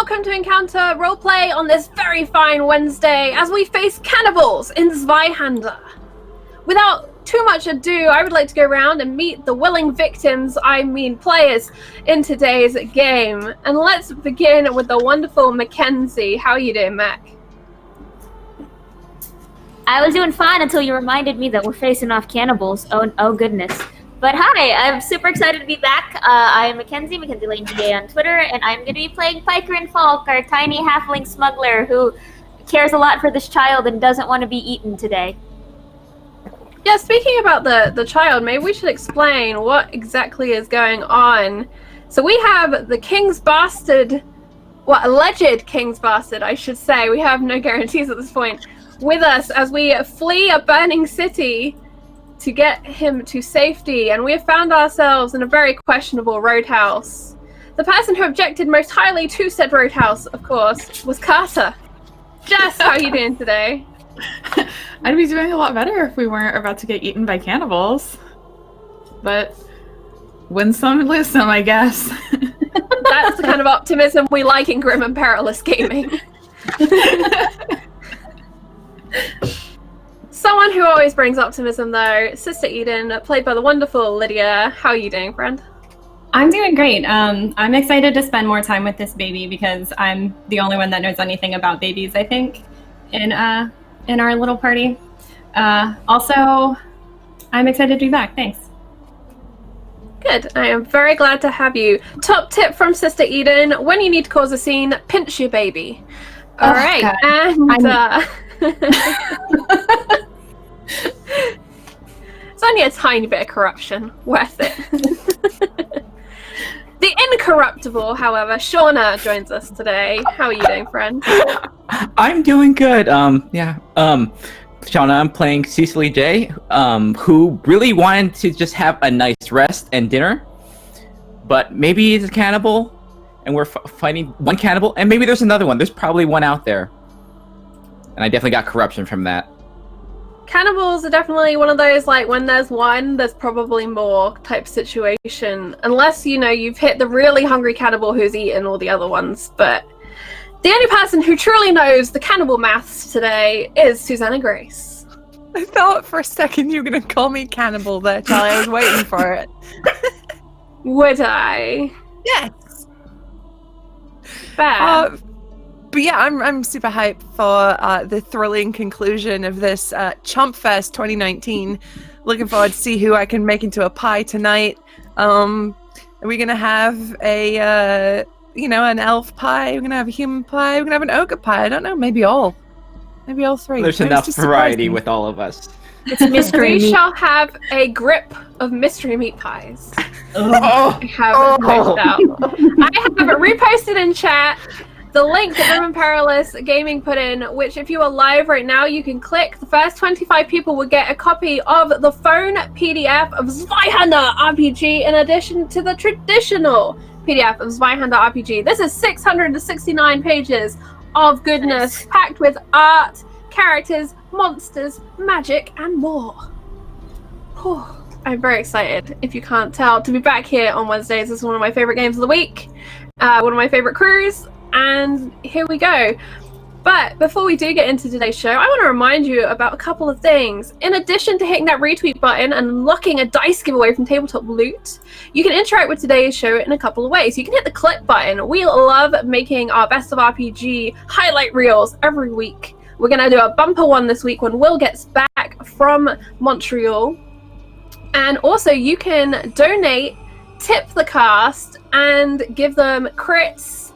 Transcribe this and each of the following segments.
welcome to Encounter Roleplay on this very fine Wednesday as we face cannibals in Zweihander. Without too much ado, I would like to go around and meet the willing victims, players, in today's game. And let's begin with the wonderful Mackenzie. How are you doing, Mac? I was doing fine until you reminded me that we're facing off cannibals. Oh goodness. But hi, I'm super excited to be back. I'm Mackenzie Lane GA on Twitter, and I'm going to be playing Piker and Falk, our tiny halfling smuggler who cares a lot for this child and doesn't want to be eaten today. Yeah, speaking about the child, maybe we should explain what exactly is going on. So we have the King's Bastard, alleged King's Bastard, I should say. We have no guarantees at this point. With us as we flee a burning city to get him to safety, and we have found ourselves in a very questionable roadhouse. The person who objected most highly to said roadhouse, of course, was Carter. Jess, how are you doing today? I'd be doing a lot better if we weren't about to get eaten by cannibals. But win some, lose some, I guess. That's the kind of optimism we like in Grim and Perilous Gaming. Someone who always brings optimism, though, Sister Eden, played by the wonderful Lydia. How are you doing, friend? I'm doing great. I'm excited to spend more time with this baby because I'm the only one that knows anything about babies, I think, in our little party. Also, I'm excited to be back. Thanks. Good. I am very glad to have you. Top tip from Sister Eden: when you need to cause a scene, pinch your baby. All right, God. And it's only a tiny bit of corruption. Worth it. The incorruptible, however, Shauna joins us today. How are you doing, friend? I'm doing good. Shauna, I'm playing Cecily J, who really wanted to just have a nice rest and dinner, but maybe he's a cannibal, and we're fighting one cannibal, and maybe there's another one. There's probably one out there. And I definitely got corruption from that. Cannibals are definitely one of those, like, when there's one, there's probably more type situation. Unless, you've hit the really hungry cannibal who's eaten all the other ones. But the only person who truly knows the cannibal maths today is Susanna Grace. I thought for a second you were going to call me cannibal there, Charlie. I was waiting for it. Would I? Yes. Fair. But yeah, I'm super hyped for the thrilling conclusion of this Chomp Fest 2019. Looking forward to see who I can make into a pie tonight. Are we gonna have an elf pie? We're gonna have a human pie. We're gonna have an ogre pie. I don't know. Maybe all three. There's enough variety with all of us. It's mystery. We shall have a grip of mystery meat pies. I have reposted in chat the link that Grim and Perilous Gaming put in, which if you are live right now, you can click. The first 25 people will get a copy of the phone PDF of Zweihander RPG in addition to the traditional PDF of Zweihander RPG. This is 669 pages of goodness, packed with art, characters, monsters, magic, and more. Whew. I'm very excited, if you can't tell, to be back here on Wednesdays. This is one of my favorite games of the week, one of my favorite crews. And here we go. But before we do get into today's show, I want to remind you about a couple of things. In addition to hitting that retweet button and unlocking a dice giveaway from Tabletop Loot, you can interact with today's show in a couple of ways. You can hit the click button. We love making our Best of RPG highlight reels every week. We're going to do a bumper one this week when Will gets back from Montreal. And also you can donate, tip the cast, and give them crits,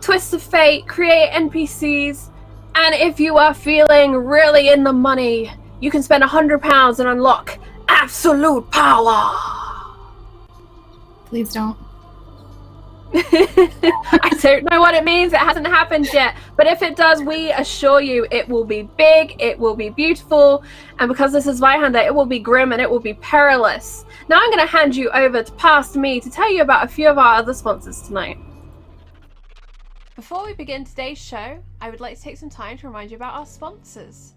Twist of Fate, create NPCs, and if you are feeling really in the money, you can spend £100 and unlock absolute power. Please don't. I don't know what it means. It hasn't happened yet, but if it does, we assure you it will be big, it will be beautiful, and because this is Zweihander, it will be grim and it will be perilous. Now I'm going to hand you over to past me to tell you about a few of our other sponsors tonight. Before we begin today's show, I would like to take some time to remind you about our sponsors.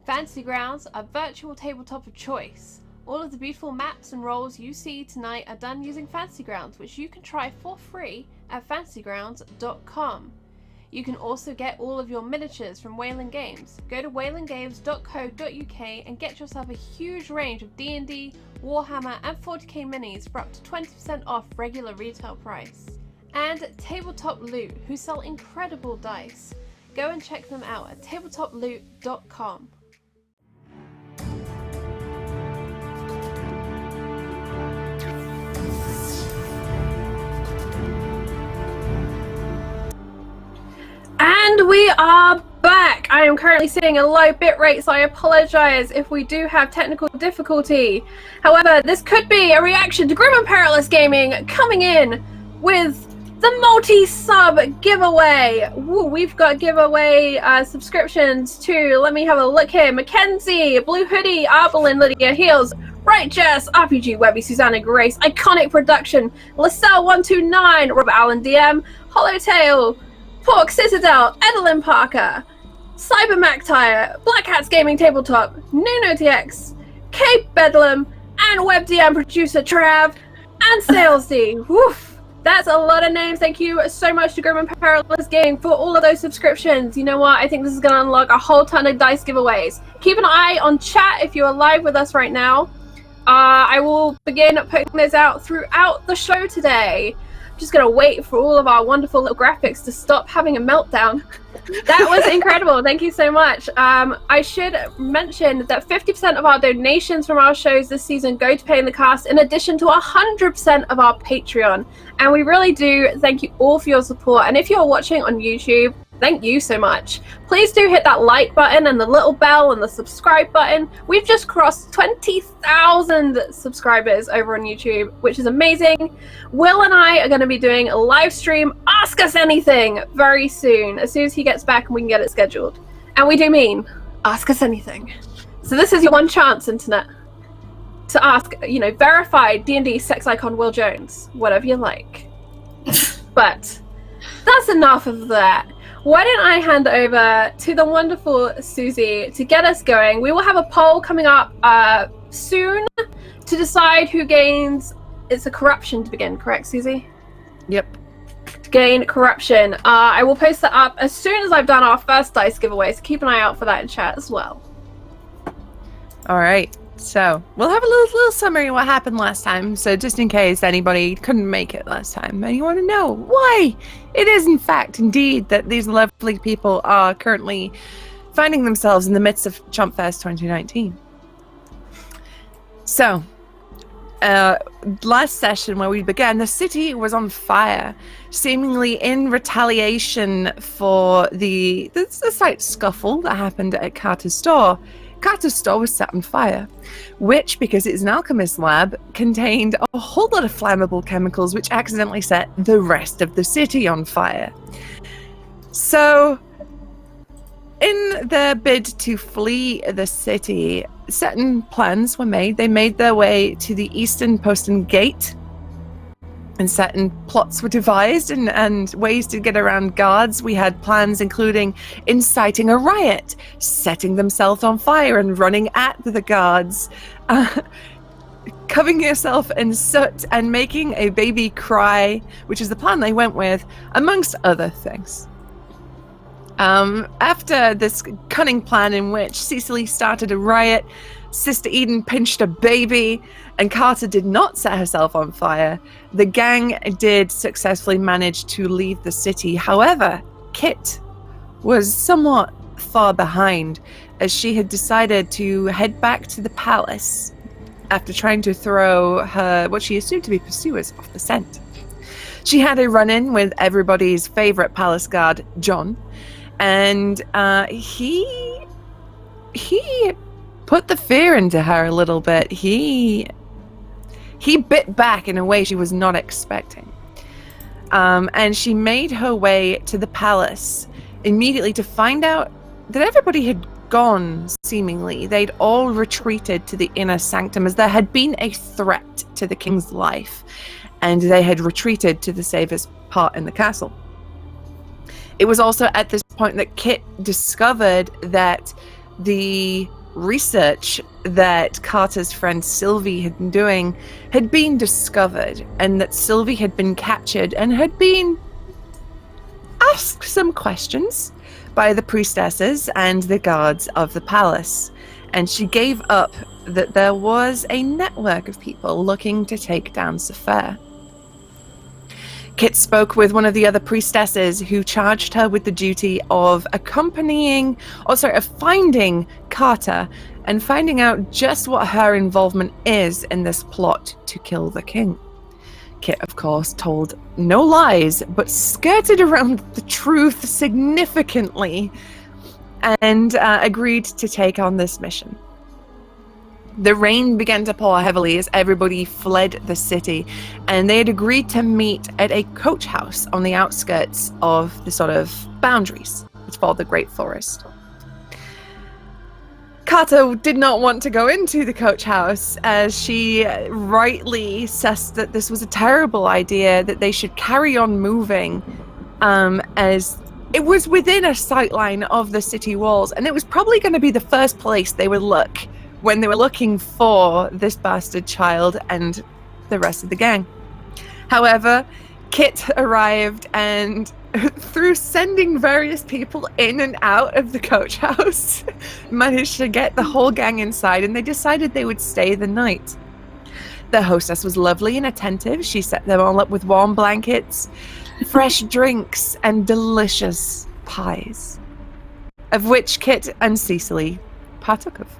Fantasy Grounds, our virtual tabletop of choice. All of the beautiful maps and rolls you see tonight are done using Fantasy Grounds, which you can try for free at fantasygrounds.com. You can also get all of your miniatures from Wayland Games. Go to waylandgames.co.uk and get yourself a huge range of D&D, Warhammer and 40k minis for up to 20% off regular retail price. And Tabletop Loot, who sell incredible dice. Go and check them out at tabletoploot.com. And we are back! I am currently seeing a low bitrate, so I apologise if we do have technical difficulty. However, this could be a reaction to Grim and Perilous Gaming coming in with the multi-sub giveaway. Woo, we've got giveaway subscriptions to, let me have a look here, Mackenzie, Blue Hoodie, Arbelin, Lydia Heals, Right Jess, RPG Webby, Susanna Grace, Iconic Production, LaSalle129, Robert Allen DM, Hollowtail, Pork Citadel, Edelyn Parker, Cyber MacTire, Black Hats Gaming Tabletop, NunoTX, Cape Bedlam, and WebDM producer Trav, and Salesy. Woof! That's a lot of names. Thank you so much to Grim and Perilous Gaming for all of those subscriptions. You know what? I think this is going to unlock a whole ton of dice giveaways. Keep an eye on chat if you're live with us right now. I will begin putting those out throughout the show today. Just gonna wait for all of our wonderful little graphics to stop having a meltdown. That was incredible. Thank you so much. I should mention that 50% of our donations from our shows this season go to paying the cast, in addition to 100% of our Patreon. And we really do thank you all for your support. And if you're watching on YouTube, thank you so much. Please do hit that like button and the little bell and the subscribe button. We've just crossed 20,000 subscribers over on YouTube, which is amazing. Will and I are going to be doing a live stream Ask Us Anything very soon as he gets back and we can get it scheduled. And we do mean Ask Us Anything. So this is your one chance, internet, to ask, you know, verified D&D sex icon Will Jones, whatever you like. But that's enough of that. Why don't I hand over to the wonderful Susie to get us going. We will have a poll coming up soon to decide who gains. It's a corruption to begin, correct, Susie? Yep. To gain corruption. I will post that up as soon as I've done our first dice giveaway, so keep an eye out for that in chat as well. All right. So we'll have a little summary of what happened last time. So just in case anybody couldn't make it last time and you want to know why it is in fact indeed that these lovely people are currently finding themselves in the midst of Chumpfest 2019. So last session where we began, the city was on fire, seemingly in retaliation for the slight scuffle that happened at Carter's store. Carter's store was set on fire, which, because it's an alchemist lab, contained a whole lot of flammable chemicals which accidentally set the rest of the city on fire. So, in their bid to flee the city, certain plans were made. They made their way to the eastern postern gate, and certain plots were devised and ways to get around guards. We had plans including inciting a riot, setting themselves on fire and running at the guards, covering yourself in soot and making a baby cry, which is the plan they went with, amongst other things. After this cunning plan in which Cecily started a riot, Sister Eden pinched a baby, and Carter did not set herself on fire, the gang did successfully manage to leave the city. However, Kit was somewhat far behind, as she had decided to head back to the palace after trying to throw her, what she assumed to be pursuers, off the scent. She had a run-in with everybody's favorite palace guard, John, and he put the fear into her a little bit. He bit back in a way she was not expecting. And she made her way to the palace immediately to find out that everybody had gone, seemingly. They'd all retreated to the inner sanctum as there had been a threat to the king's life, and they had retreated to the safest part in the castle. It was also at this point that Kit discovered that the research that Carter's friend Sylvie had been doing had been discovered, and that Sylvie had been captured and had been, asked some questions by the priestesses and the guards of the palace, and she gave up that there was a network of people looking to take down Safair. Kit spoke with one of the other priestesses who charged her with the duty of finding Carter and finding out just what her involvement is in this plot to kill the king. Kit, of course, told no lies, but skirted around the truth significantly and agreed to take on this mission. The rain began to pour heavily as everybody fled the city, and they had agreed to meet at a coach house on the outskirts of the sort of boundaries. It's called the Great Forest. Carter did not want to go into the coach house, as she rightly sussed that this was a terrible idea, that they should carry on moving, as it was within a sightline of the city walls, and it was probably going to be the first place they would look when they were looking for this bastard child and the rest of the gang. However, Kit arrived and, through sending various people in and out of the coach house, managed to get the whole gang inside, and they decided they would stay the night. The hostess was lovely and attentive. She set them all up with warm blankets, fresh drinks, and delicious pies, of which Kit and Cecily partook of.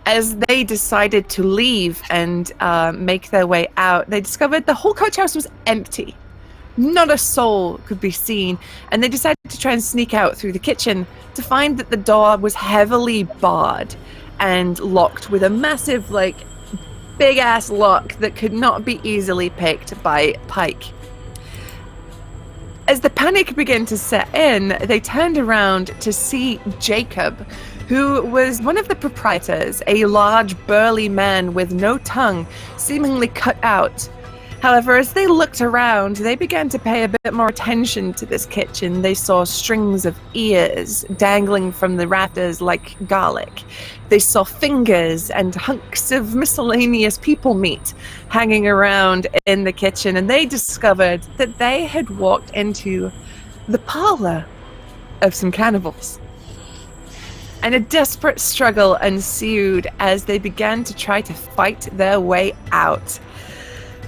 As they decided to leave and make their way out, they discovered the whole coach house was empty. Not a soul could be seen, and they decided to try and sneak out through the kitchen to find that the door was heavily barred and locked with a massive, big-ass lock that could not be easily picked by Pike. As the panic began to set in, they turned around to see Jacob, who was one of the proprietors, a large, burly man with no tongue, seemingly cut out. However, as they looked around, they began to pay a bit more attention to this kitchen. They saw strings of ears dangling from the rafters like garlic. They saw fingers and hunks of miscellaneous people meat hanging around in the kitchen, and they discovered that they had walked into the parlor of some cannibals. And a desperate struggle ensued as they began to try to fight their way out.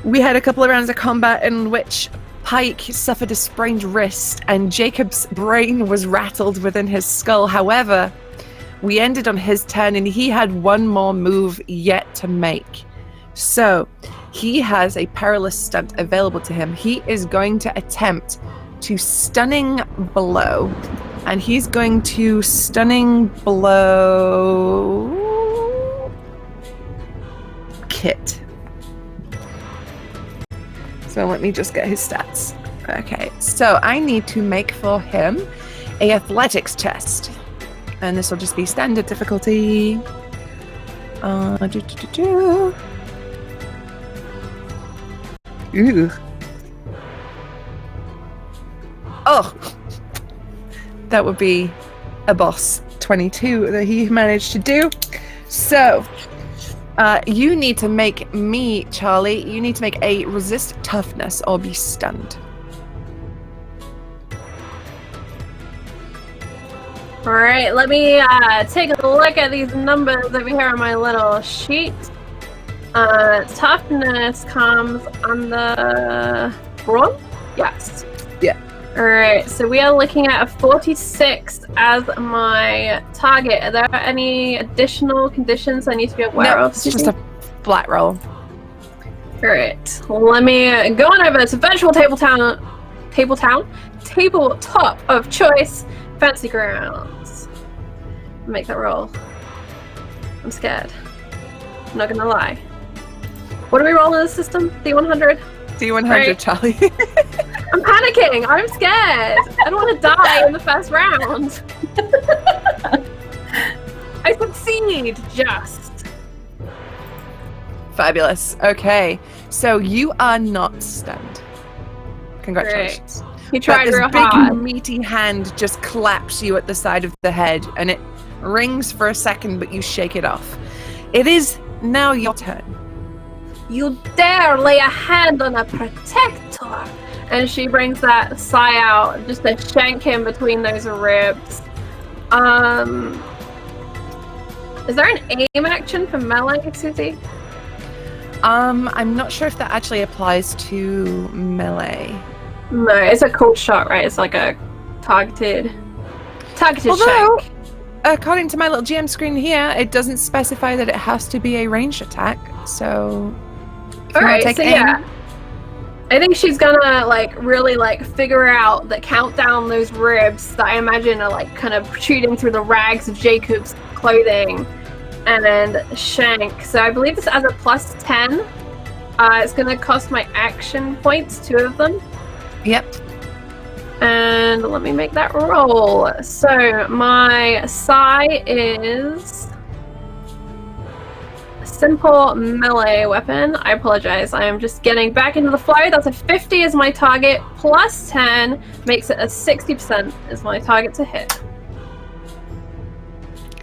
We had a couple of rounds of combat in which Pike suffered a sprained wrist and Jacob's brain was rattled within his skull. However, we ended on his turn and he had one more move yet to make. So, he has a perilous stunt available to him. He is going to attempt to stunning blow. And he's going to stunning blow Kit. So let me just get his stats. Okay, so I need to make for him a athletics test. And this will just be standard difficulty. Ooh. Oh! That would be a boss 22 that he managed to do. So, you need to make me, Charlie, you need to make a resist toughness or be stunned. Alright, let me take a look at these numbers over here on my little sheet. Toughness comes on the brawn? Yes. Yeah. Alright, so we are looking at a 46 as my target. Are there any additional conditions I need to be aware of? It's just a flat roll. Alright, let me go on over to virtual tabletop of choice, fancy grounds. Make that roll. I'm scared. I'm not gonna lie. What do we roll in the system? D100? D100, right. Charlie. I'm panicking. I'm scared. I don't want to die in the first round. I succeed, just. Fabulous. Okay, so you are not stunned. Congratulations. Great. He tried real But this big, hard. meaty hand just claps you at the side of the head, and it rings for a second, but you shake it off. It is now your turn. You dare lay a hand on a protector? and she brings that sai out just to shank him between those ribs. Is there an aim action for melee, Susie? I'm not sure if that actually applies to melee. No, it's a cold shot, right? It's like a targeted Although, shank. according to my little GM screen here, it doesn't specify that it has to be a ranged attack. So, if you wanna Alright, take so aim, yeah. I think she's gonna really figure out that count down those ribs that I imagine are kind of protruding through the rags of Jacob's clothing, and shank. So I believe this has a +10. It's gonna cost my action points, 2 of them. Yep. And let me make that roll. So my sai is a simple melee weapon. I apologize. I am just getting back into the flow. That's a 50 as my target, +10 makes it a 60% as my target to hit.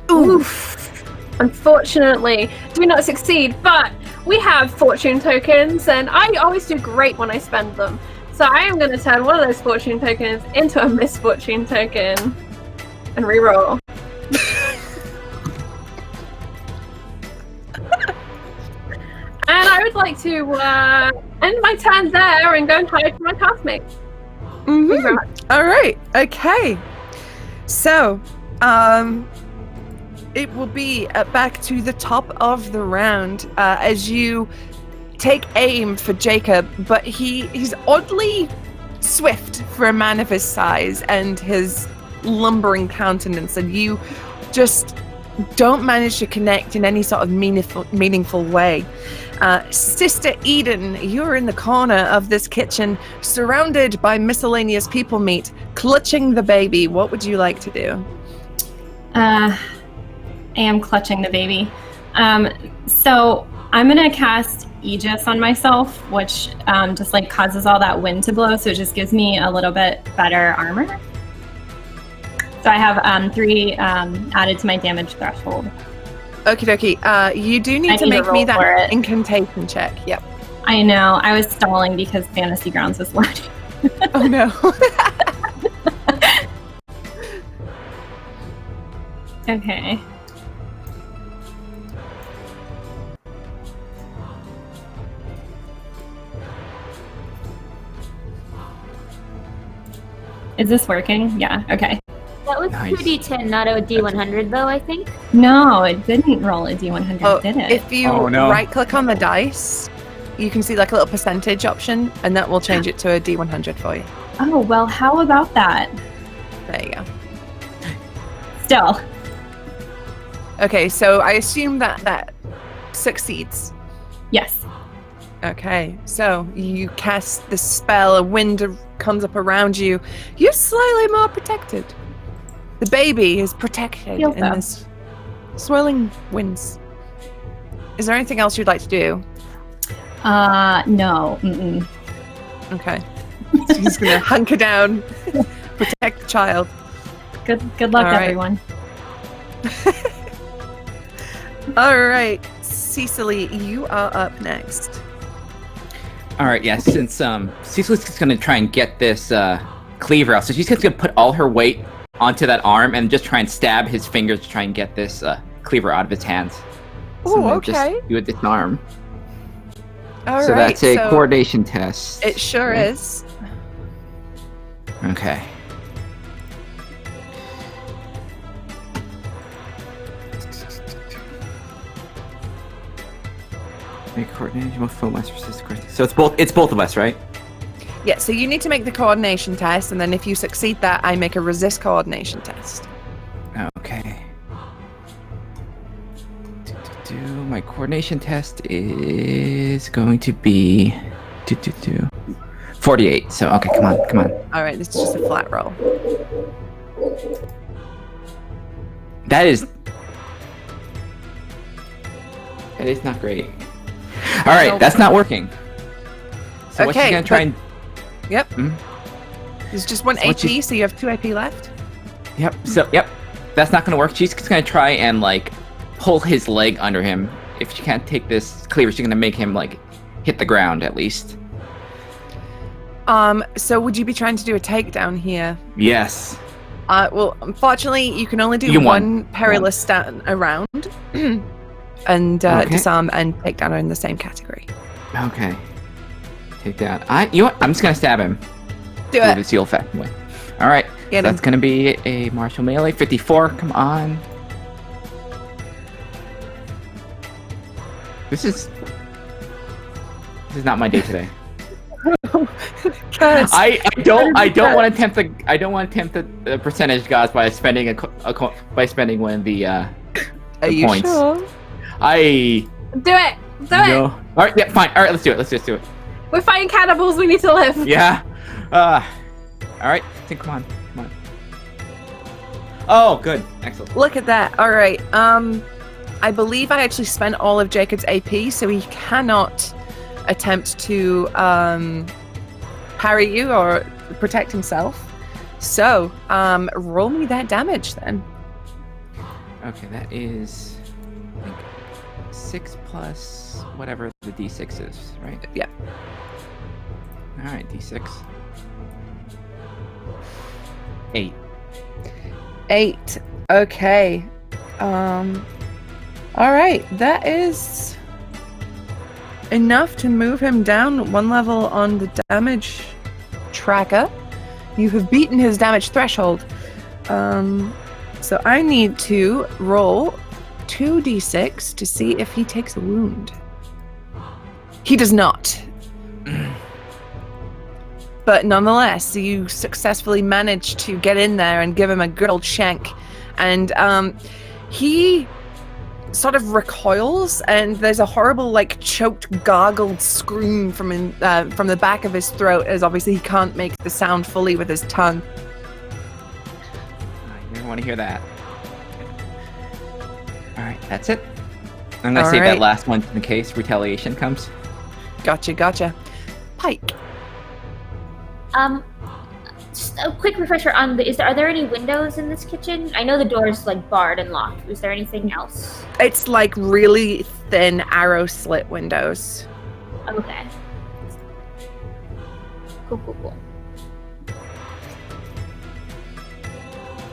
Oof. Unfortunately, do not succeed, but we have fortune tokens, and I always do great when I spend them. So I am going to turn one of those fortune tokens into a misfortune token and reroll. And I would like to end my turn there and go and hide from my classmates. Thank you very much. All right. Okay. So, it will be back to the top of the round as you take aim for Jacob, but he's oddly swift for a man of his size and his lumbering countenance, and you just don't manage to connect in any sort of meaningful way. Sister Eden, you're in the corner of this kitchen, surrounded by miscellaneous people meat, clutching the baby. What would you like to do? I am clutching the baby. So I'm gonna cast Aegis on myself, which just causes all that wind to blow, so it just gives me a little bit better armor. So I have 3 added to my damage threshold. Okie dokie. You do need to need to make me roll for that it. incantation check. Yep. I know, I was stalling because Fantasy Grounds was loading. Oh no. Okay. Is this working? Yeah, okay. That was Nice. 2d10, not a d100 though, I think. No, it didn't roll a d100, Oh, did it? if you Oh, no. right click on the dice, you can see a little percentage option, and that will change it to a D100 for you. Oh, well, how about that? There you go. Still. Okay, so I assume that succeeds. Yes. Okay, so you cast the spell, a wind comes up around you. You're slightly more protected. The baby is protected Feel in so. this swirling winds. Is there anything else you'd like to do? No. Mm-mm. Okay. So he's gonna hunker down, protect the child. Good luck, All right. everyone. All right, Cecily, you are up next. All right, yeah. Since Cecily's just gonna try and get this cleaver out, so she's just gonna put all her weight onto that arm and just try and stab his fingers to try and get this cleaver out of his hands. So I'm Oh, gonna okay. Just do it disarm. All So right, that's a so coordination test. It sure right? is. Okay. Make coordination with foe monsters resist coordination. So it's both of us, right? Yeah, so you need to make the coordination test, and then if you succeed that, I make a resist coordination test. Okay. My coordination test is going to be 48. So okay, come on. All right, this is just a flat roll. That is not great. All right, Nope. that's not working. So what she's Okay, gonna try but- and Yep. Mhm. There's just one So what AP, so you have 2 AP left. Yep. So that's not gonna work. She's just gonna try and pull his leg under him. If she can't take this cleaver, she's gonna make him hit the ground at least. So would you be trying to do a takedown here? Yes. Well, unfortunately, you can only do You can one perilous stand around, and disarm and takedown are in the same category. Okay. Take that. You know what? I'm just gonna stab him. Do With it. a seal effect. All right. Get That's him. gonna be a martial melee. 54. Come on. This is not my day today. Curse. I don't want to tempt the percentage gods by spending by spending one of the Are the you points. sure? Do it. Do it. No. All right. Yeah. Fine. All right. Let's do it. Let's just do it. We're fighting cannibals. We need to live. Yeah. All right. Come on. Come on. Oh, good. Excellent. Look at that. All right. I believe I actually spent all of Jacob's AP, so he cannot attempt to parry you or protect himself. So, roll me that damage then. Okay, that is I think 6 plus whatever the d6 is, right? Yeah. All right, d6. 8. 8. Okay. All right. That is enough to move him down 1 level on the damage tracker. You have beaten his damage threshold. So I need to roll 2d6 to see if he takes a wound. He does not. But nonetheless, you successfully manage to get in there and give him a good old shank. And he sort of recoils, and there's a horrible, like, choked, gargled scream from the back of his throat, as obviously he can't make the sound fully with his tongue. I never want to hear that. All right, that's it. I'm gonna All save right. that last one in case retaliation comes. Gotcha. Pike. Just a quick refresher on are there any windows in this kitchen? I know the door is like barred and locked. Is there anything else? It's like really thin arrow slit windows. Okay. Cool.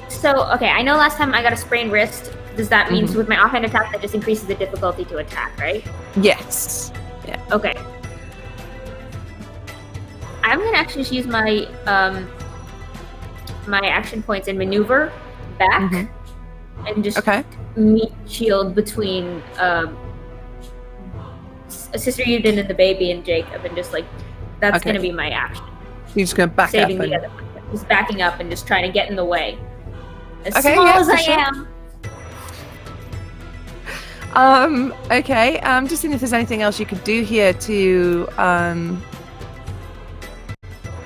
So, okay, I know last time I got a sprained wrist. Does that mean with my offhand attack that just increases the difficulty to attack, right? Yes. Okay. I'm gonna actually just use my my action points and maneuver back and just Okay. meet shield between Sister Uden and the baby and Jacob, and just like that's Okay. gonna be my action. You're just gonna back Saving up. the other one. Just backing up and just trying to get in the way. As Okay, small yeah, as for I sure. am. Okay. Just seeing if there's anything else you could do here to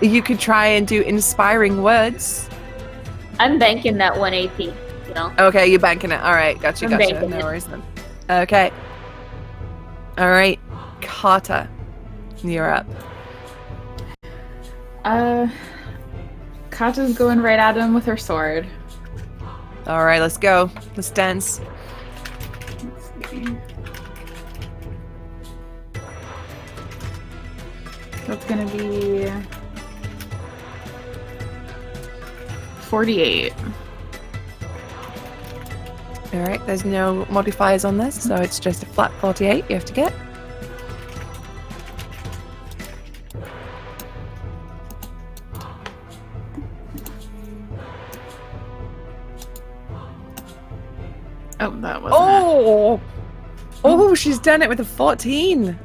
you could try and do inspiring words. I'm banking that 1 AP, you know? Okay, you're banking it. All right, gotcha. I'm banking No it. worries then. Okay. All right, Carter, you're up. Kata's going right at him with her sword. All right, let's go. Let's dance. Let's see. That's gonna be 48. All right, there's no modifiers on this, so it's just a flat 48 you have to get. Oh, that wasn't Oh, she's done it with a 14.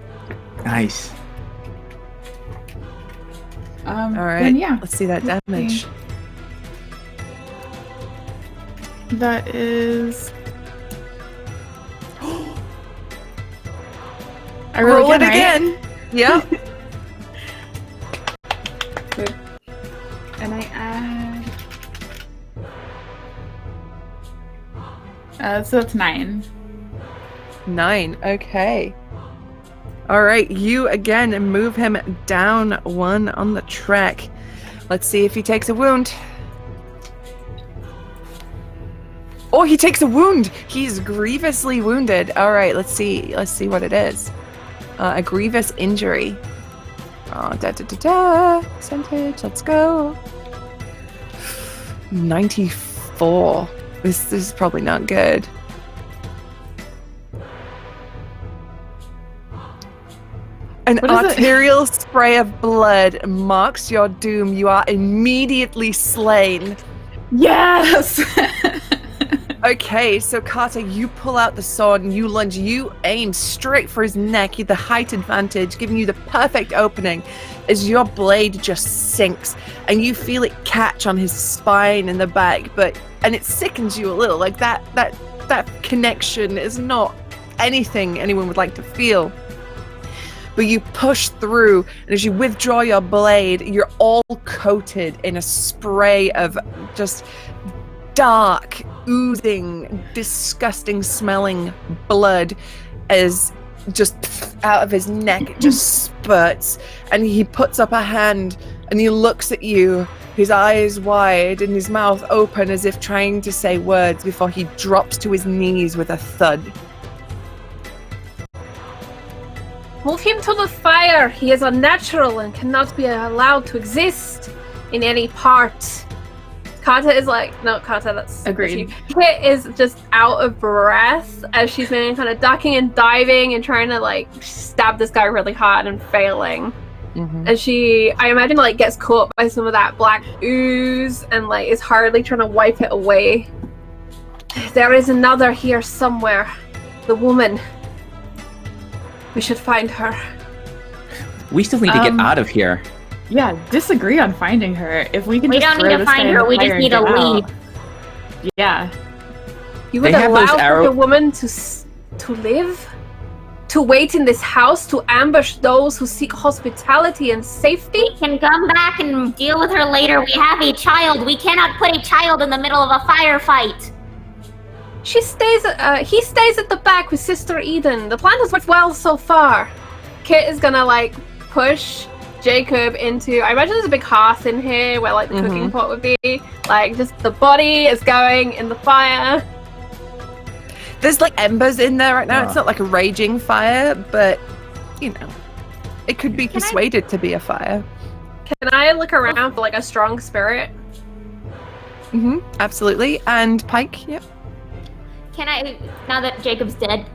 Nice. it. All right, Then yeah, let's see that damage. that is. I Roll it right? again. Yep. And I add. So it's 9. 9. Okay. All right, you again move him down 1 on the track. Let's see if he takes a wound. Oh, he takes a wound. He's grievously wounded. All right, let's see what it is. A grievous injury. Percentage, let's go. 94. This is probably not good. An arterial spray of blood marks your doom. You are immediately slain. Yes! Okay, so Carter, you pull out the sword and you lunge. You aim straight for his neck. You have the height advantage, giving you the perfect opening as your blade just sinks and you feel it catch on his spine in the back. And it sickens you a little. Like that connection is not anything anyone would like to feel. But you push through, and as you withdraw your blade, you're all coated in a spray of just dark, oozing, disgusting smelling blood as just out of his neck it just spurts. And he puts up a hand and he looks at you, his eyes wide and his mouth open as if trying to say words before he drops to his knees with a thud. Move him to the fire. He is unnatural and cannot be allowed to exist in any part. Carter is like, no, Carter, that's agreed. Kit is just out of breath as she's been kind of ducking and diving and trying to like stab this guy really hard and failing. Mm-hmm. And she, I imagine, like gets caught by some of that black ooze and like is hardly trying to wipe it away. There is another here somewhere. The woman. We should find her. We still need to get out of here. Yeah, disagree on finding her. If we can we just don't need to find her, we just need to leave. Yeah. You would allow such a woman to live? To wait in this house to ambush those who seek hospitality and safety? We can come back and deal with her later. We have a child. We cannot put a child in the middle of a firefight. He stays at the back with Sister Eden. The plan has worked well so far. Kit is gonna like push Jacob into, I imagine there's a big hearth in here where like the cooking pot would be. Like just the body is going in the fire. There's like embers in there right now. It's not like a raging fire, but you know, it could be persuaded to be a fire. Can I look around for like a strong spirit? Absolutely. And Pike, yep. Can I, now that Jacob's dead,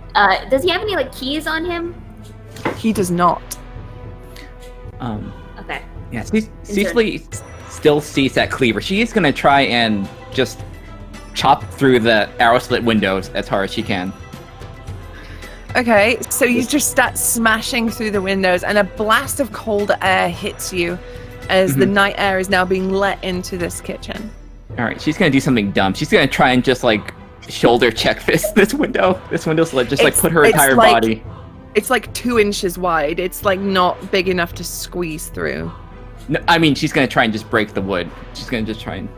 does he have any like keys on him? He does not. Okay. Yeah, Cecily still sees that cleaver. She is gonna try and just chop through the arrow-slit windows as hard as she can. Okay, so you just start smashing through the windows, and a blast of cold air hits you as the night air is now being let into this kitchen. All right, she's gonna do something dumb. She's gonna try and just like shoulder check this window. This window's just like put her entire body. It's like 2 inches wide. It's like not big enough to squeeze through. No, I mean she's gonna try and just break the wood. She's gonna just try and.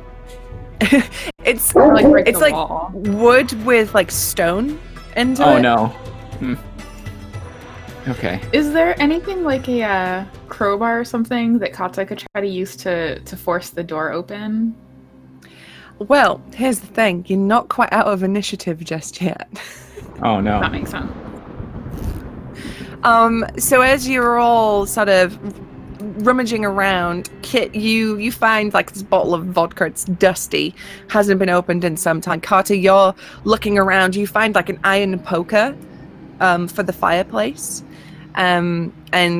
it's like wood with like stone into it. Oh no. Okay. Is there anything like a crowbar or something that Kata could try to use to force the door open? Well, here's the thing. You're not quite out of initiative just yet. Oh no. That makes sense. So as you're all sort of rummaging around, Kit, you find like this bottle of vodka. It's dusty, hasn't been opened in some time. Carter, you're looking around. You find like an iron poker for the fireplace. And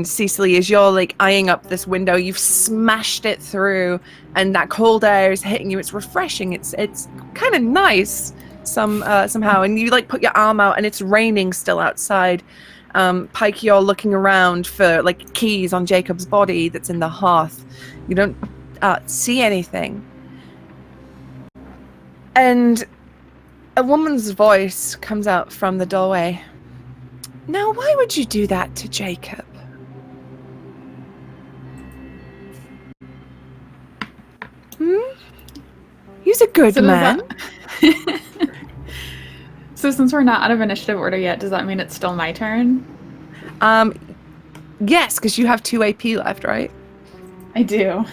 Cecily, as you're like eyeing up this window, you've smashed it through, and that cold air is hitting you. It's refreshing. It's kind of nice somehow. And you like put your arm out, and it's raining still outside. Pike, you're looking around for like keys on Jacob's body that's in the hearth. You don't see anything. And a woman's voice comes out from the doorway. Now, why would you do that to Jacob? He's a good man. So since we're not out of initiative order yet, does that mean it's still my turn? Yes, because you have 2 AP left, right? I do.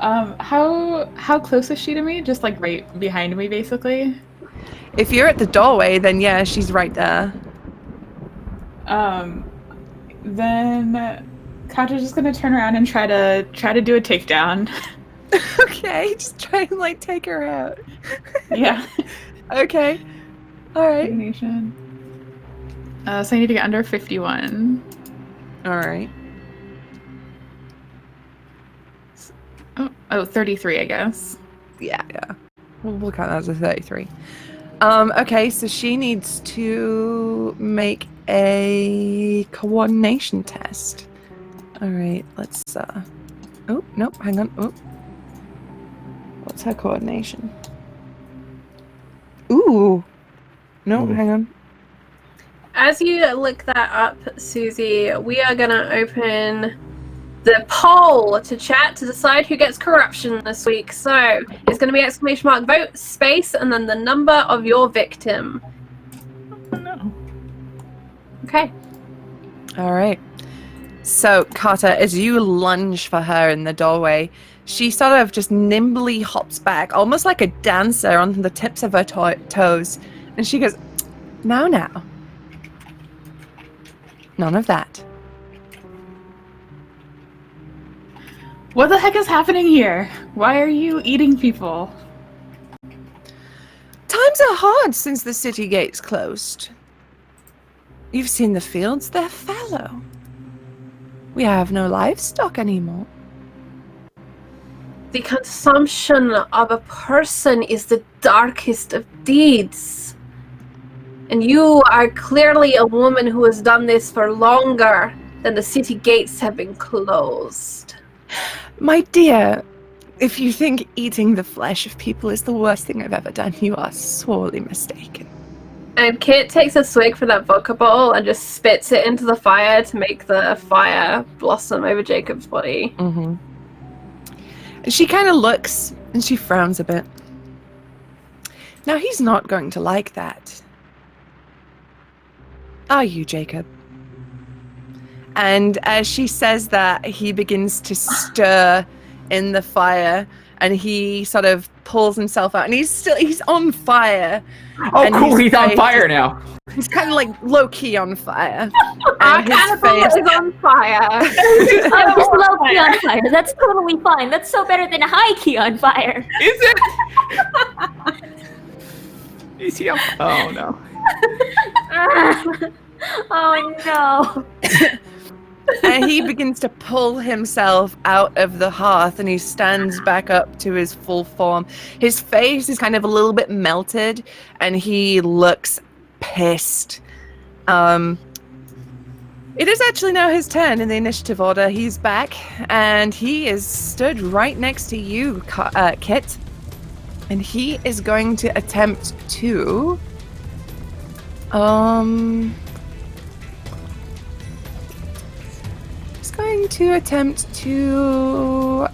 How close is she to me? Just like right behind me, basically? If you're at the doorway, then yeah, she's right there. Then Kata's just gonna turn around and try to do a takedown. Okay, just try and like take her out. Yeah. Okay. All right. Coordination. So I need to get under 51. All right. Oh, 33, I guess. Yeah. We'll count that as a 33. Okay, so she needs to make a coordination test. All right, let's. Oh, nope, hang on. Oh. What's her coordination? Ooh. No, hang on. As you look that up, Susie, we are going to open the poll to chat to decide who gets corruption this week. So it's going to be ! vote space and then the number of your victim. Oh, no. Okay. All right. So, Carter, as you lunge for her in the doorway, she sort of just nimbly hops back, almost like a dancer on the tips of her toes. And she goes, now. None of that. What the heck is happening here? Why are you eating people? Times are hard since the city gates closed. You've seen the fields, they're fallow. We have no livestock anymore. The consumption of a person is the darkest of deeds. And you are clearly a woman who has done this for longer than the city gates have been closed. My dear, if you think eating the flesh of people is the worst thing I've ever done, you are sorely mistaken. And Kit takes a swig from that vodka bottle and just spits it into the fire to make the fire blossom over Jacob's body. Mm-hmm. She kind of looks and she frowns a bit. Now, he's not going to like that. Are you, Jacob? And as she says that, he begins to stir in the fire and he sort of pulls himself out and he's on fire. Oh, And cool! his He's on face fire now. He's kind of like low-key on fire. Our And his cannibal face- is on fire. I'm just low key on fire. That's totally fine. That's so better than high key on fire. Is it? Is he on? Oh no. Oh no. And he begins to pull himself out of the hearth and he stands back up to his full form. His face is kind of a little bit melted and he looks pissed. It is actually now his turn in the initiative order. He's back and he is stood right next to you, Kit. And he is going to attempt to... He's going to attempt to...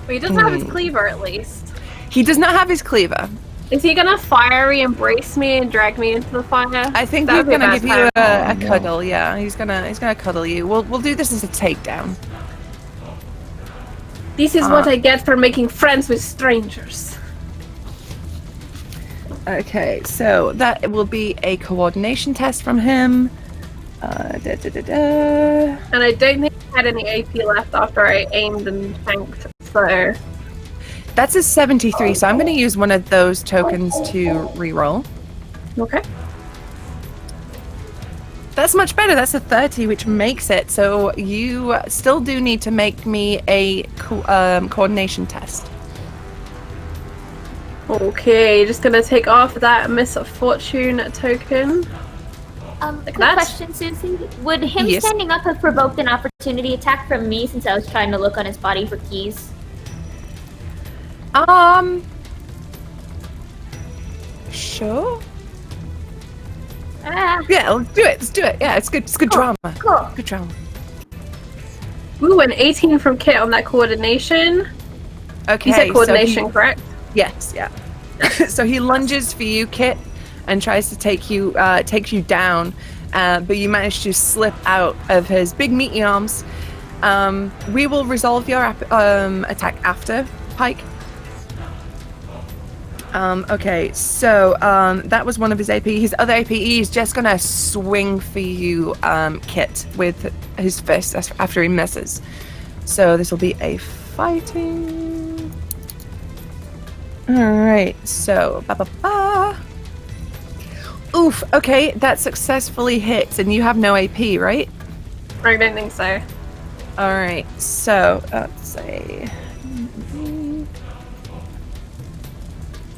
Well, he doesn't have his cleaver, at least. He does not have his cleaver. Is he gonna fiery embrace me and drag me into the fire? I think That he's would be a gonna bad give you time. a cuddle. Yeah, he's gonna cuddle you. We'll do this as a takedown. This is what I get for making friends with strangers. Okay, so that will be a coordination test from him. And I don't think I had any AP left after I aimed and tanked, so... That's a 73, so I'm going to use one of those tokens to reroll. Okay. That's much better. That's a 30, which makes it. So you still do need to make me a coordination test. Okay, just gonna take off that Miss Fortune token. Quick that? question, Susie. Would him Yes. standing up have provoked an opportunity attack from me since I was trying to look on his body for keys? Sure. Ah, Yeah, let's do it. Let's do it. Yeah, it's good. It's good drama. cool. Good drama. Ooh, an 18 from Kit on that coordination. Okay. You said coordination, so he- correct? Yes. Yeah. So he lunges for you, Kit, and tries to take you down, but you manage to slip out of his big meaty arms. We will resolve your attack after, Pike. Okay, so that was one of his AP. His other AP, he's just gonna swing for you, Kit, with his fist after he misses. So this will be a fighting. All right, so Oof. Okay, that successfully hits, and you have no AP, right? I don't think so. All right, so let's say.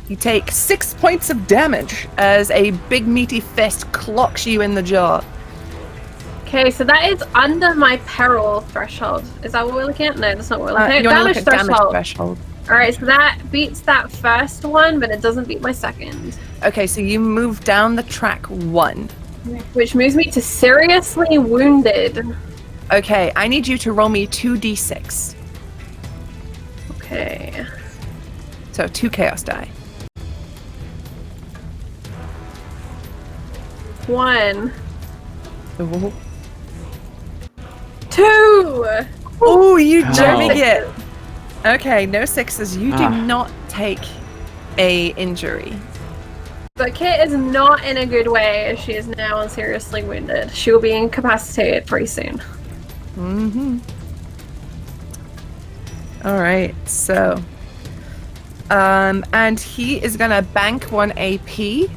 You take 6 points of damage as a big meaty fist clocks you in the jaw. Okay, so that is under my peril threshold. Is that what we're looking at? No, that's not what we're looking at. You want to look Damage at damage threshold. Alright, so that beats that first one, but it doesn't beat my second. Okay, so you move down the track 1. Which moves me to seriously wounded. Okay, I need you to roll me 2d6. Okay. So 2 chaos die. 1. Ooh. 2! Oh, you No. jammy it. Okay, no 6s. You do Ah. not take a injury. But Kit is not in a good way as she is now seriously wounded. She will be incapacitated pretty soon. Mm-hmm. All right, so and he is gonna bank 1 AP.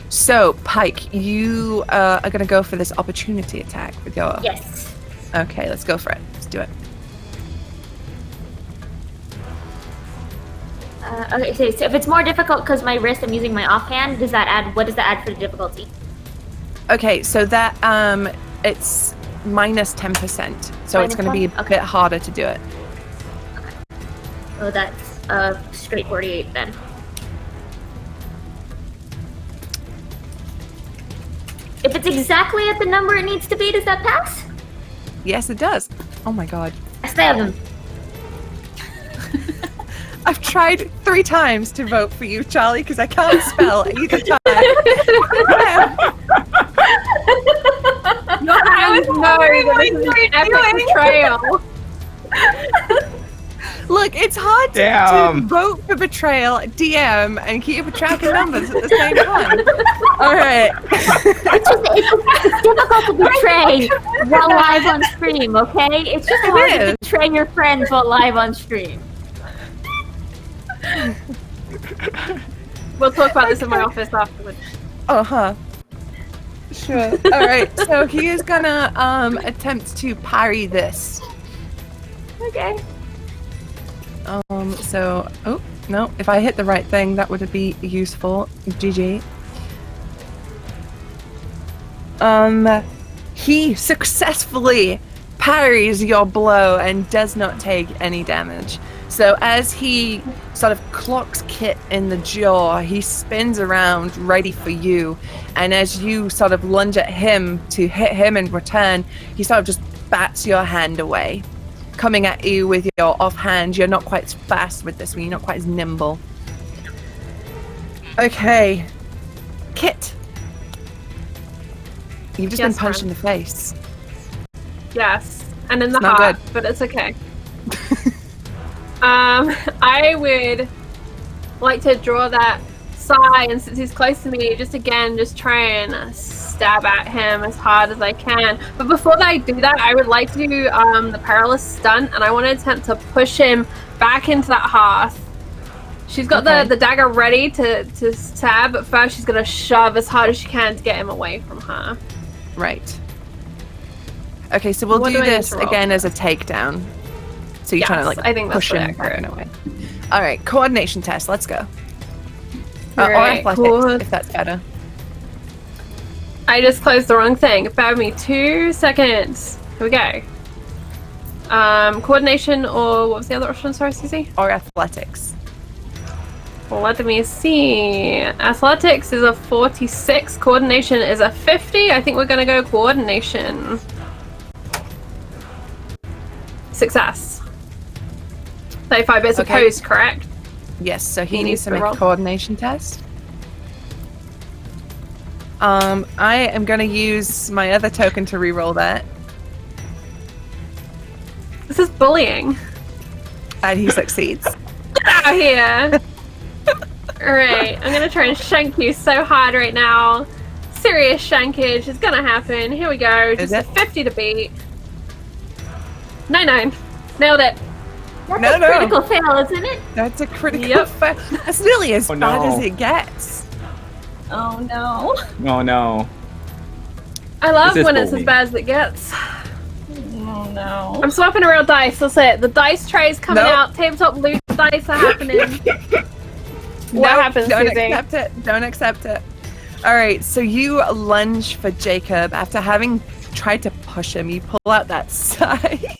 So Pike, you are gonna go for this opportunity attack with your. Yes. Okay, let's go for it. Let's do it. Okay, so if it's more difficult because my wrist, I'm using my offhand, does that add? What does that add for the difficulty? Okay, so that it's minus 10%, so it's Minus going to be a 10? Okay. bit harder to do it. Oh, that's straight 48 then. If it's exactly at the number it needs to be, does that pass? Yes, it does. Oh my god. I stab him. I've tried 3 times to vote for you, Charlie, because I can't spell either time. Your hands know that this is an epic betrayal. Look, it's hard to Damn. vote for betrayal, DM, and keep track of numbers at the same time. All right. It's difficult to betray while live on stream, okay? It's just hard to is. betray your friends while live on stream. We'll talk about this in my office afterwards. Uh-huh. Sure. All right. So he is gonna attempt to parry this. Okay. So, oh, no, if I hit the right thing, that would be useful. GG. He successfully parries your blow and does not take any damage. So as he sort of clocks Kit in the jaw, he spins around ready for you. And as you sort of lunge at him to hit him in return, he sort of just bats your hand away. Coming at you with your offhand, you're not quite as fast with this one, you're not quite as nimble. Okay. Kit. You've just been Yes, punched ma'am. in the face. Yes, and in the It's not heart, good. but it's okay. I would like to draw that sigh, and since he's close to me, just try and stab at him as hard as I can. But before I do that, I would like to do the perilous stunt, and I want to attempt to push him back into that hearth. She's got Okay. the dagger ready to stab, but first she's gonna shove as hard as she can to get him away from her. Right. Okay, so we'll What do do I need this to roll? again as a takedown. So you're trying to Yes, like I think that's push him pretty back in accurate. a way. All right, coordination test. Let's go. Or Alright, athletics, cool. if that's better. I just closed the wrong thing. Bear with me 2 seconds. Here we go. Coordination, or what was the other option? Sorry, Susie. Or athletics. Well, let me see. Athletics is a 46. Coordination is a 50. I think we're gonna go coordination. Success. 35 bits Okay. opposed, correct? Yes, so he He needs needs to to make roll. a coordination test. I am going to use my other token to re-roll that, This is bullying. and he succeeds. Get out of here. Alright, I'm gonna try and shank you so hard right now. Serious shankage is gonna happen. Here we go. Just a 50 to beat. 9-9. Nailed it. That's a critical fail, isn't it? That's a critical fail. That's nearly as bad as it gets. Oh no. Oh no. I love This is when it's as bullying. bad as it gets. Oh no. I'm swapping a real dice. That's it. The dice tray's coming out. Tabletop loot dice are happening. What happens, Don't Susie? accept it. Don't accept it. All right, so you lunge for Jacob after having tried to push him. You pull out that scythe.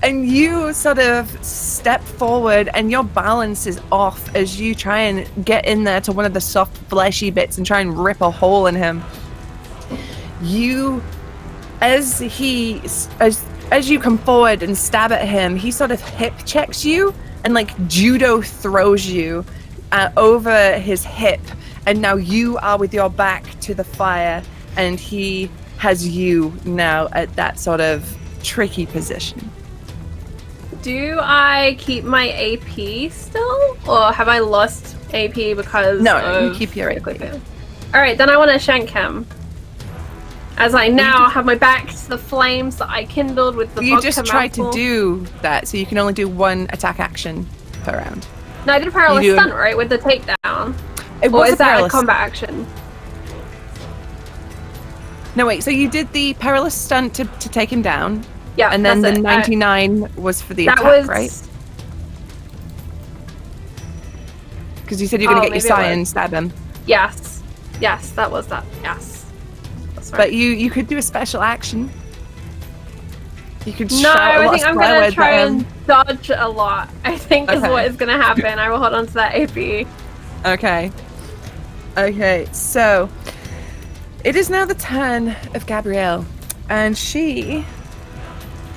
And you sort of step forward, and your balance is off as you try and get in there to one of the soft, fleshy bits and try and rip a hole in him. As you come forward and stab at him, he sort of hip checks you and like judo throws you over his hip, and now you are with your back to the fire, and he has you now at that sort of tricky position. Do I keep my AP still? Or have I lost AP because No, you keep your AP. Alright, then I want to shank him. As I now have my back to the flames that I kindled with the You vodka just tried to mouthful. do that, so you can only do one attack action per round. No, I did a perilous You do- stunt, right? With the takedown. It Or was is a that a perilous. combat action? No, wait, so you did the perilous stunt to take him down, Yeah, and then the that's it. 99 was for the That attack, was right? Because you said you're going to get your maybe it scion and was. stab him. Yes. Yes, that was that. Yes. That's right. But you could do a special action. You could No, shout a I lot think of I'm swear gonna words try at him. and dodge a lot. I think is Okay. what is gonna happen. I will hold on to that AP. Okay. Okay, so it is now the turn of Gabrielle, and she.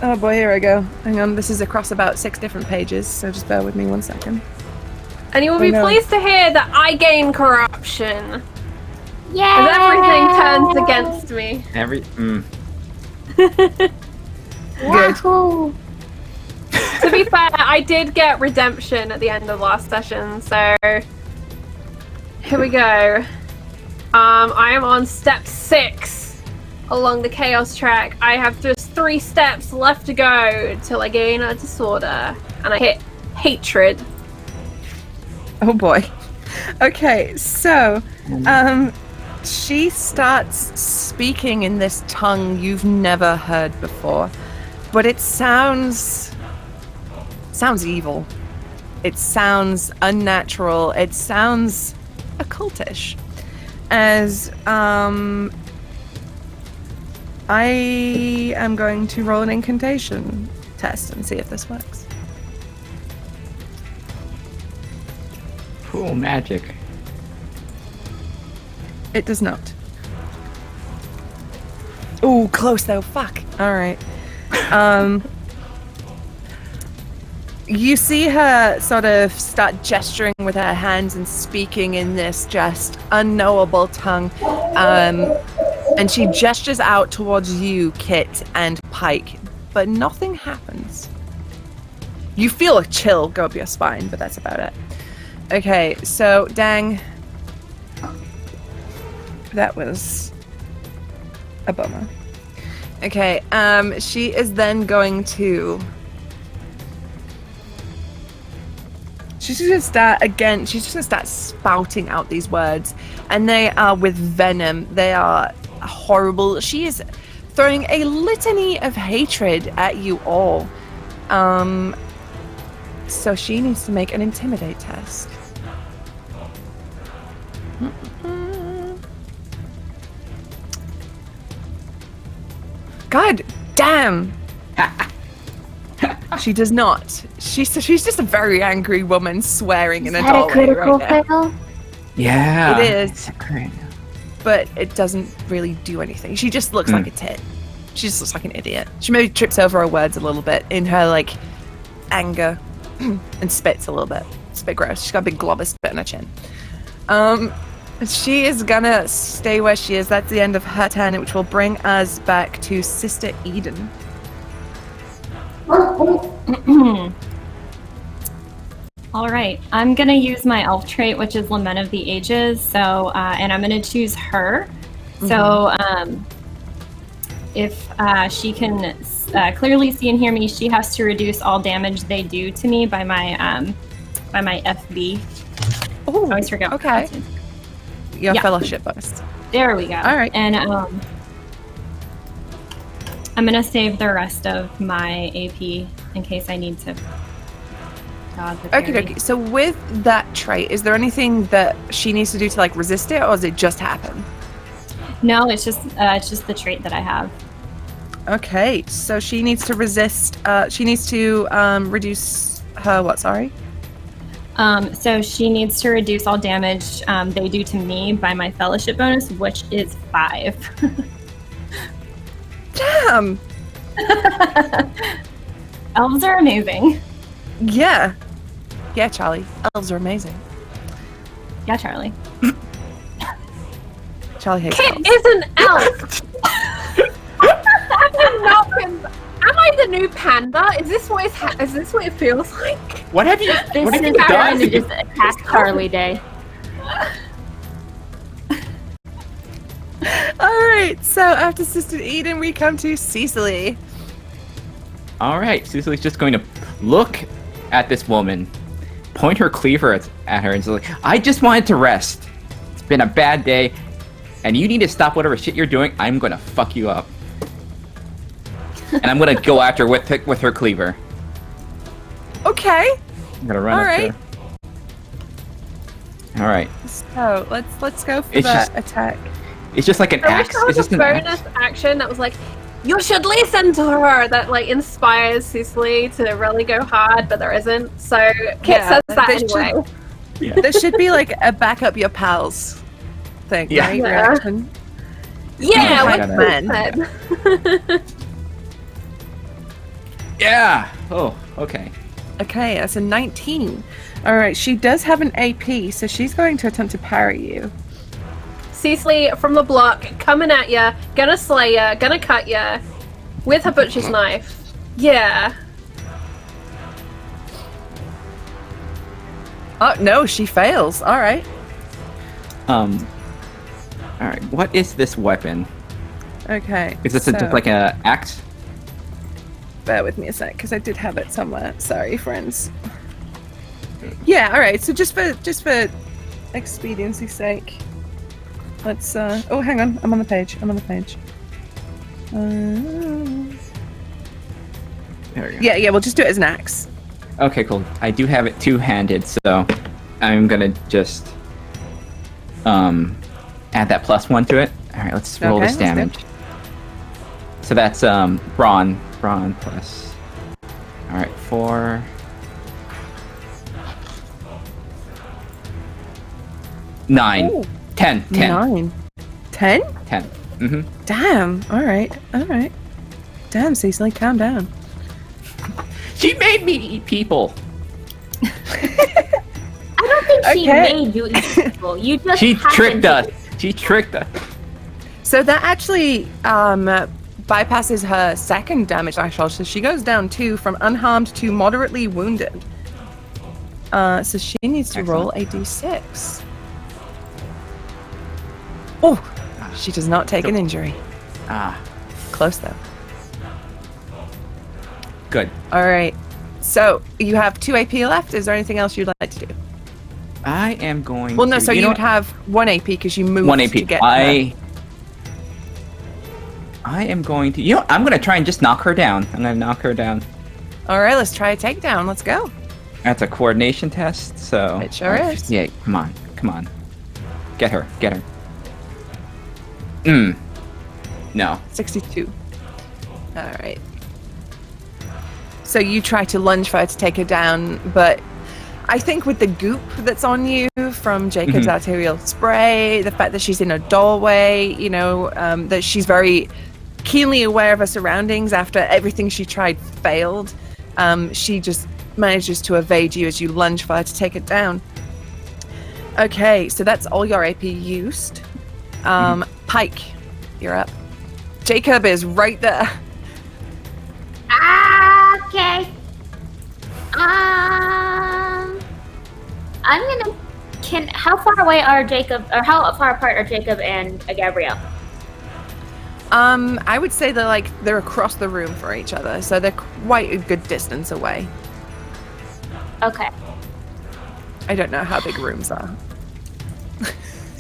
Oh boy, here I go. Hang on, this is across about 6 different pages, so just bear with me 1 second. And you will be no. pleased to hear that I gain corruption. Yeah. As everything turns against me. Wahoo. To be fair, I did get redemption at the end of last session, so here we go. I am on step 6 along the chaos track. I have just 3 steps left to go till I gain a disorder, and I hit hatred. Oh boy. Okay, so she starts speaking in this tongue you've never heard before, but it sounds evil. It sounds unnatural. It sounds occultish. As I am going to roll an incantation test and see if this works. Cool magic. It does not. Ooh, close though. Fuck. All right. You see her sort of start gesturing with her hands and speaking in this just unknowable tongue. And she gestures out towards you, Kit and Pike, but nothing happens. You feel a chill go up your spine, but that's about it. Okay, so Dang. That was a bummer. Okay, she is then going to. She's just gonna start again. She's just gonna start spouting out these words, and they are with venom. They are horrible. She is throwing a litany of hatred at you all. So she needs to make an intimidate test. God damn! She does not. She's just a very angry woman swearing in a Is that a doorway critical right now. fail? Yeah. It is. Great. But it doesn't really do anything. She just looks like a tit. She just looks like an idiot. She maybe trips over her words a little bit in her like anger and spits a little bit. It's a bit gross. She's got a big glob of spit on her chin. She is gonna stay where she is. That's the end of her turn, which will bring us back to Sister Eden. All right, I'm gonna use my elf trait, which is Lament of the Ages. So, and I'm gonna choose her. So, if she can clearly see and hear me, she has to reduce all damage they do to me by my FB. Oh, I always forget. okay. Your Yeah. fellowship bonus. There we go. All right. And I'm gonna save the rest of my AP in case I need to. God, the Okay, parry. okay. So with that trait, is there anything that she needs to do to like resist it, or does it just happen? No, it's just the trait that I have. Okay, so she needs to resist. She needs to reduce her what? Sorry. So she needs to reduce all damage they do to me by my fellowship bonus, which is 5. Damn. Elves are amazing. Yeah. Yeah, Charlie. Elves are amazing. Yeah, Charlie. Charlie hates Kit elves. is an elf. Am I the new panda? Is this what it feels like? What have you? This what have is you trying to done? just attack Charlie Day. All right. So after Sister Eden, we come to Cecily. All right, Cecily's just going to look at this woman, point her cleaver at her, and say, "I just wanted to rest. It's been a bad day, and you need to stop whatever shit you're doing. I'm gonna fuck you up." And I'm gonna go after her with her cleaver. Okay. I'm gonna run All up right. to her. All right. So let's go for It's that just- attack. It's just like an I wish axe. there was It's just a an bonus axe. action that was like, you should listen to her, that like inspires Cecily to really go hard, but there isn't. So Kit Yeah, says that they should- anyway. Yeah. There should be like a back up your pals thing, Yeah. right? Yeah. Reaction. Yeah, Oh, like God, Kit said. Yeah. Oh, okay. Okay, that's a 19. All right, she does have an AP, so she's going to attempt to parry you. Cecily from the block, coming at ya, gonna slay ya, gonna cut ya, with her butcher's knife. Yeah. Oh no, she fails. All right. All right. What is this weapon? Okay. Is this so, just like an axe? Bear with me a sec, because I did have it somewhere. Sorry, friends. Yeah. All right. So just for expediency's sake, let's. Oh, hang on. I'm on the page. There we go. Yeah. We'll just do it as an axe. Okay, cool. I do have it two-handed, so I'm gonna just add that +1 to it. All right, let's roll Okay, this let's do it. damage. So that's brawn plus. All right, 4. Nine. Ooh, 10. 9. 10? 10. Mm-hmm. Damn. All right. Damn, Cecily, calm down. She made me eat people. I don't think she Okay. made you eat people. You just She happened tricked to- us. She tricked us. So that actually bypasses her second damage threshold, so she goes down 2 from unharmed to moderately wounded. So she needs to roll a d6. Oh, she does not take an injury. Ah, Close though. good. All right. So you have 2 AP left. Is there anything else you'd like to do? I am going. Well, no. to, So you you know would have 1 AP because you moved. 1 AP. To get I am going to. You know, I'm going to try and just knock her down. I'm going to knock her down. All right. Let's try a takedown. Let's go. That's a coordination test, so. It sure is. Yeah, come on. Get her. No. 62. All right. So you try to lunge for her to take her down, but I think with the goop that's on you from Jacob's arterial spray, the fact that she's in a doorway, you know, that she's very keenly aware of her surroundings after everything she tried failed, she just manages to evade you as you lunge for her to take it down. Okay, so that's all your AP used. Pike, you're up. Jacob is right there. Okay. How far away are Jacob, or how far apart are Jacob and Gabrielle? I would say they're across the room from each other, so they're quite a good distance away. Okay. I don't know how big rooms are.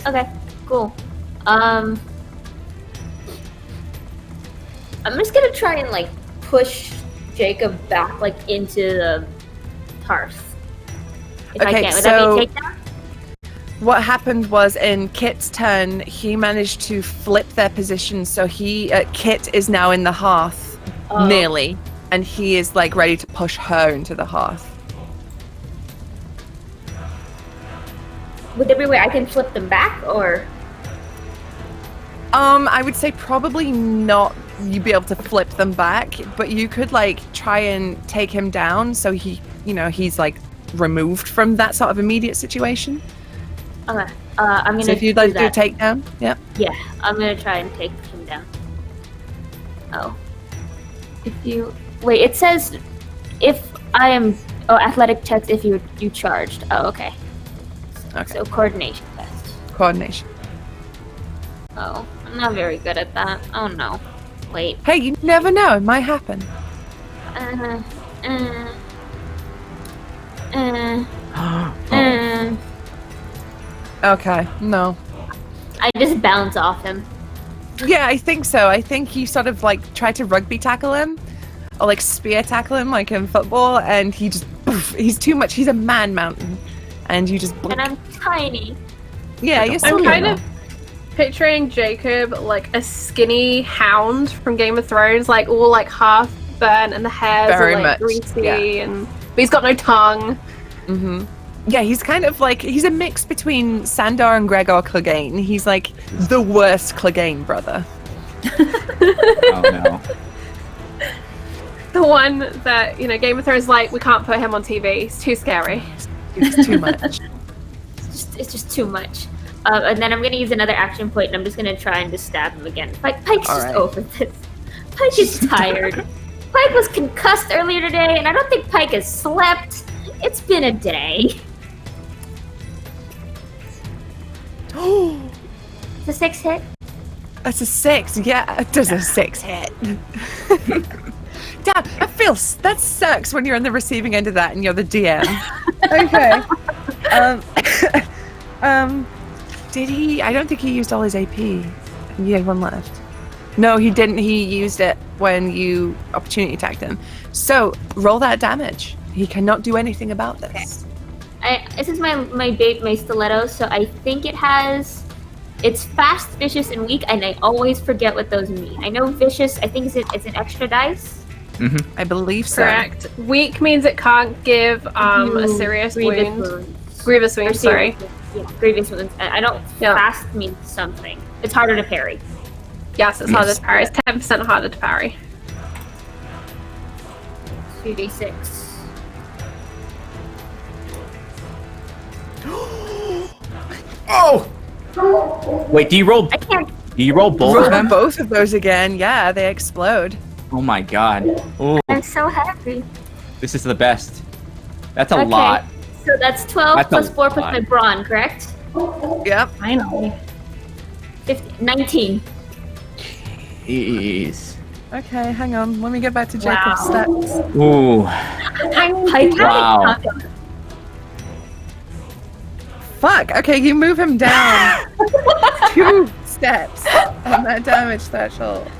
Okay, cool. I'm just gonna try and push Jacob back into the hearth. If I can. Would that be a takedown? What happened was in Kit's turn, he managed to flip their position, so Kit is now in the hearth, nearly, and he is ready to push her into the hearth. Would there be a way I can flip them back, or? I would say probably not. You'd be able to flip them back, but you could try and take him down, so he's removed from that sort of immediate situation. Okay. I'm gonna. So if you'd like to do a takedown, yeah. Yeah, I'm gonna try and take him down. Oh. It says if I am. Oh, athletic checks if you charged. Oh, okay. Okay. So coordination test. Coordination. Oh, I'm not very good at that. Oh no. Wait. Hey, you never know. It might happen. Okay, no. I just bounce off him. Yeah, I think so. I think you sort of try to rugby tackle him or spear tackle him in football, and he just he's too much. He's a man mountain, and you just blink. And I'm tiny. Yeah, you're I'm kind of picturing Jacob like a skinny hound from Game of Thrones, all half burnt, and the hair's Very all much, greasy, yeah. but he's got no tongue. Mm-hmm. Yeah, he's kind of he's a mix between Sandor and Gregor Clegane. He's the worst Clegane brother. Oh no. The one that, Game of Thrones we can't put him on TV. He's too scary. It's too much. It's just too much. And then I'm gonna use another action point, and I'm just gonna try and just stab him again. Pike's just over this. Pike is tired. Pike was concussed earlier today, and I don't think Pike has slept. It's been a day. It's a 6 hit. That's a 6. Yeah, it does a 6 hit. Damn, that sucks when you're on the receiving end of that and you're the DM. Okay. Did he? I don't think he used all his AP. He had 1 left. No, he didn't. He used it when you opportunity attacked him. So roll that damage. He cannot do anything about this. Okay. This is my stiletto, so I think it's fast, vicious, and weak, and I always forget what those mean. I know vicious, I think it's an extra dice. Mm-hmm. I believe so. Correct. Weak means it can't give a serious wound. Grievous wound, sorry. Yeah, grievous wounds. I don't. Yeah. Fast means something. It's harder to parry. Yes, it's harder to parry. It's 10% harder to parry. 2d6. Oh! Wait, do you roll? I can't. Do you roll both Roll of them? both of those again. Yeah, they explode. Oh my god. Oh, I'm so happy. this is the best. That's a Okay. lot. So that's 12 That's plus a 4 plus lot. my brawn, correct? Yep. Finally. 19. Jeez. Okay, hang on. Let me get back to Jacob's stats. Ooh. Pike. Wow. Fuck. Okay, you move him down 2 steps on that damage threshold.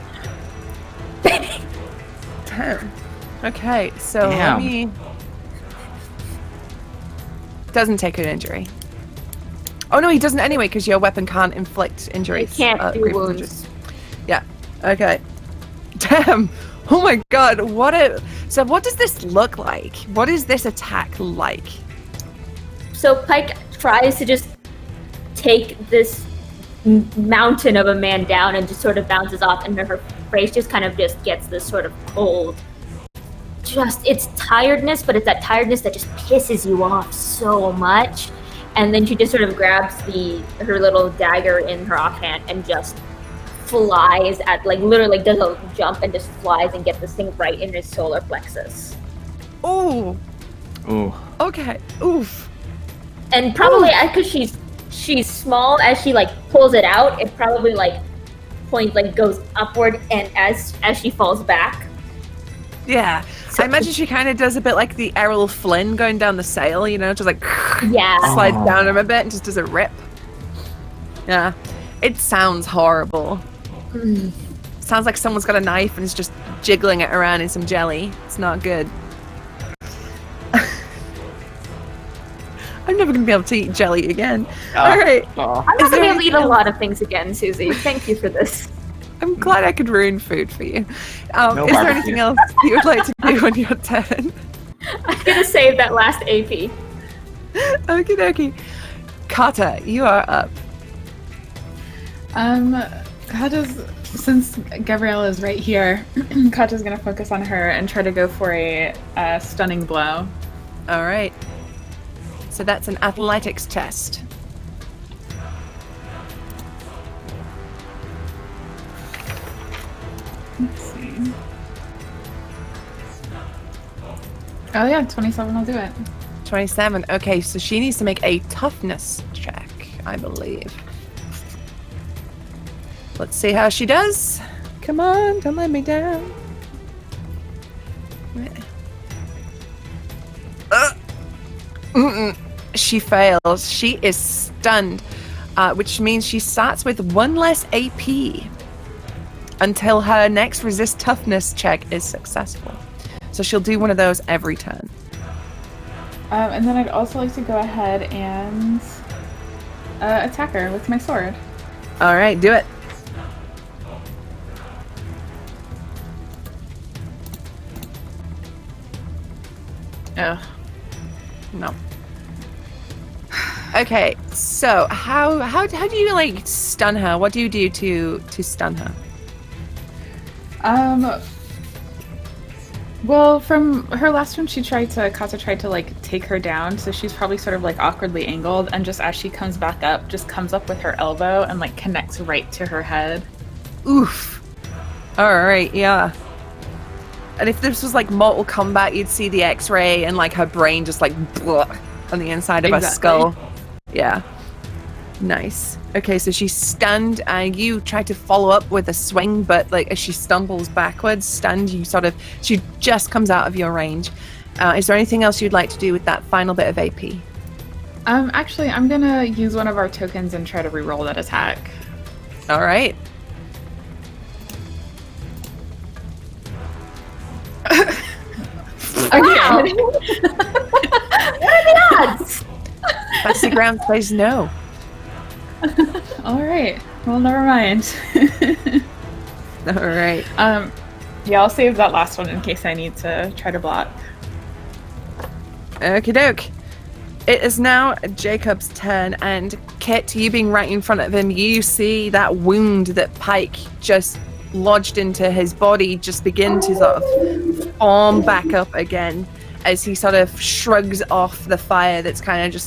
Damn. Okay, so Damn. let me. Doesn't take an injury. Oh no, he doesn't anyway, because your weapon can't inflict injuries. It can't do grievous wounds. injuries. Yeah. Okay. Damn. Oh my god. So what does this look like? What is this attack like? So Pike tries to just take this mountain of a man down and just sort of bounces off, and her face just kind of just gets this sort of cold. It's tiredness, but it's that tiredness that just pisses you off so much. And then she just sort of grabs her little dagger in her offhand and just flies at, literally does a jump and just flies and gets this thing right in his solar plexus. Ooh. Ooh. Okay. Oof. And probably because she's small, as she like pulls it out, it probably like goes upward, and as she falls back. Yeah. I imagine she kind of does a bit like the Errol Flynn going down the sail, you know, just like slides down him a bit and just does a rip. Yeah. It sounds horrible. Sounds like someone's got a knife and is just jiggling it around in some jelly. It's not good. I'm never going to be able to eat jelly again. All right. I'm not going to be able to eat a lot of things again, Susie. Thank you for this. I'm glad I could ruin food for you. No is there anything else you would like to do on your turn? I'm going to save that last AP. Okie dokie. Carter, you are up. Since Gabrielle is right here, Kata's gonna focus on her and try to go for a stunning blow. All right. So that's an athletics test. Let's see. Oh yeah, 27 will do it. 27. Okay, so she needs to make a toughness check, I believe. Let's see how she does. Come on, don't let me down. She fails. She is stunned, which means she starts with 1 less AP until her next resist toughness check is successful. So she'll do one of those every turn. And then I'd also like to go ahead and attack her with my sword. All right, do it. Ugh. No. Okay, so how do you like stun her? What do you do to stun her? Well, from her last one, Kata tried to like take her down, so she's probably sort of like awkwardly angled, and just as she comes back up, just comes up with her elbow and like connects right to her head. Oof. All right, yeah. And if this was like Mortal Kombat, you'd see the X-ray and like her brain just like on the inside of her skull. Yeah. Nice. Okay, so she's stunned, and you try to follow up with a swing, but like as she stumbles backwards, stunned, she just comes out of your range. Is there anything else you'd like to do with that final bit of AP? Actually, I'm gonna use one of our tokens and try to reroll that attack. All right. Wow. What are the odds? Betsy Ground says no. All right. Well, never mind. All right. Yeah, I'll save that last one in case I need to try to block. Okie doke. It is now Jacob's turn, and Kit, you being right in front of him, you see that wound that Pike just lodged into his body just begin to sort of form back up again as he sort of shrugs off the fire that's kind of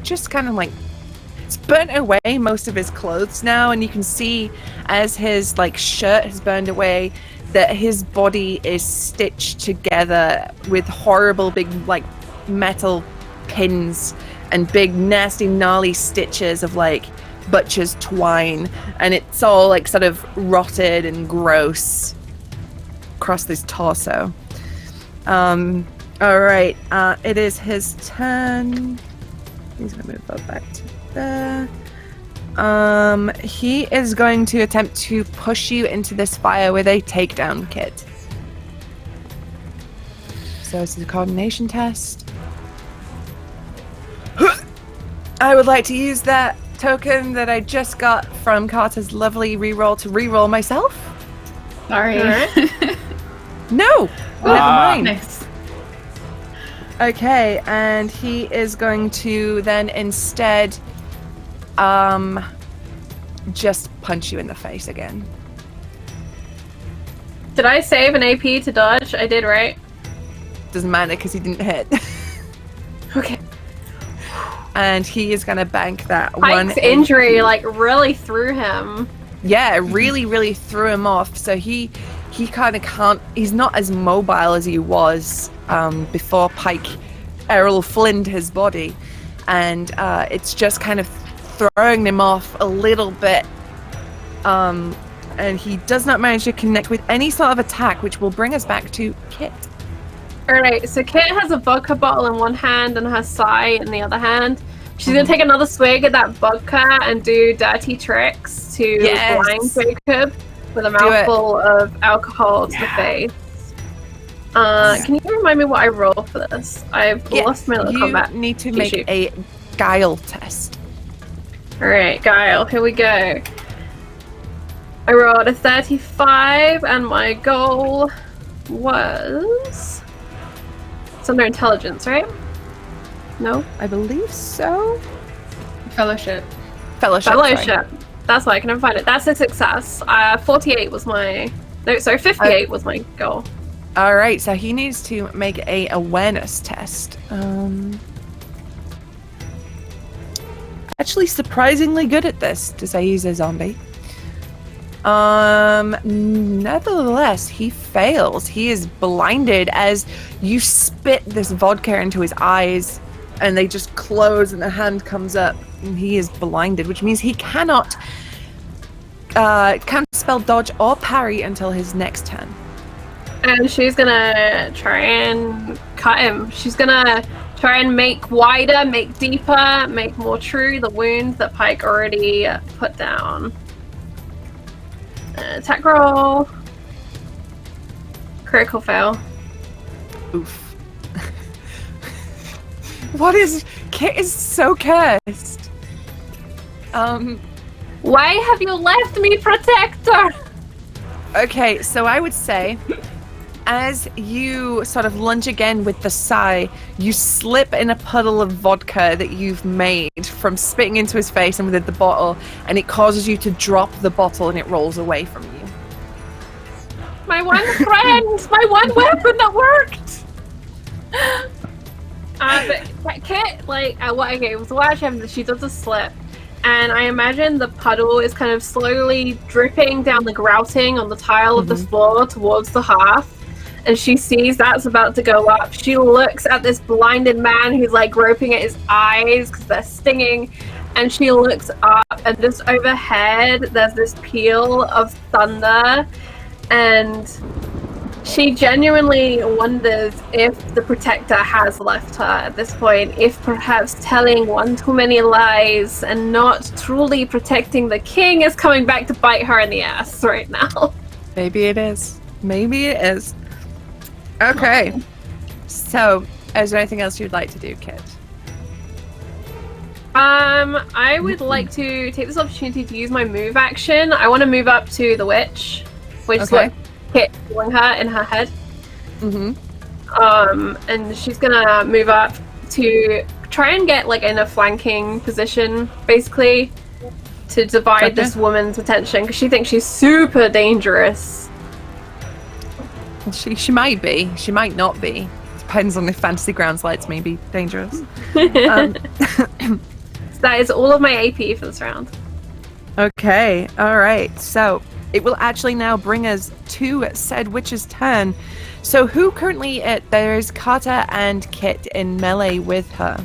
just kind of like it's burnt away most of his clothes now, and you can see as his like shirt has burned away that his body is stitched together with horrible big like metal pins and big nasty gnarly stitches of like butcher's twine, and it's all like sort of rotted and gross across his torso. All right, it is his turn. He's gonna move that back to there. He is going to attempt to push you into this fire with a takedown kit. So this is a coordination test. I would like to use that token that I just got from Carter's lovely reroll to reroll myself. Sorry. No, never mind. Nice. Okay, and he is going to then instead just punch you in the face again. Did I save an AP to dodge? I did, right? Doesn't matter because he didn't hit. Okay. And he is going to bank that Pike's injury like really threw him. Yeah, really, really threw him off. So he kind of can't. He's not as mobile as he was before Pike Errol Flynned his body. and it's just kind of throwing him off a little bit. And he does not manage to connect with any sort of attack, which will bring us back to Kit. Alright, so Kit has a vodka bottle in one hand and her sai in the other hand. She's gonna take another swig at that vodka and do dirty tricks to blind Jacob with a mouthful of alcohol to the face. Can you remind me what I roll for this? I've lost my little combat. You need to make a guile test. Alright, guile, here we go. I rolled a 35 and my goal was... It's under intelligence, right? No? I believe so. Fellowship. Fellowship. That's why I can never find it. That's a success. 48 was my... No, sorry, 58 was my goal. All right, so he needs to make a awareness test. Actually, surprisingly good at this, to say he's a zombie. Nevertheless, he fails. He is blinded as you spit this vodka into his eyes, and they just close, and the hand comes up, and he is blinded, which means he cannot spell dodge or parry until his next turn. And she's gonna try and cut him. She's gonna try and make wider, make deeper, make more true the wound that Pike already put down. Attack roll. Critical fail. Oof. Kit is so cursed. Why have you left me, Protector? Okay, so I would say, as you sort of lunge again with the sai, you slip in a puddle of vodka that you've made from spitting into his face and within the bottle, and it causes you to drop the bottle and it rolls away from you. My one friend! My one weapon that worked! But Kit, what happens is she does a slip, and I imagine the puddle is kind of slowly dripping down the grouting on the tile of the floor towards the hearth. And she sees that's about to go up. She looks at this blinded man who's groping at his eyes because they're stinging. And she looks up, and just overhead, there's this peal of thunder. And she genuinely wonders if the Protector has left her at this point. If perhaps telling one too many lies and not truly protecting the king is coming back to bite her in the ass right now. Maybe it is. Maybe it is. Okay, so is there anything else you'd like to do, Kit? I would like to take this opportunity to use my move action. I want to move up to the witch, which is what Kit pulling her in her head. And she's gonna move up to try and get in a flanking position, basically, to divide this woman's attention because she thinks she's super dangerous. She might be. She might not be. Depends on if Fantasy Grounds Lights may be dangerous. So that is all of my AP for this round. Okay, alright. So it will actually now bring us to said witch's turn. So who currently there's Carter and Kit in melee with her.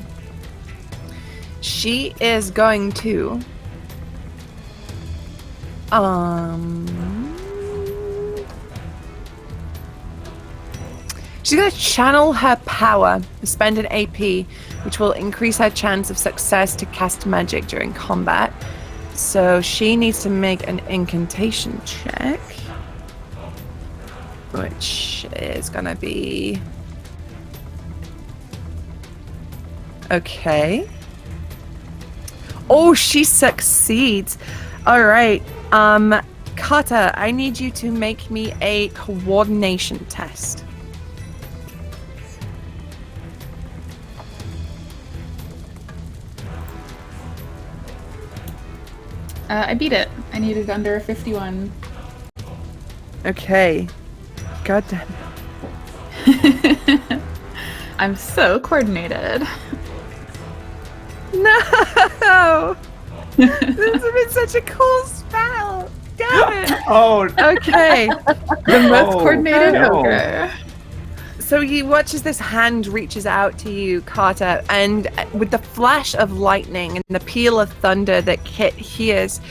She is going to she's going to channel her power, spend an AP, which will increase her chance of success to cast magic during combat. So she needs to make an incantation check, which is going to be... Okay. Oh, she succeeds. All right. Carter, I need you to make me a coordination test. I beat it. I needed under 51. Okay. God damn it. I'm so coordinated. No! This has been such a cool spell! Damn it! Oh, Okay. The most coordinated ogre. So you watch as this hand reaches out to you, Carter, and with the flash of lightning and the peal of thunder that Kit hears,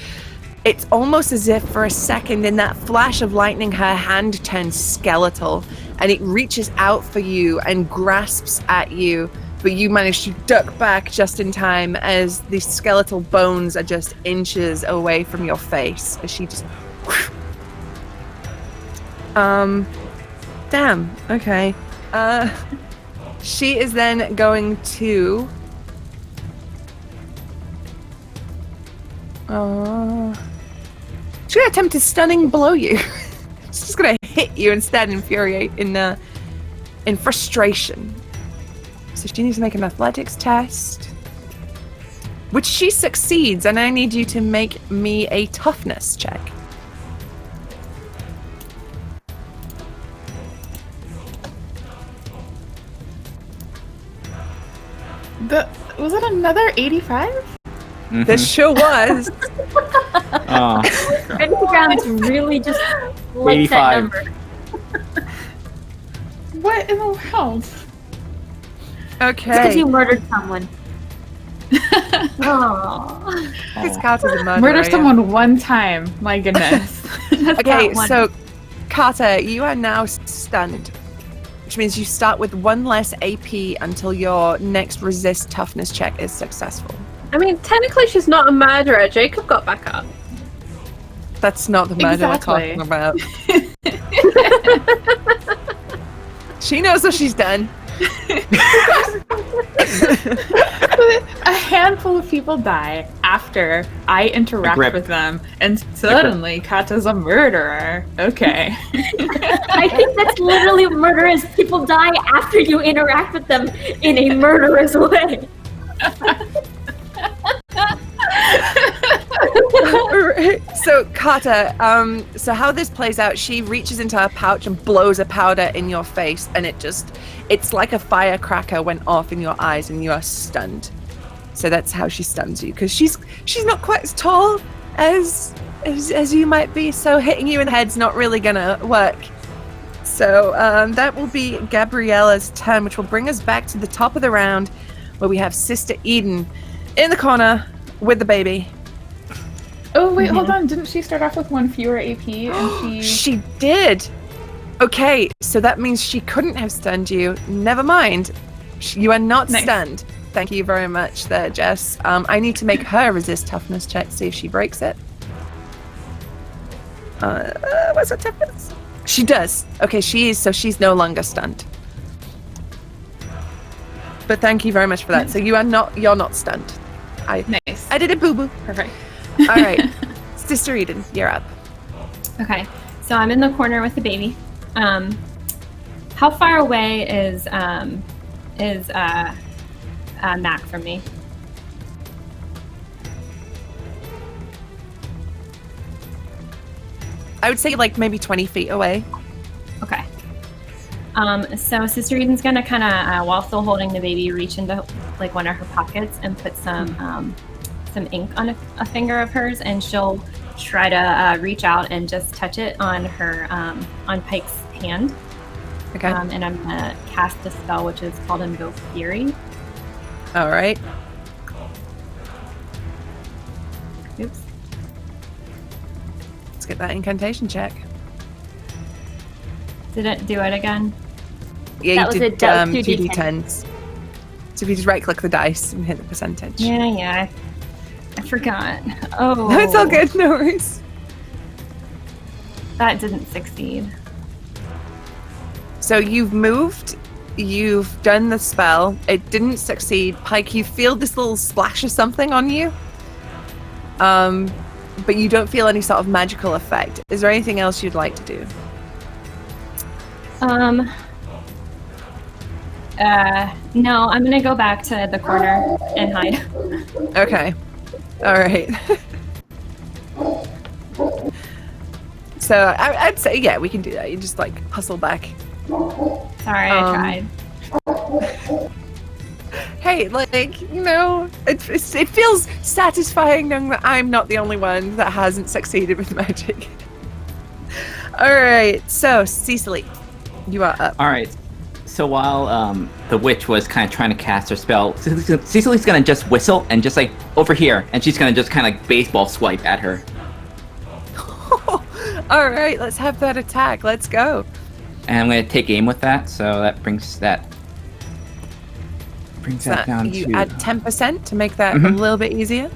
it's almost as if for a second in that flash of lightning, her hand turns skeletal and it reaches out for you and grasps at you, but you manage to duck back just in time as the skeletal bones are just inches away from your face as she just... Damn, okay. She is then going to... she's gonna attempt to stunning blow you. She's just gonna hit you instead, infuriate in frustration. So she needs to make an athletics test, which she succeeds, and I need you to make me a toughness check. Was it another 85? Mhm. This sure was. Oh, Instagram is really just like that 85. number. What in the world? Okay. It's because you murdered someone. Oh. It's Carter's a murderer, Murder yeah. someone one time. My goodness. Okay, That one. so Carter, you are now stunned, which means you start with 1 less AP until your next resist toughness check is successful. I mean, technically she's not a murderer. Jacob got back up. That's not the murder Exactly. we're talking about. She knows what she's done. A handful of people die after I interact Grip. with them, and suddenly Kata's a murderer. Okay. I think that's literally murderous. People die after you interact with them in a murderous way. So Carter, so how this plays out, she reaches into her pouch and blows a powder in your face, and it's like a firecracker went off in your eyes and you are stunned. So that's how she stuns you, because she's not quite as tall as you might be, so hitting you in the head's not really gonna work. So that will be Gabriella's turn, which will bring us back to the top of the round, where we have Sister Eden in the corner with the baby. Oh wait, hold on. Didn't she start off with 1 fewer AP? And She did. Okay, so that means she couldn't have stunned you. Never mind. You are not Nice. stunned. Thank you very much there, Jess. I need to make her resist toughness check, see if she breaks it. What's her toughness? She does. Okay, she's no longer stunned. But thank you very much for that. So you're not stunned. Nice. I did it, boo-boo. Perfect. All right. Sister Eden, you're up. Okay, so I'm in the corner with the baby. How far away is Mac from me? I would say like maybe 20 feet away. Okay. So Sister Eden's gonna kind of, while still holding the baby, reach into like one of her pockets and put some ink on a finger of hers, and she'll try to reach out and just touch it on her on Pike's hand. Okay. And I'm gonna cast a spell which is called Invoke Fury. All right. Oops. Let's get that incantation check. Did it do it again? Yeah, That you was did a 2d10s. 2d10s. So if you just right-click the dice and hit the percentage. Yeah. I forgot. Oh. No, it's all good. No worries. That didn't succeed. So you've moved. You've done the spell. It didn't succeed. Pike, you feel this little splash of something on you. But you don't feel any sort of magical effect. Is there anything else you'd like to do? No, I'm gonna go back to the corner and hide. Okay. All right. So I'd say, yeah, we can do that. You just like hustle back. Sorry, I tried. Hey, like, you know, it feels satisfying knowing that I'm not the only one that hasn't succeeded with magic. All right, so Cecily, you are up. all right. So while the witch was kind of trying to cast her spell, Cecily's gonna just whistle and just like over here, and she's gonna just kind of like baseball swipe at her. All right, let's have that attack. Let's go. And I'm gonna take aim with that, so that brings that down You to. add 10% to make that a little bit easier.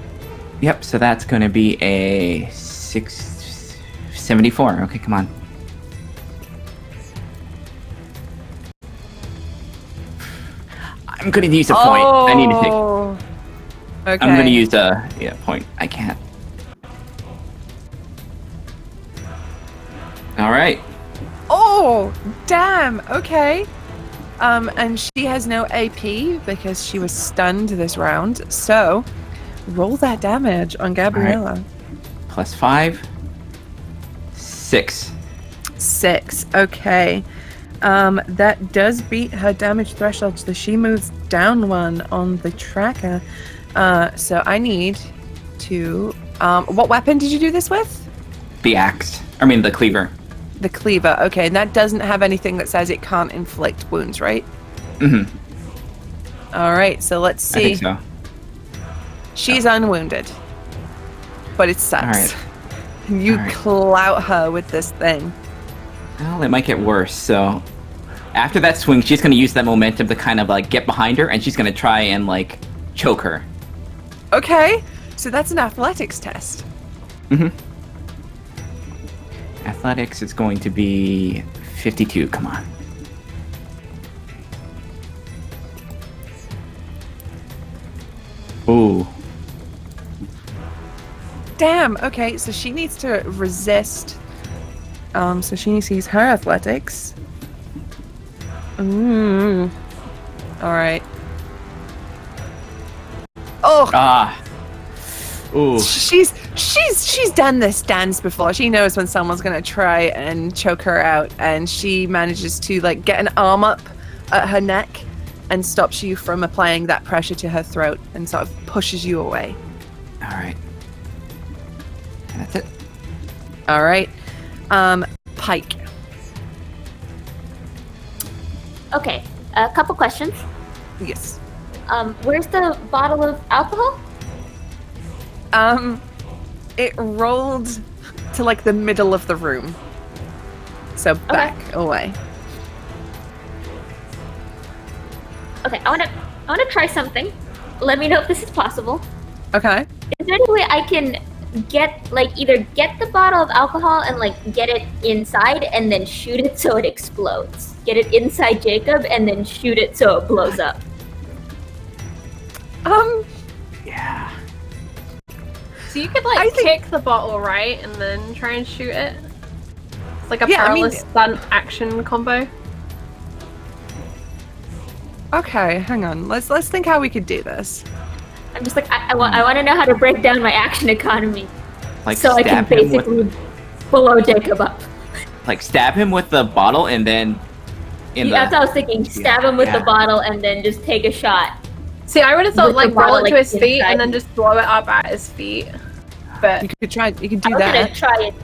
Yep. So that's gonna be a 674. Okay, come on. I'm gonna use a point. I need to take. Okay. I'm gonna use a point. I can't. All right. Oh, damn. Okay. And she has no AP because she was stunned this round. So, roll that damage on Gabriella. Plus 5. 6. 6. Okay. That does beat her damage threshold, so she moves down 1 on the tracker. So I need to. What weapon did you do this with? The axe. I mean the cleaver. The cleaver. Okay, and that doesn't have anything that says it can't inflict wounds, right? Mm-hmm. All right. So let's see. I think so. She's unwounded, but it sucks. All right. You All right. clout her with this thing. Well, it might get worse. So after that swing, she's gonna use that momentum to kind of like get behind her, and she's gonna try and like choke her. Okay. So that's an athletics test. Mm-hmm. Athletics is going to be 52. Come on. Ooh. Damn. Okay. So she needs to resist. So she needs to use her athletics. All right. Oh. Ah. Ooh. She's done this dance before. She knows when someone's gonna try and choke her out, and she manages to like get an arm up at her neck and stops you from applying that pressure to her throat and sort of pushes you away. All right. That's it. All right. Pike. Okay, a couple questions. Yes. Where's the bottle of alcohol? It rolled to like the middle of the room. So back away. Okay, I wanna try something. Let me know if this is possible. Okay. Is there any way I can either get the bottle of alcohol and like get it inside and then shoot it so it explodes? Get it inside Jacob and then shoot it so it blows up. Yeah. So you could like kick the bottle, right, and then try and shoot it. It's like a perilous stunt action combo. Okay, hang on. Let's think how we could do this. I'm just like I want to know how to break down my action economy, Like so I can stab him basically blow Jacob up. like stab him with the bottle and then That's what I was thinking. Stab him with the bottle and then just take a shot. See, I would have thought With like the bottle, roll it to like, his feet inside. and then just blow it up at his feet. But You could try. You could do I was gonna that. try and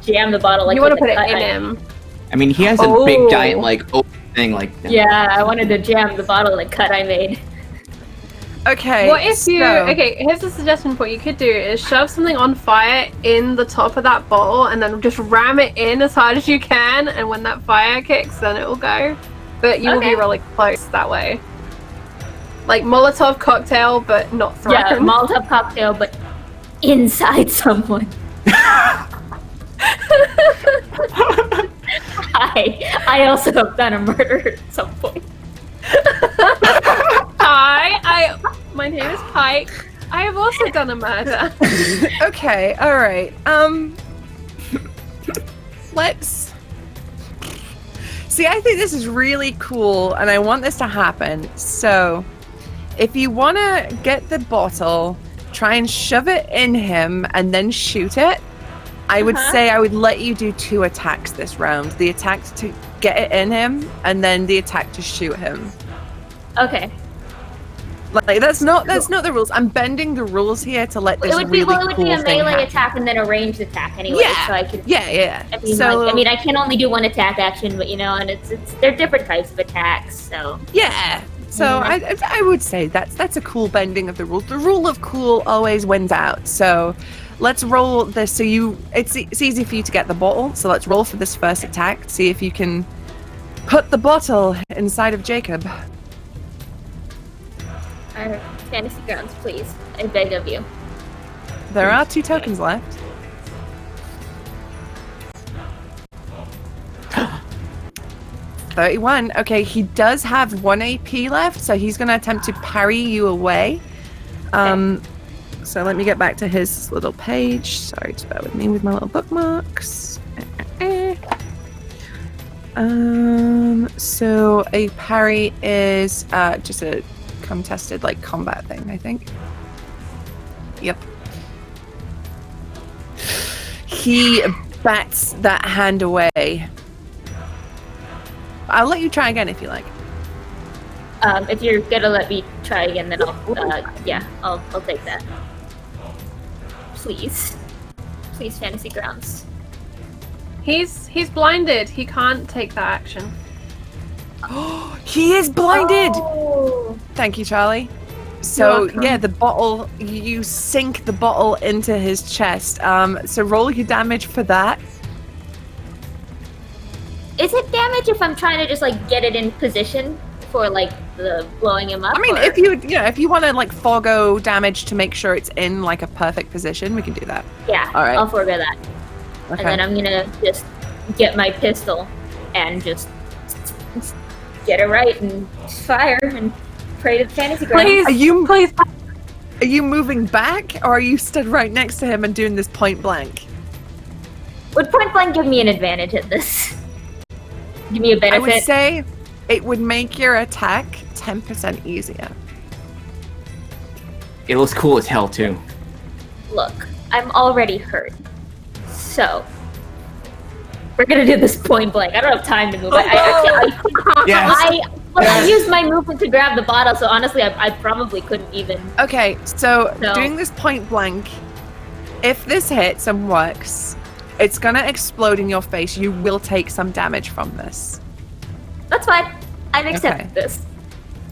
jam the bottle like you want to with put a it cut in knife. him. I mean, he has a big giant like open thing like that. Yeah, I wanted to jam the bottle like cut I made. Okay. What if you? so- Okay, here's a suggestion. What you could do is shove something on fire in the top of that bottle, and then just ram it in as hard as you can. And when that fire kicks, then it will go. But you will be really close that way. Like Molotov cocktail, but not thrown. Yeah, Molotov cocktail, but inside someone. I also have done a murder at some point. Hi, my name is Pike. I have also done a murder. Okay. All right. Let's see. I think this is really cool, and I want this to happen. So, if you want to get the bottle, try and shove it in him, and then shoot it. I would say I would let you do 2 attacks this round. The attack to get it in him, and then the attack to shoot him. Okay. Like that's not the rules. I'm bending the rules here to let this It would be really a cool melee thing happen. attack and then a ranged attack anyway. Yeah. So I could. Yeah. I mean, So I can only do one attack action, but and it's they're different types of attacks. So yeah. So I would say that's a cool bending of the rules. The rule of cool always wins out. So let's roll this. So it's easy for you to get the bottle. So let's roll for this first attack. See if you can put the bottle inside of Jacob. Fantasy grounds, please. I beg of you. There are 2 tokens left. $31. Okay, he does have 1 AP left, so he's going to attempt to parry you away. So let me get back to his little page. Sorry, just bear with me with my little bookmarks. So a parry is just a contested combat thing, I think. Yep. He bats that hand away. I'll let you try again if you like. If you're gonna let me try again, then I'll take that. Please, fantasy grounds. He's blinded. He can't take that action. He is blinded. Oh. Thank you, Charlie. So welcome. yeah, the bottle, you sink the bottle into his chest. So roll your damage for that. Is it damage if I'm trying to just get it in position for the blowing him up? I mean, or? if you want to forgo damage to make sure it's in a perfect position, we can do that. Yeah, All right. I'll forego that. Okay. And then I'm gonna just get my pistol and just get it right and fire and pray to the fantasy ground. Please, please. Are you moving back, or are you stood right next to him and doing this point blank? Would point blank give me an advantage at this? Give me a benefit? I would say it would make your attack 10% easier. It looks cool as hell too. Look, I'm already hurt. So, we're gonna do this point blank. I don't have time to move. Yes. I used my movement to grab the bottle, so honestly, I probably couldn't even. Okay, so No. doing this point blank, if this hits and works, it's gonna explode in your face. You will take some damage from this. That's fine. I've accepted Okay. this.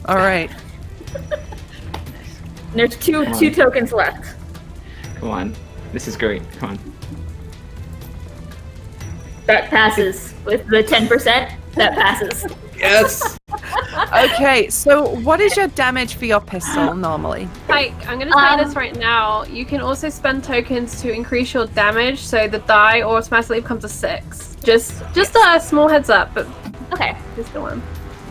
All right. There's two tokens left. Come on. This is great. Come on. That passes with the 10%. That passes. Yes. Okay, so what is your damage for your pistol normally? Pike, I'm gonna say this right now. You can also spend tokens to increase your damage, so the die automatically becomes a 6. Just a small heads up, but Okay. just the one.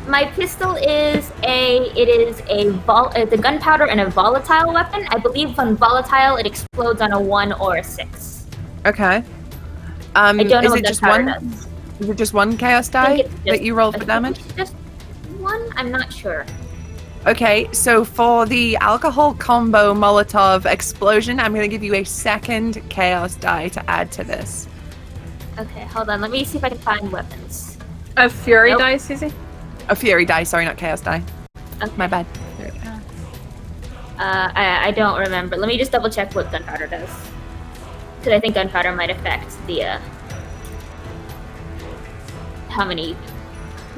My pistol is the gunpowder and a volatile weapon. I believe on volatile it explodes on a 1 or a 6. Okay. I don't know is what it just gunpowder one? does. Is it just one chaos I die think it's that you roll I for think damage? it's just one? I'm not sure. Okay, so for the alcohol combo Molotov explosion, I'm gonna give you a second chaos die to add to this. Okay, hold on. Let me see if I can find weapons. A fury Nope. die, Susie? A fury die, sorry, not chaos die. Okay. My bad. I don't remember. Let me just double check what gunpowder does. Because I think gunpowder might affect the, how many...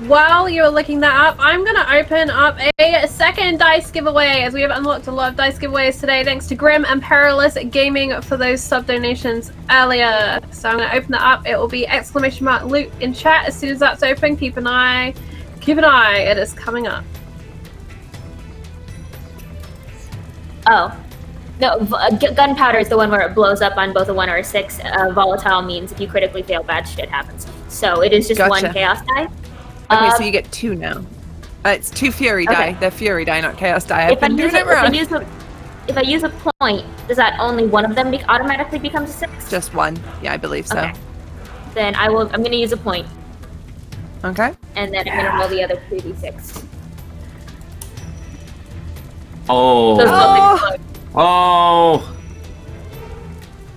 While you're looking that up, I'm going to open up a second dice giveaway, as we have unlocked a lot of dice giveaways today, thanks to Grim and Perilous Gaming for those sub-donations earlier. So I'm going to open that up. It will be ! loot in chat. As soon as that's open, keep an eye. It is coming up. Oh. No, gunpowder is the one where it blows up on both a 1 or a 6. Volatile means if you critically fail, bad shit happens. So it is just Gotcha. one chaos die. Okay, so you get 2 now. It's 2 fury die. They're fury die, not chaos die. I've been doing it wrong. If I use a point, does that only one of them automatically becomes a 6? Just 1. Yeah, I believe so. Okay. Then I'm going to use a point. Okay. And then I'm going to roll the other 2d6. Oh. Those both explode. Oh.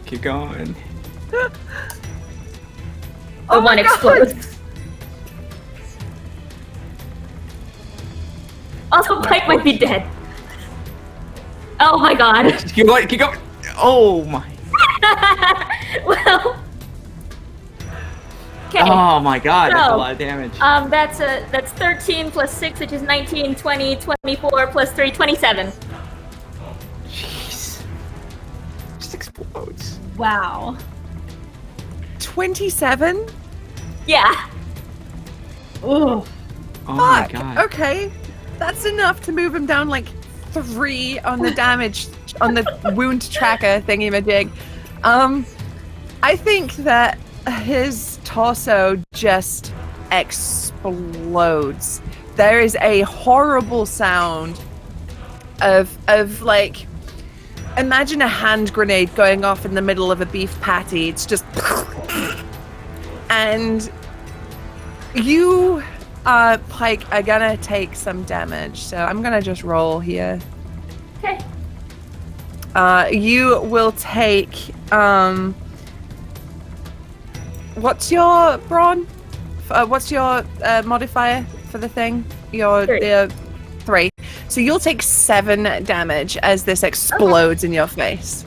Keep going. Or one explodes. Also, Pike might be dead. Oh my god. Keep going, keep going. Oh my. Well. Okay. Oh my god, that's a So, lot of damage. That's 13 plus 6, which is 19, 20, 24 plus 3, 27. Jeez. Just explodes. Wow. 27? Yeah. Ooh. Oh my Fuck. god. Okay. That's enough to move him down like 3 on the damage on the wound tracker thingy-majig. I think that his torso just explodes. There is a horrible sound of like, imagine a hand grenade going off in the middle of a beef patty. It's just, and you, Pike, are gonna take some damage. So I'm gonna just roll here. Okay. You will take, what's your brawn? What's your modifier for the thing? Your 3. So you'll take 7 damage as this explodes in your face.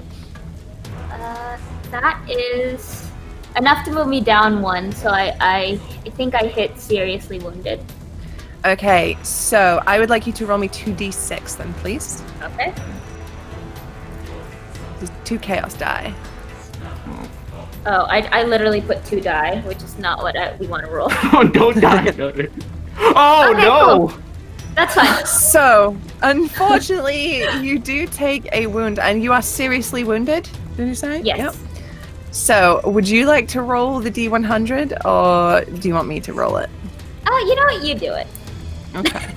That is enough to move me down 1, so I think I hit seriously wounded. Okay, so I would like you to roll me 2d6 then, please. Okay. Just 2 chaos die. Oh, I literally put 2 die, which is not what we want to roll. Oh, don't die. Oh Okay, no! cool. That's fine. So, unfortunately, you do take a wound, and you are seriously wounded, did you say? Yes. Yep. So, would you like to roll the d100, or do you want me to roll it? Oh, you know what? You do it. Okay.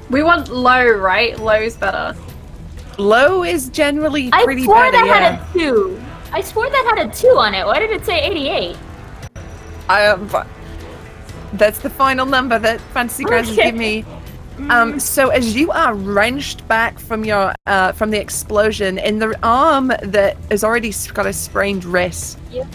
We want low, right? Low's better. Low is generally I pretty swore better, that yeah. had a 2. I swore that had a 2 on it. Why did it say 88? That's the final number that Fantasy Grounds has given me. So as you are wrenched back from your from the explosion in the arm that has already got a sprained wrist, Yep.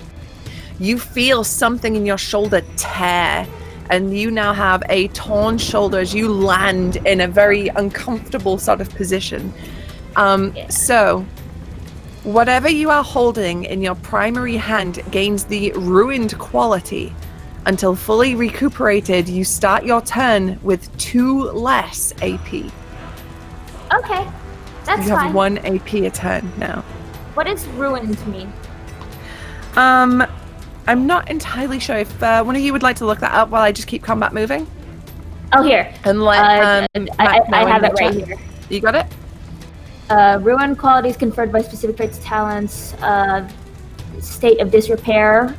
you feel something in your shoulder tear, and you now have a torn shoulder as you land in a very uncomfortable sort of position. So whatever you are holding in your primary hand gains the ruined quality. Until fully recuperated, you start your turn with 2 less AP. Okay. That's You have fine. 1 AP a turn now. What does ruined mean? I'm not entirely sure if one of you would like to look that up while I just keep combat moving. Oh, here. And let I Matt know in have the it right chat. here. You got it? Ruin qualities conferred by specific traits, talents, state of disrepair.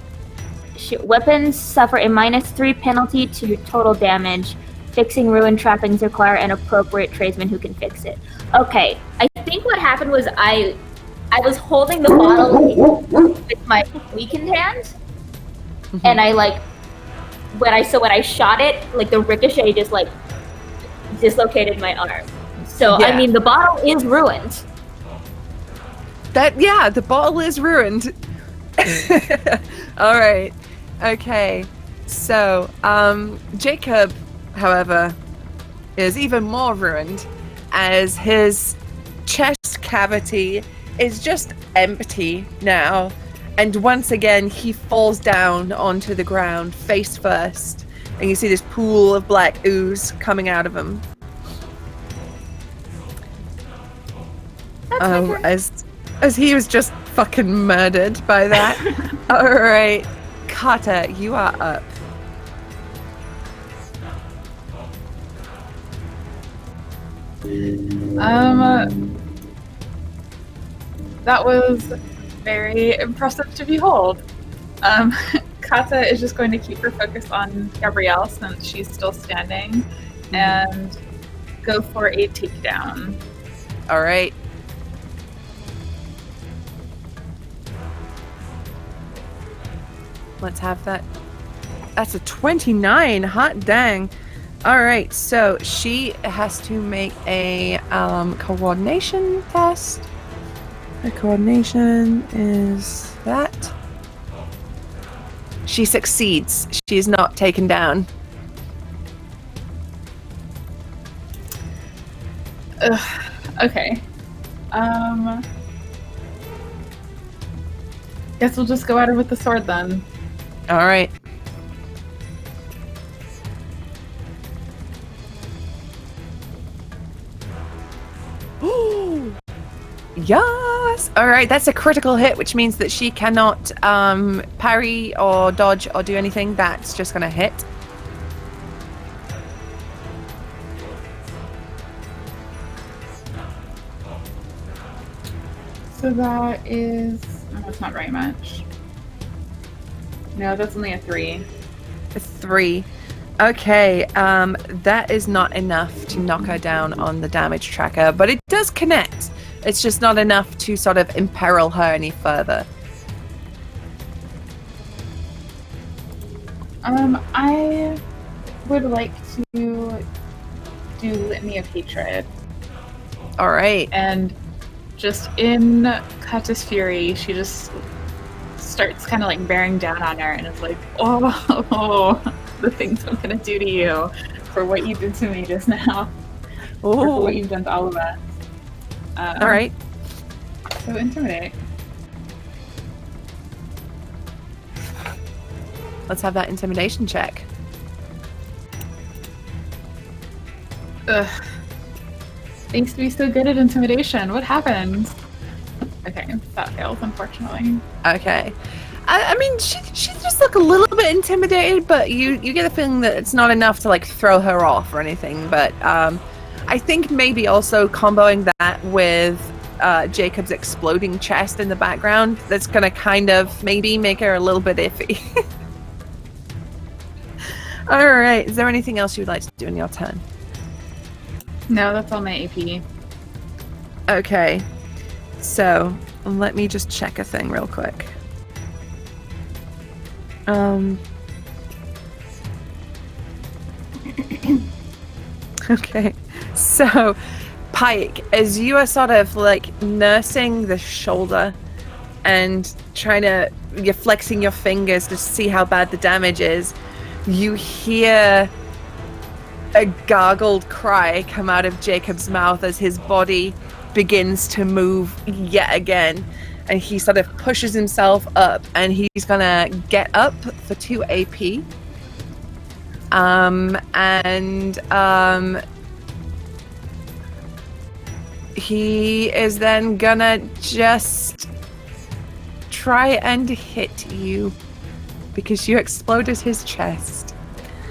Weapons suffer a -3 penalty to total damage. Fixing ruin trappings require an appropriate tradesman who can fix it. Okay, I think what happened was I was holding the bottle with my weakened hand, and I when I shot it, like the ricochet just like dislocated my arm. So Yeah. I mean, the bottle is ruined. The bottle is ruined. All right. Okay. So, Jacob, however, is even more ruined as his chest cavity is just empty now. And once again, he falls down onto the ground face first. And you see this pool of black ooze coming out of him. As he was just fucking murdered by that. All right, Kata, you are up. That was very impressive to behold. Kata is just going to keep her focus on Gabrielle since she's still standing and go for a takedown. All right. Let's have that. That's a 29. Hot dang. All right. So she has to make a coordination test. The coordination is that. She succeeds. She is not taken down. Okay. Guess we'll just go at her with the sword then. All right. Yes. All right. That's a critical hit, which means that she cannot parry or dodge or do anything. That's just gonna hit. So that is... Oh, that's not very much. No, that's only a 3. A 3. Okay, that is not enough to knock her down on the damage tracker, but it does connect. It's just not enough to sort of imperil her any further. I would like to do Litany of Hatred. All right. And just in Kata's fury, she just starts kind of like bearing down on her and is like, oh, the things I'm gonna do to you for what you did to me just now. Or for what you've done to all of us. All right. So intimidate. Let's have that intimidation check. Ugh. I used to be so good at intimidation. What happened? Okay, that fails, unfortunately. Okay. I mean, she just look a little bit intimidated, but you get the feeling that it's not enough to like throw her off or anything. But I think maybe also comboing that with Jacob's exploding chest in the background, that's gonna kind of maybe make her a little bit iffy. All right. Is there anything else you'd like to do in your turn? No, that's all my AP. Okay. So let me just check a thing real quick. Okay. So, Pike, as you are sort of like nursing the shoulder and you're flexing your fingers to see how bad the damage is, you hear a gargled cry come out of Jacob's mouth as his body begins to move yet again. And he sort of pushes himself up and he's gonna get up for 2 AP. He is then gonna just try and hit you because you exploded his chest.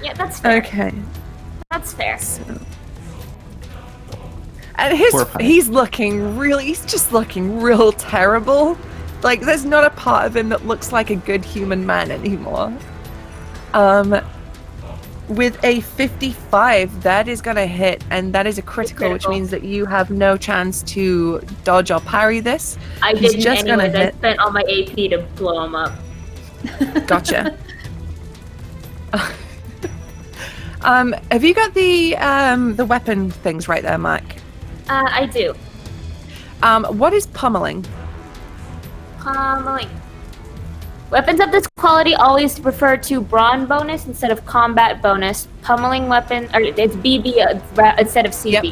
Yeah, that's fair. Okay. That's fair. And he's just looking real terrible. Like, there's not a part of him that looks like a good human man anymore. With a 55, that is gonna hit, and that is a critical, which means that you have no chance to dodge or parry this. I He's didn't just gonna anyways. I hit. spent all my AP to blow him up. Gotcha. Have you got the weapon things right there, Mike? I do. What is pummeling? Pummeling. Weapons of this quality always refer to brawn bonus instead of combat bonus. Pummeling weapon, or it's BB instead of CB. Yep.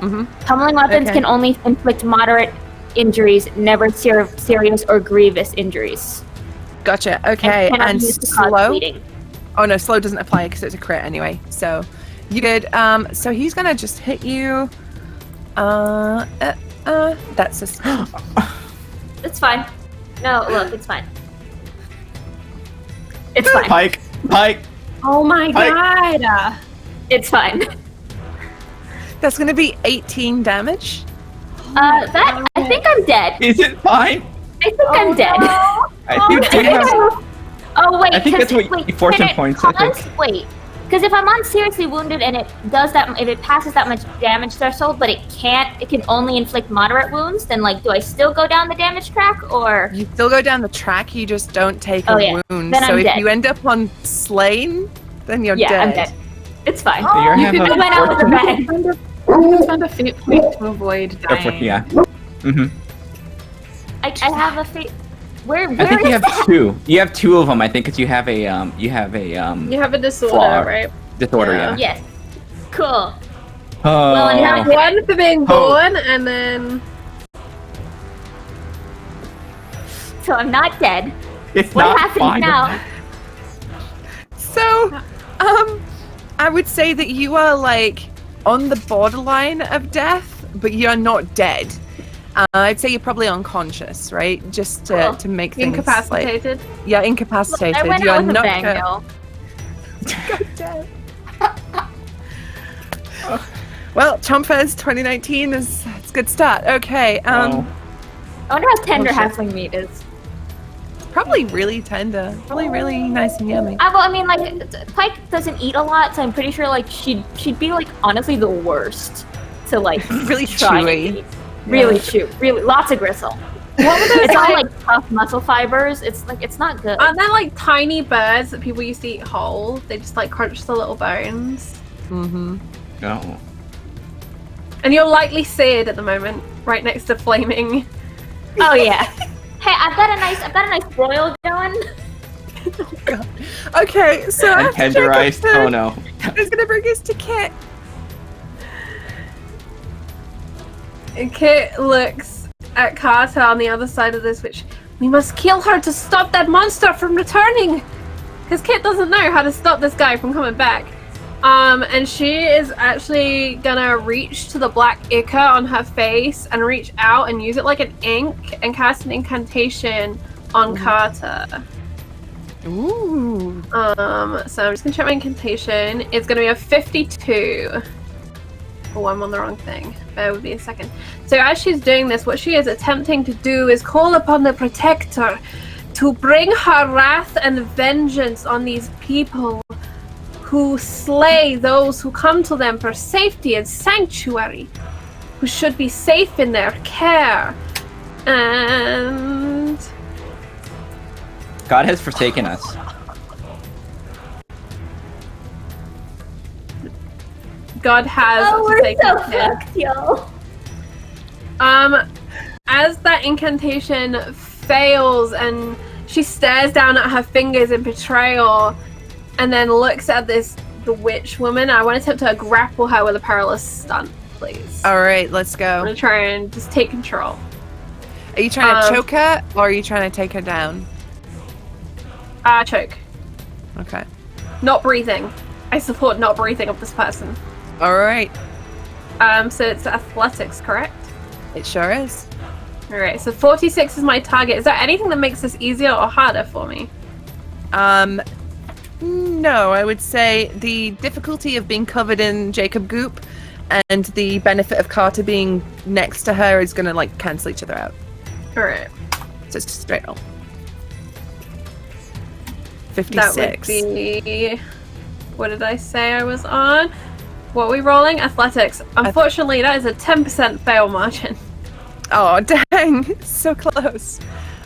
Mm-hmm. Pummeling weapons can only inflict moderate injuries, never serious or grievous injuries. Gotcha. Okay, and slow. Bleeding. Oh no, slow doesn't apply because it's a crit anyway. So you good. So he's gonna just hit you. That's a. It's fine. No, look, it's fine. It's fine. Pike. Oh my Pike. god! It's fine. That's gonna be 18 damage. I think I'm dead. Is it fine? I think I'm dead. I think we have. Oh wait, I think that's what fortune points. I think. Wait, because if I'm on seriously wounded and it does that, if it passes that much damage threshold, but it can only inflict moderate wounds, then like, do I still go down the damage track or? You still go down the track. You just don't take a wound. Then so I'm if dead. you end up on slain, then you're dead. Yeah, I'm dead. It's fine. So you're You can went out with a bang. You spend a fate point to avoid dying. Yeah. Mm-hmm. I have a fate. Where I think is you have that? 2. You have 2 of them. I think because you have a You have a disorder, flaw. right? Disorder. Yeah. Yeah. Yes. Cool. Well, and how- One for being born, and then So I'm not dead. It's What not happens fine. now? So, I would say that you are like on the borderline of death, but you're not dead. I'd say you're probably unconscious, right? Just to make things incapacitated. Like, yeah, incapacitated. I went you out are with a not bang, go- though. dead. Well, Chumpfest 2019 it's a good start. Okay, Oh. I wonder how tender Oh, shit. halfling meat is. probably really tender, probably really nice and yummy. Well, I mean, like, Pike doesn't eat a lot, so I'm pretty sure, like, she'd be, like, honestly the worst to, like, Really try and chewy. eat. Really chew. Really, lots of gristle. What were those It's all, like? like, tough muscle fibers. It's, like, it's not good. Aren't there like tiny birds that people used to eat whole? They just like crunch the little bones. Mm-hmm. Oh. And you're lightly seared at the moment, right next to flaming. Oh, yeah. Hey, I've got a nice broil going. Okay, so And after tenderized Jacob, tono. it's gonna bring us to Kit. And Kit looks at Carter on the other side of this, which we must kill her to stop that monster from returning. Because Kit doesn't know how to stop this guy from coming back. And she is actually gonna reach to the black ichor on her face and reach out and use it like an ink and cast an incantation on Carter. Ooh. So I'm just gonna check my incantation. It's gonna be a 52. Oh, I'm on the wrong thing. Bear with me a second. So as she's doing this, what she is attempting to do is call upon the Protector to bring her wrath and vengeance on these people who slay those who come to them for safety and sanctuary, who should be safe in their care. And God has forsaken us. God has Oh, we're forsaken so him. fucked, yo. As that incantation fails and she stares down at her fingers in betrayal and then looks at the witch woman, I want to attempt to grapple her with a perilous stunt, please. All right, let's I'm go. gonna try and just take control. Are you trying to choke her, or are you trying to take her down? Choke. Okay. Not breathing. I support not breathing of this person. All right. So it's athletics, correct? It sure is. Alright, so 46 is my target. Is there anything that makes this easier or harder for me? No, I would say the difficulty of being covered in Jacob goop and the benefit of Carter being next to her is gonna like cancel each other out. Alright. So it's just straight roll. That 56. would be... What did I say I was on? What are we rolling? Athletics. Unfortunately, that is a 10% fail margin. Oh, dang. So close.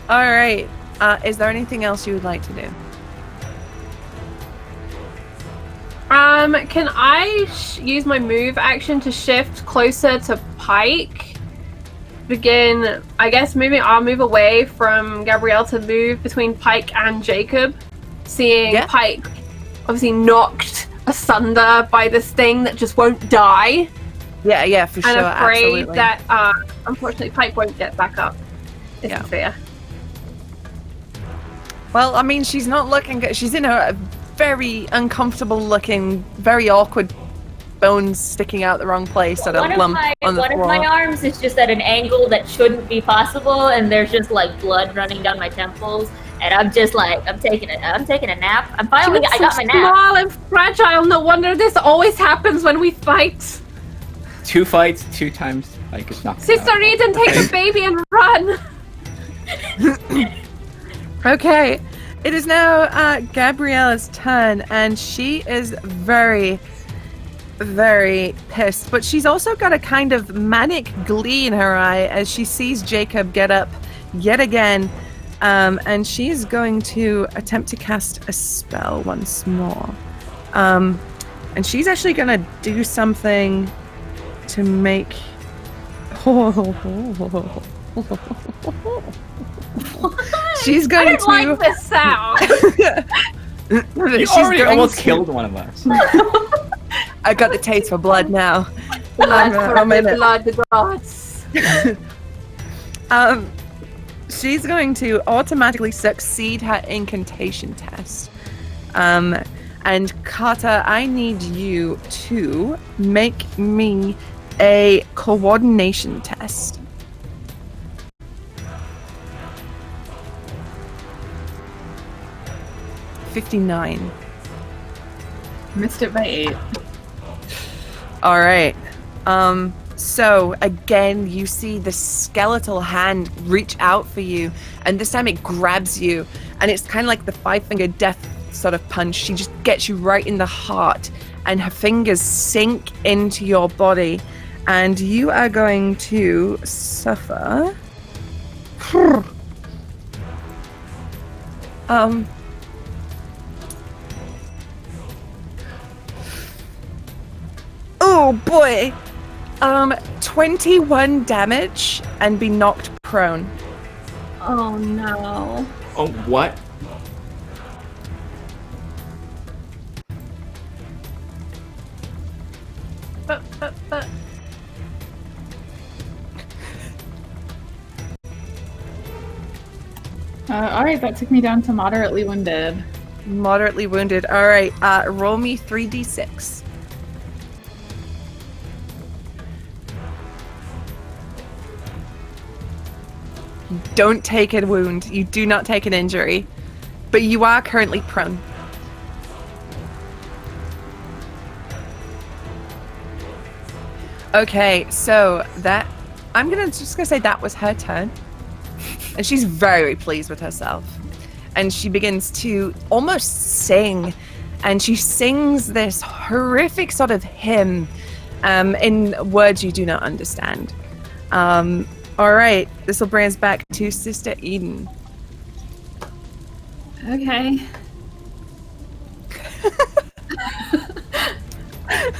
All right. Is there anything else you would like to do? Can I use my move action to shift closer to Pike? Begin, I guess, I'll move away from Gabrielle to move between Pike and Jacob. Seeing Pike obviously knocked asunder by this thing that just won't die. Yeah, for sure. I'm afraid Absolutely. that, unfortunately, Pike won't get back up. It's Yeah. a fear. Well, I mean, she's not looking good. She's in a very uncomfortable looking, very awkward bones sticking out the wrong place at a lump on the One floor. of my arms is just at an angle that shouldn't be possible, and there's just like blood running down my temples, and I'm just like, I'm taking a nap. I got my nap. Small and fragile. No wonder this always happens when we fight. 2 fights, 2 times. Like it's not. Sister Eden, take the baby and run. Okay, it is now Gabriella's turn, and she is very, very pissed. But she's also got a kind of manic glee in her eye as she sees Jacob get up yet again. And she's going to attempt to cast a spell once more. And she's actually going to do something to make... She's going I didn't like this sound. You already almost killed one of us. I got the taste for blood now. Blood I'm for in the it. blood gods. She's going to automatically succeed her incantation test. And Kata, I need you to make me a coordination test. $59. Missed it by 8. All right. So again, you see the skeletal hand reach out for you, and this time it grabs you, and it's kind of like the 5-finger death sort of punch. She just gets you right in the heart, and her fingers sink into your body, and you are going to suffer. Oh boy. 21 damage and be knocked prone. Oh no. Oh, what? But. Alright, that took me down to moderately wounded. Moderately wounded. All right. Roll me 3d6. You don't take a wound. You do not take an injury, but you are currently prone. Okay, so I'm just gonna say that was her turn, and she's very pleased with herself, and she begins to almost sing, and she sings this horrific sort of hymn, in words you do not understand. All right, this will bring us back to Sister Eden. Okay.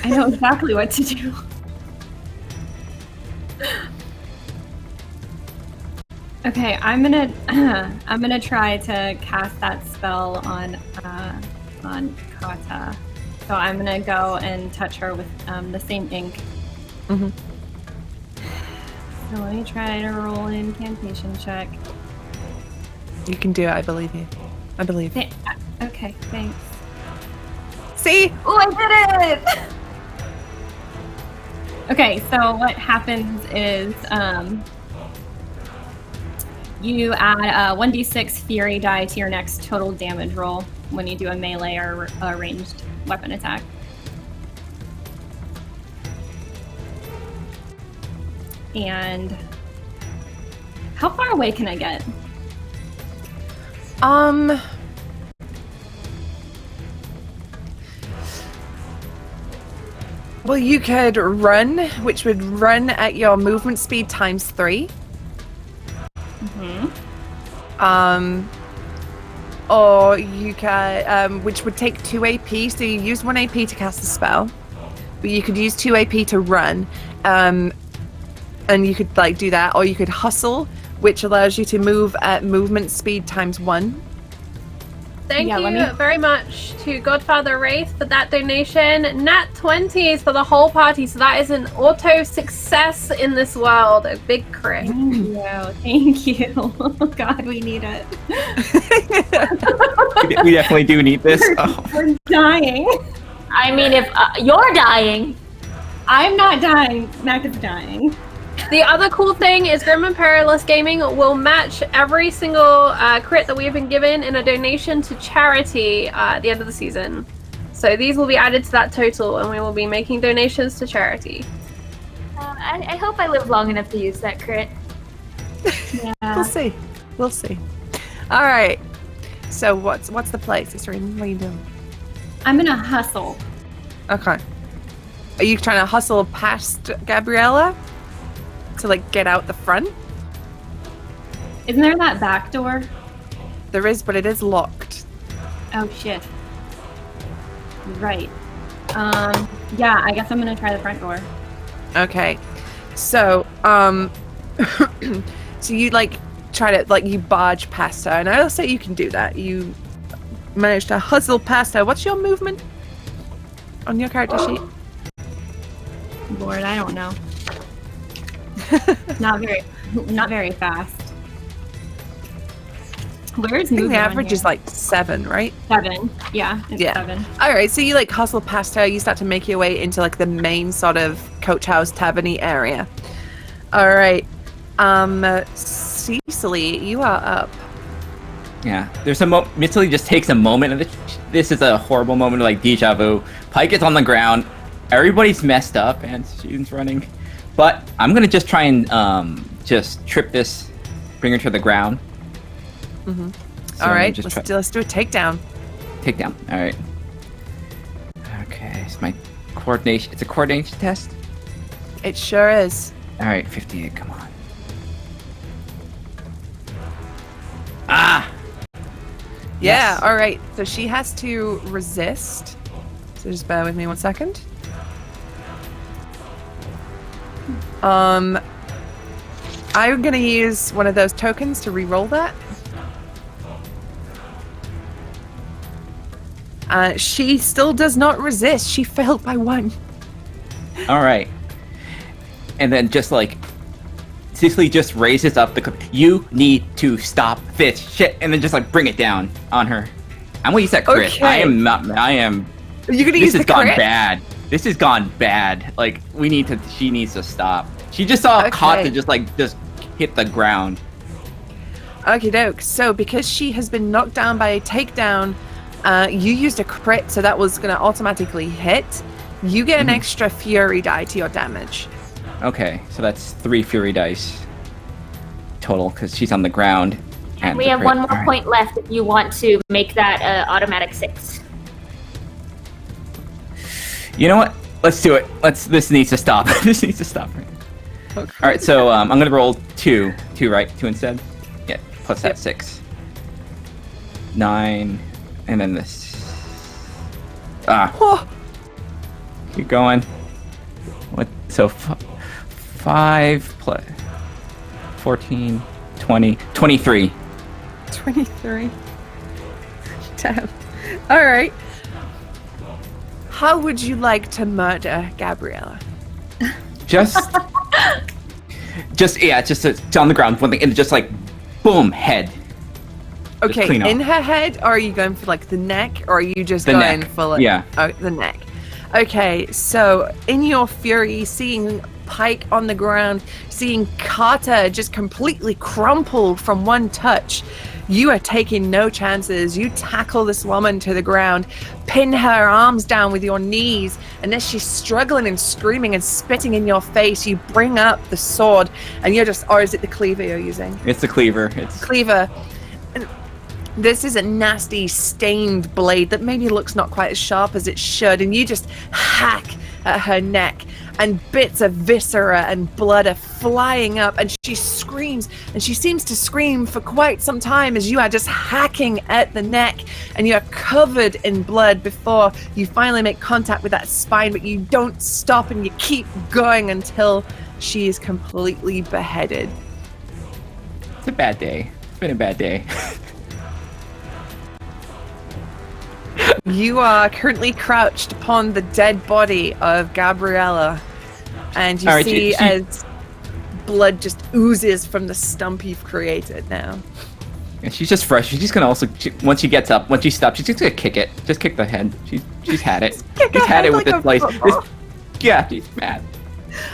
I know exactly what to do. Okay, I'm gonna try to cast that spell on Kata. So I'm gonna go and touch her with the same ink. Mhm. So let me try to roll an incantation check. You can do it, I believe you. I believe. Okay, thanks. See? Oh, I did it! Okay, so what happens is you add a 1d6 fury die to your next total damage roll when you do a melee or a ranged weapon attack. And how far away can I get? Well, you could run, which would run at your movement speed times 3. Or you can, which would take 2 AP, so you use 1 AP to cast the spell, but you could use 2 AP to run, and you could do that, or you could hustle, which allows you to move at movement speed times 1. Thank you very much to Godfather Wraith for that donation. Nat 20s for the whole party, so that is an auto success in this world. A big crit. Thank you. Oh God, we need it. We definitely do need this. Oh. We're dying. I mean, if you're dying. I'm not dying. Mac is dying. The other cool thing is Grim Imperialist Gaming will match every single crit that we have been given in a donation to charity at the end of the season. So these will be added to that total, and we will be making donations to charity. I hope I live long enough to use that crit. Yeah. We'll see. We'll see. All right. So what's the play, Sister Eden? What are you doing? I'm gonna hustle. Okay. Are you trying to hustle past Gabriella to get out the front? Isn't there that back door? There is, but it is locked. Oh shit. Right. Yeah, I guess I'm gonna try the front door. Okay. So, so you try to you barge past her, and I'll say you can do that. You manage to hustle past her. What's your movement on your character sheet? Lord, I don't know. Not very fast. Where's I think movement the on average here? is like 7, right? 7. Yeah, it's Yeah. 7. All right, so you like hustle past her. You start to make your way into like the main sort of coach house tavern-y area. All right, Cecily, you are up. Yeah, there's Mitchell just takes a moment of this is a horrible moment of like deja vu. Pike is on the ground, everybody's messed up, and she's running. But I'm gonna just try and just trip this, bring her to the ground. Mm-hmm. So All right, just let's do a takedown. Takedown. All right. Okay, it's my coordination. It's a coordination test. It sure is. All right, 58. Come on. Ah. Yeah, Yes. all right. So she has to resist. So just bear with me 1 second. I'm gonna use one of those tokens to re-roll that. She still does not resist. She failed by 1. All right. And then just like Cecily just raises up the. You need to stop this shit, and then just like bring it down on her. I'm gonna use that crit. Okay. I am not. I am. Are you gonna This use has the gone crit? bad. This has gone bad. Like we need to. She needs to stop. She just saw a caught to just hit the ground. Okie doke. So because she has been knocked down by a takedown, you used a crit, so that was gonna automatically hit. You get an extra fury die to your damage. Okay, so that's 3 fury dice total because she's on the ground. And we the have crit. one more All right. point left if you want to make that automatic 6. You know what? Let's do it. This needs to stop. This needs to stop. Okay. All right, so I'm gonna roll 2, right? 2 instead. Yeah, plus that Yep. 6, 9, and then this. Ah, keep going. What? So 5 plus 14, 20, 23. 23. Damn. All right. How would you like to murder Gabriella? Just it's on the ground, one thing, and just like, boom, head. Okay, clean in off. her head, or are you going for like the neck, or are you just The going neck, for like yeah. the neck? Okay, so in your fury, seeing Pike on the ground, seeing Carter just completely crumpled from one touch, you are taking no chances. You tackle this woman to the ground, pin her arms down with your knees, and as she's struggling and screaming and spitting in your face, you bring up the sword, and you're just, or is it the cleaver you're using? It's the cleaver. It's Cleaver. And this is a nasty stained blade that maybe looks not quite as sharp as it should, and you just hack at her neck, and bits of viscera and blood are flying up, and she screams, and she seems to scream for quite some time as you are just hacking at the neck, and you are covered in blood before you finally make contact with that spine, but you don't stop, and you keep going until she is completely beheaded. It's a bad day. It's been a bad day. You are currently crouched upon the dead body of Gabriella, and you All right, see she- as blood just oozes from the stump you've created now. And she's just fresh. She's just gonna also once she gets up, once she stops, she's just gonna kick it. Just kick the head. She's had it. kick She's her had head it with like this a place. football. Yeah, she's mad.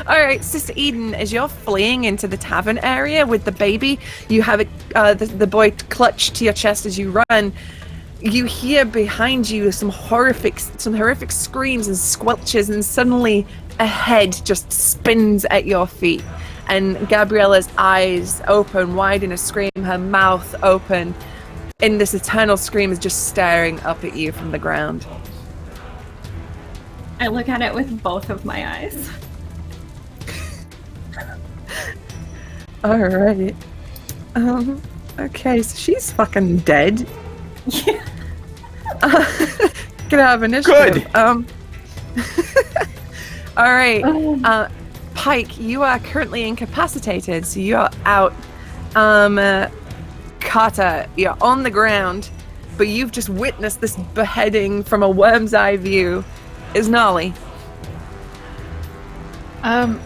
All right, Sister Eden, as you're fleeing into the tavern area with the baby, you have the boy clutched to your chest as you run. You hear behind you some horrific screams and squelches, and suddenly a head just spins at your feet. And Gabriella's eyes open wide in a scream, her mouth open, and this eternal scream is just staring up at you from the ground. I look at it with both of my eyes. All right. Okay, so she's fucking dead. Yeah. Get out of initiative. Good. All right. Pike, you are currently incapacitated, so you are out. Carter, you're on the ground, but you've just witnessed this beheading from a worm's eye view. Is Nolly.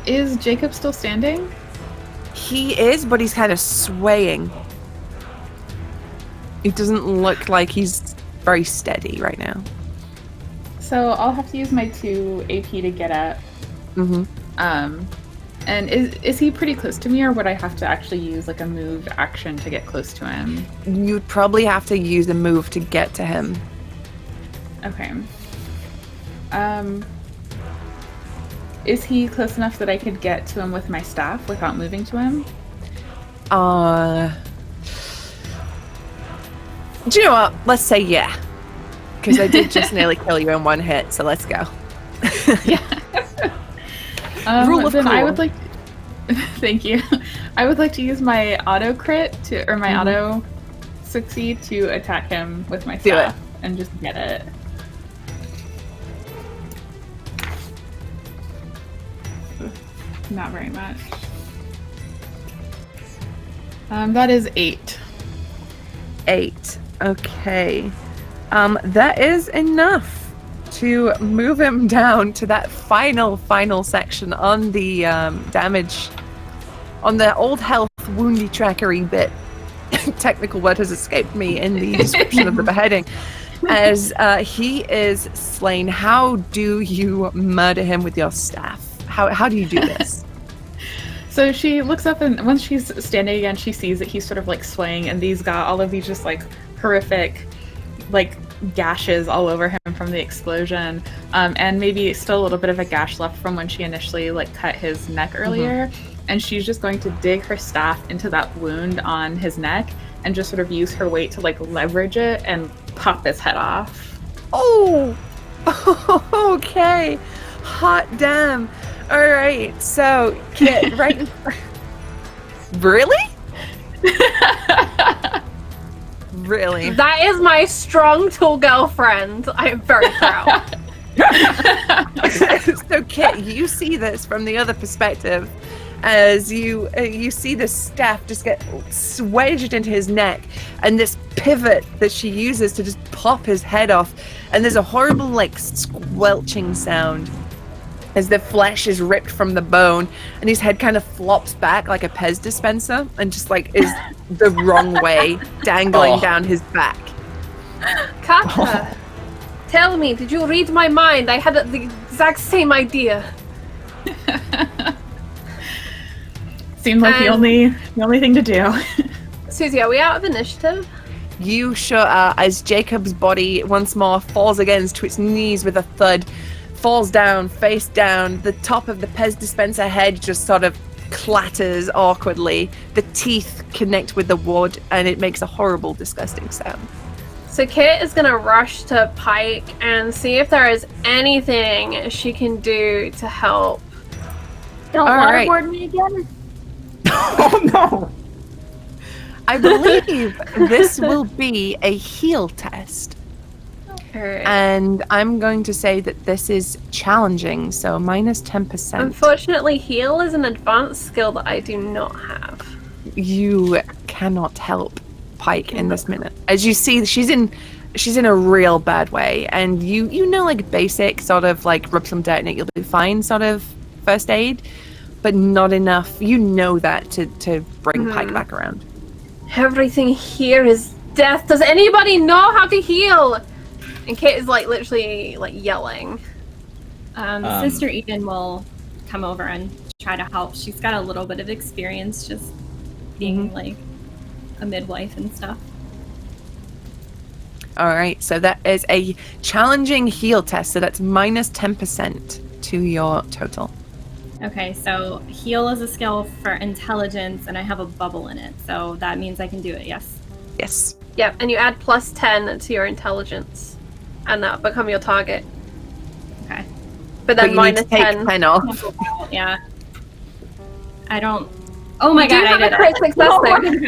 Is Jacob still standing? He is, but he's kind of swaying. It doesn't look like he's very steady right now. So I'll have to use my 2 AP to get up. Mm-hmm. And is he pretty close to me, or would I have to actually use like a move action to get close to him? You'd probably have to use a move to get to him. Okay. Is he close enough that I could get to him with my staff without moving to him? Do you know what? Let's say yeah. Because I did just nearly kill you in one hit, so let's go. Yeah. Rule of then I cool. would like. Thank you. I would like to use my auto crit or my auto succeed to attack him with my Do staff and just get it. Not very much. That is 8. 8. Okay. That is enough to move him down to that final section on the damage, on the old health woundy trackery bit. Technical word has escaped me in the description of the beheading. As he is slain, how do you murder him with your staff? How do you do this? So she looks up, and once she's standing again, she sees that he's sort of like swaying, and he's got all of these just like horrific, like gashes all over him from the explosion, and maybe still a little bit of a gash left from when she initially like cut his neck earlier. And she's just going to dig her staff into that wound on his neck and just sort of use her weight to like leverage it and pop his head off. Oh, okay. Hot damn. All right. So, Kit, right? Really? Really? That is my strong, tall girlfriend. I am very proud. So, Kit, you see this from the other perspective, as you see the staff just get wedged into his neck, and this pivot that she uses to just pop his head off, and there's a horrible like squelching sound as the flesh is ripped from the bone, and his head kind of flops back like a Pez dispenser and just like is the wrong way, dangling down his back. Kata, tell me, did you read my mind? I had the exact same idea. Seemed like the only thing to do. Susie, are we out of initiative? You sure are, as Jacob's body once more falls again to its knees with a thud, falls down, face down. The top of the Pez dispenser head just sort of clatters awkwardly. The teeth connect with the wood, and it makes a horrible, disgusting sound. So Kit is gonna rush to Pike and see if there is anything she can do to help. Don't All right. waterboard me again. Oh no! I believe this will be a heal test. Alright. And I'm going to say that this is challenging, so minus 10%. Unfortunately, heal is an advanced skill that I do not have. You cannot help Pike in this minute. As you see, she's in a real bad way, and you know, like basic sort of like rub some dirt in it, you'll be fine sort of first aid, but not enough. You know that to bring Pike back around. Everything here is death. Does anybody know how to heal? And Kit is like literally like yelling. Sister Eden will come over and try to help. She's got a little bit of experience just being like a midwife and stuff. All right, so that is a challenging heal test, so that's minus 10% to your total. Okay, so heal is a skill for intelligence, and I have a bubble in it, so that means I can do it, yes? Yes. Yep, and you add plus 10 to your intelligence, and that'll become your target. Okay. But But then you minus need to take 10. 10 off. Yeah. I don't... Oh my Do you god, have I a did crit it. success thing?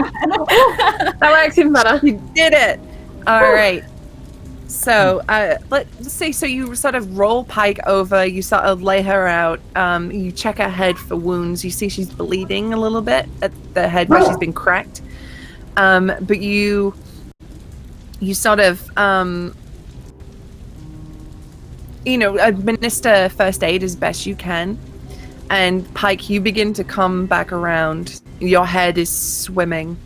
That works even better. You did it. All right. So let's say, so you sort of roll Pike over, you sort of lay her out, you check her head for wounds, you see she's bleeding a little bit at the head where she's been cracked, but you sort of administer first aid as best you can, And Pike, you begin to come back around. Your head is swimming.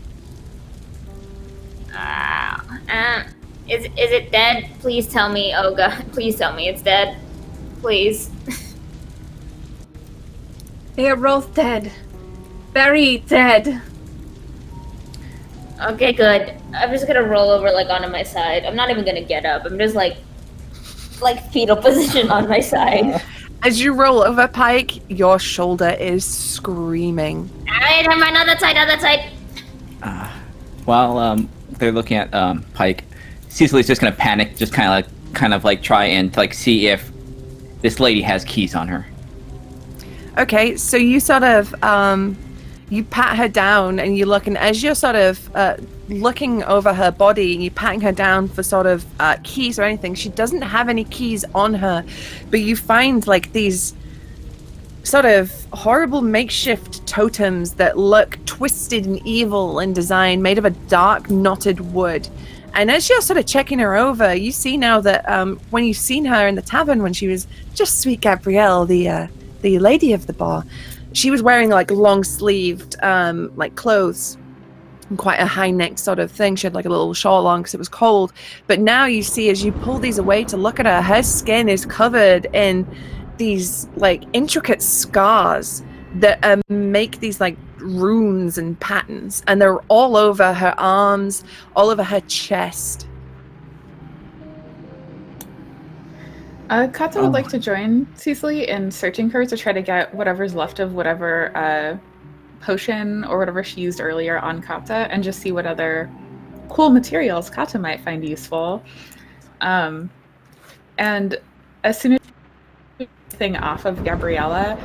Is it dead? Please tell me. Oh god, please tell me it's dead. Please. They are both dead. Very dead. Okay, good. I'm just gonna roll over like onto my side. I'm not even gonna get up. I'm just like fetal position on my side. As you roll over, Pike, your shoulder is screaming. Alright, I'm on that side. While they're looking at Pike, Cecily's just gonna panic, just kind of like try and like see if this lady has keys on her. Okay, so you sort of you pat her down and you look, and as you're sort of looking over her body and you're patting her down for sort of keys or anything, she doesn't have any keys on her, but you find like these sort of horrible makeshift totems that look twisted and evil in design, made of a dark knotted wood. And as you're sort of checking her over, you see now that when you've seen her in the tavern when she was just sweet Gabrielle, the lady of the bar, she was wearing like long-sleeved like clothes and quite a high-necked sort of thing. She had like a little shawl on because it was cold. But now you see, as you pull these away to look at her, her skin is covered in these like intricate scars that make these like runes and patterns, and they're all over her arms, all over her chest. Kata would like to join Cecily in searching her to try to get whatever's left of whatever potion or whatever she used earlier on Kata, and just see what other cool materials Kata might find useful. And as soon as thing off of Gabriella,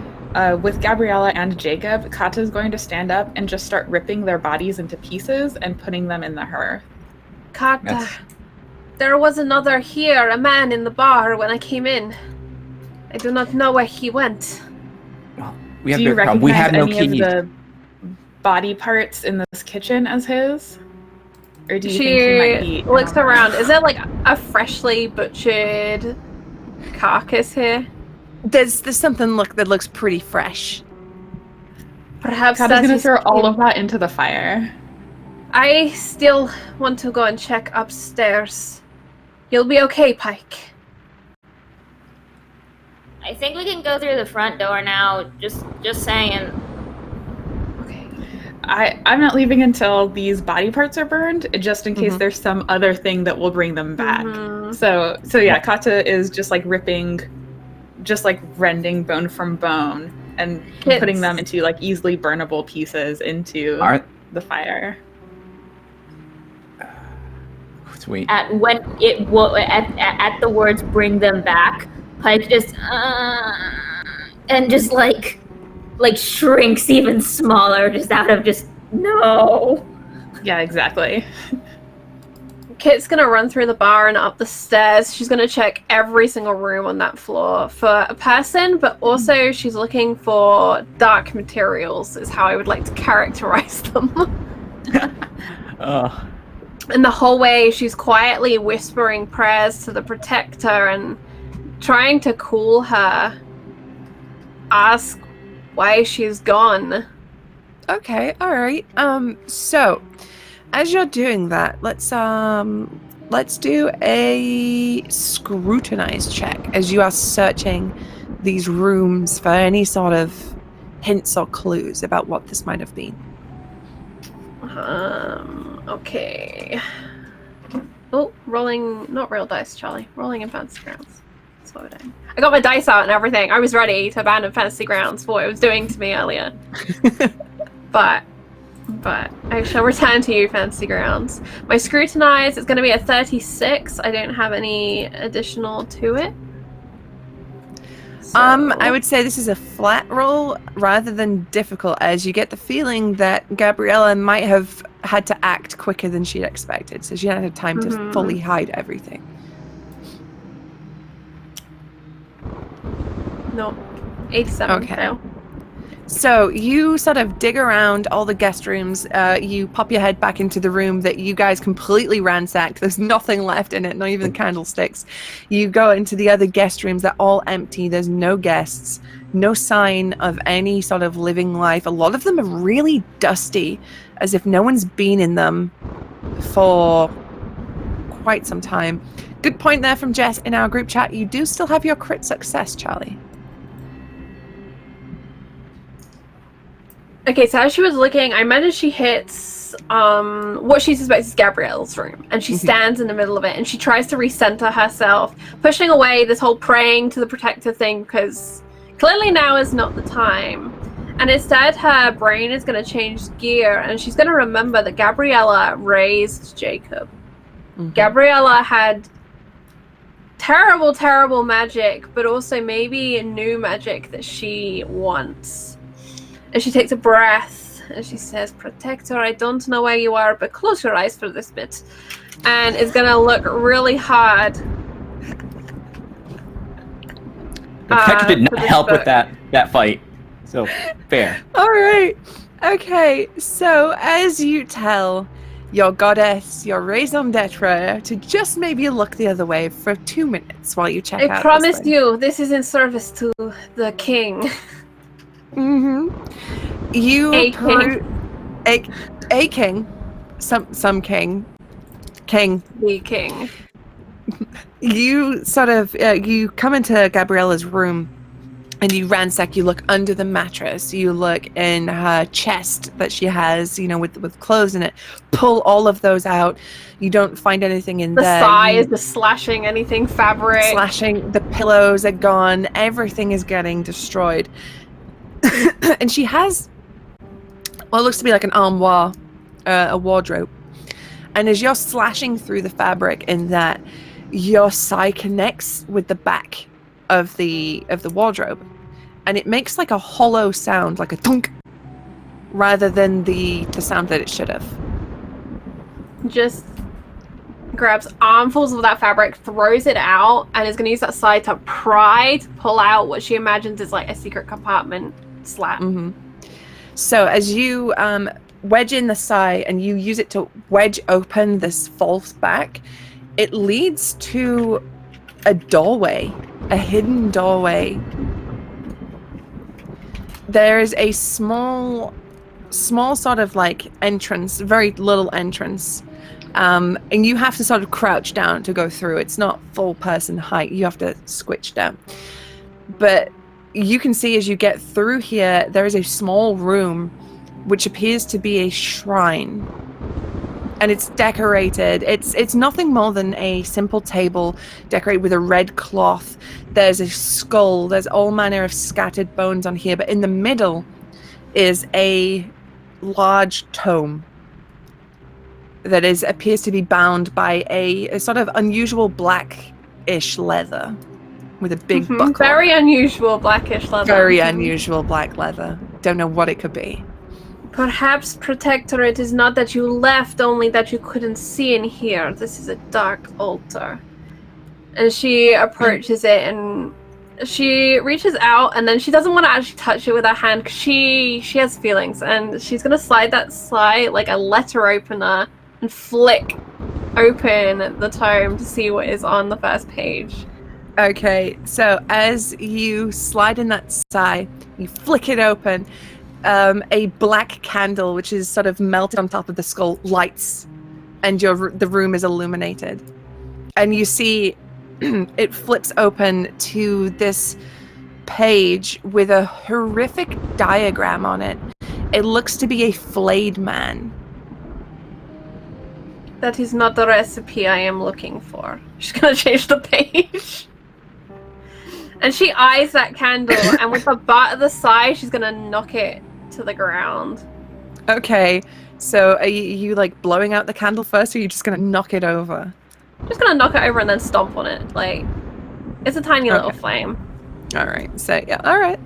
with Gabriella and Jacob, Kata's going to stand up and just start ripping their bodies into pieces and putting them in the hearth. Kata, there was another here, a man in the bar when I came in. I do not know where he went. We have Do you recognize we have no any keys. of the body parts in this kitchen as his? Or do you think he She might be looks around. Is there like a freshly butchered carcass here? There's something that looks pretty fresh. Perhaps Kata's that gonna is throw all him. of that into the fire. I still want to go and check upstairs. You'll be okay, Pike. I think we can go through the front door now. Just saying. Okay. I'm not leaving until these body parts are burned, just in case there's some other thing that will bring them back. So yeah, Kata is just like ripping, just like rending bone from bone and putting them into like easily burnable pieces into the fire. Sweet. At the words "bring them back," Pike just and just like shrinks even smaller, just out of just no. Yeah, exactly. Kit's gonna run through the bar and up the stairs. She's gonna check every single room on that floor for a person, but also she's looking for dark materials, is how I would like to characterize them. In the hallway, she's quietly whispering prayers to the protector and trying to cool her. Ask why she's gone. Okay, all right. So as you're doing that, let's do a scrutinize check as you are searching these rooms for any sort of hints or clues about what this might have been. Okay. Oh, rolling, not real dice, Charlie. Rolling in Fantasy Grounds. That's what we're doing. I got my dice out and everything. I was ready to abandon Fantasy Grounds for what it was doing to me earlier. But I shall return to you, Fantasy Grounds. My scrutinize is going to be a 36. I don't have any additional to it. So... I would say this is a flat roll rather than difficult, as you get the feeling that Gabriella might have had to act quicker than she'd expected, so she hadn't had time to fully hide everything. No, 87. Okay. Fail. So you sort of dig around all the guest rooms. You pop your head back into the room that you guys completely ransacked. There's nothing left in it, not even candlesticks. You go into the other guest rooms. They're all empty. There's no guests, no sign of any sort of living life. A lot of them are really dusty, as if no one's been in them for quite some time. Good point there from Jess in our group chat. You do still have your crit success, Charlie. Okay, so as she was looking, I imagine she hits what she suspects is Gabrielle's room, and she stands in the middle of it, and she tries to recenter herself, pushing away this whole praying to the protector thing, because clearly now is not the time. And instead, her brain is going to change gear, and she's going to remember that Gabriella raised Jacob. Gabriella had terrible, terrible magic, but also maybe new magic that she wants. And she takes a breath and she says, "Protector, I don't know where you are, but close your eyes for this bit." And is gonna look really hard. The protector did not help with that fight. So fair. All right. Okay. So as you tell your goddess, your raison d'etre, to just maybe look the other way for 2 minutes while you check out. I promised you, this is in service to the king. You A king. a king, some king. The king. You sort of you come into Gabriella's room, and you ransack. You look under the mattress. You look in her chest that she has, with clothes in it. Pull all of those out. You don't find anything in the there. The size, the slashing, anything fabric. Slashing. The pillows are gone. Everything is getting destroyed. And she has what looks to be like an armoire, a wardrobe. And as you're slashing through the fabric in that, your sigh connects with the back of the wardrobe, and it makes like a hollow sound, like a thunk, rather than the sound that it should have. Just grabs armfuls of that fabric, throws it out, and is going to use that sigh to pry to pull out what she imagines is like a secret compartment slab. So as you wedge in the sigh and you use it to wedge open this false back, it leads to a doorway, a hidden doorway. There is a small sort of like entrance, very little entrance. And you have to sort of crouch down to go through. It's not full person height. You have to squitch down. But you can see as you get through here, there is a small room which appears to be a shrine. And it's decorated. It's nothing more than a simple table decorated with a red cloth. There's a skull. There's all manner of scattered bones on here. But in the middle is a large tome that appears to be bound by a sort of unusual blackish leather with a big buckle. Very unusual blackish leather. Very unusual black leather. Don't know what it could be. Perhaps, Protector, it is not that you left, only that you couldn't see in here. This is a dark altar. And she approaches it, and she reaches out, and then she doesn't want to actually touch it with her hand, because she has feelings, and she's going to slide that slide like a letter opener and flick open the tome to see what is on the first page. Okay, so as you slide in that sigh, you flick it open, a black candle, which is sort of melted on top of the skull, lights, and the room is illuminated. And you see it flips open to this page with a horrific diagram on it. It looks to be a flayed man. That is not the recipe I am looking for. She's gonna change the page. And she eyes that candle, and with the butt of the sigh, she's gonna knock it to the ground. Okay, so are you like blowing out the candle first, or are you just gonna knock it over? Just gonna knock it over and then stomp on it. Like, it's a tiny little flame. Alright, so yeah, alright.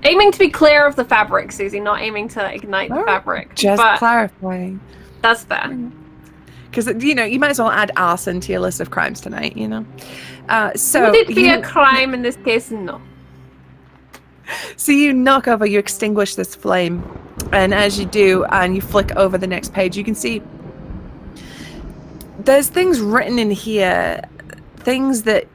Aiming to be clear of the fabric, Susie, not aiming to ignite the fabric. Just but clarifying. That's fair. Because, you might as well add arson to your list of crimes tonight, So would it be a crime in this case? No. So you knock over, you extinguish this flame, and as you do, and you flick over the next page, you can see there's things written in here, things that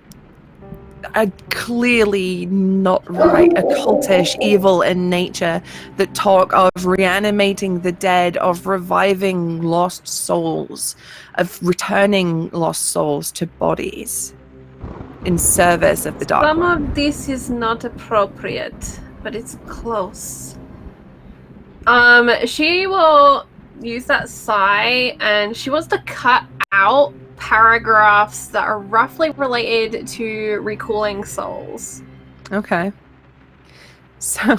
are clearly not right, occultish, evil in nature, that talk of reanimating the dead, of reviving lost souls, of returning lost souls to bodies in service of the Dark Some One. of this is not appropriate, but it's close. She will use that sigh, and she wants to cut out paragraphs that are roughly related to recalling souls. Okay. So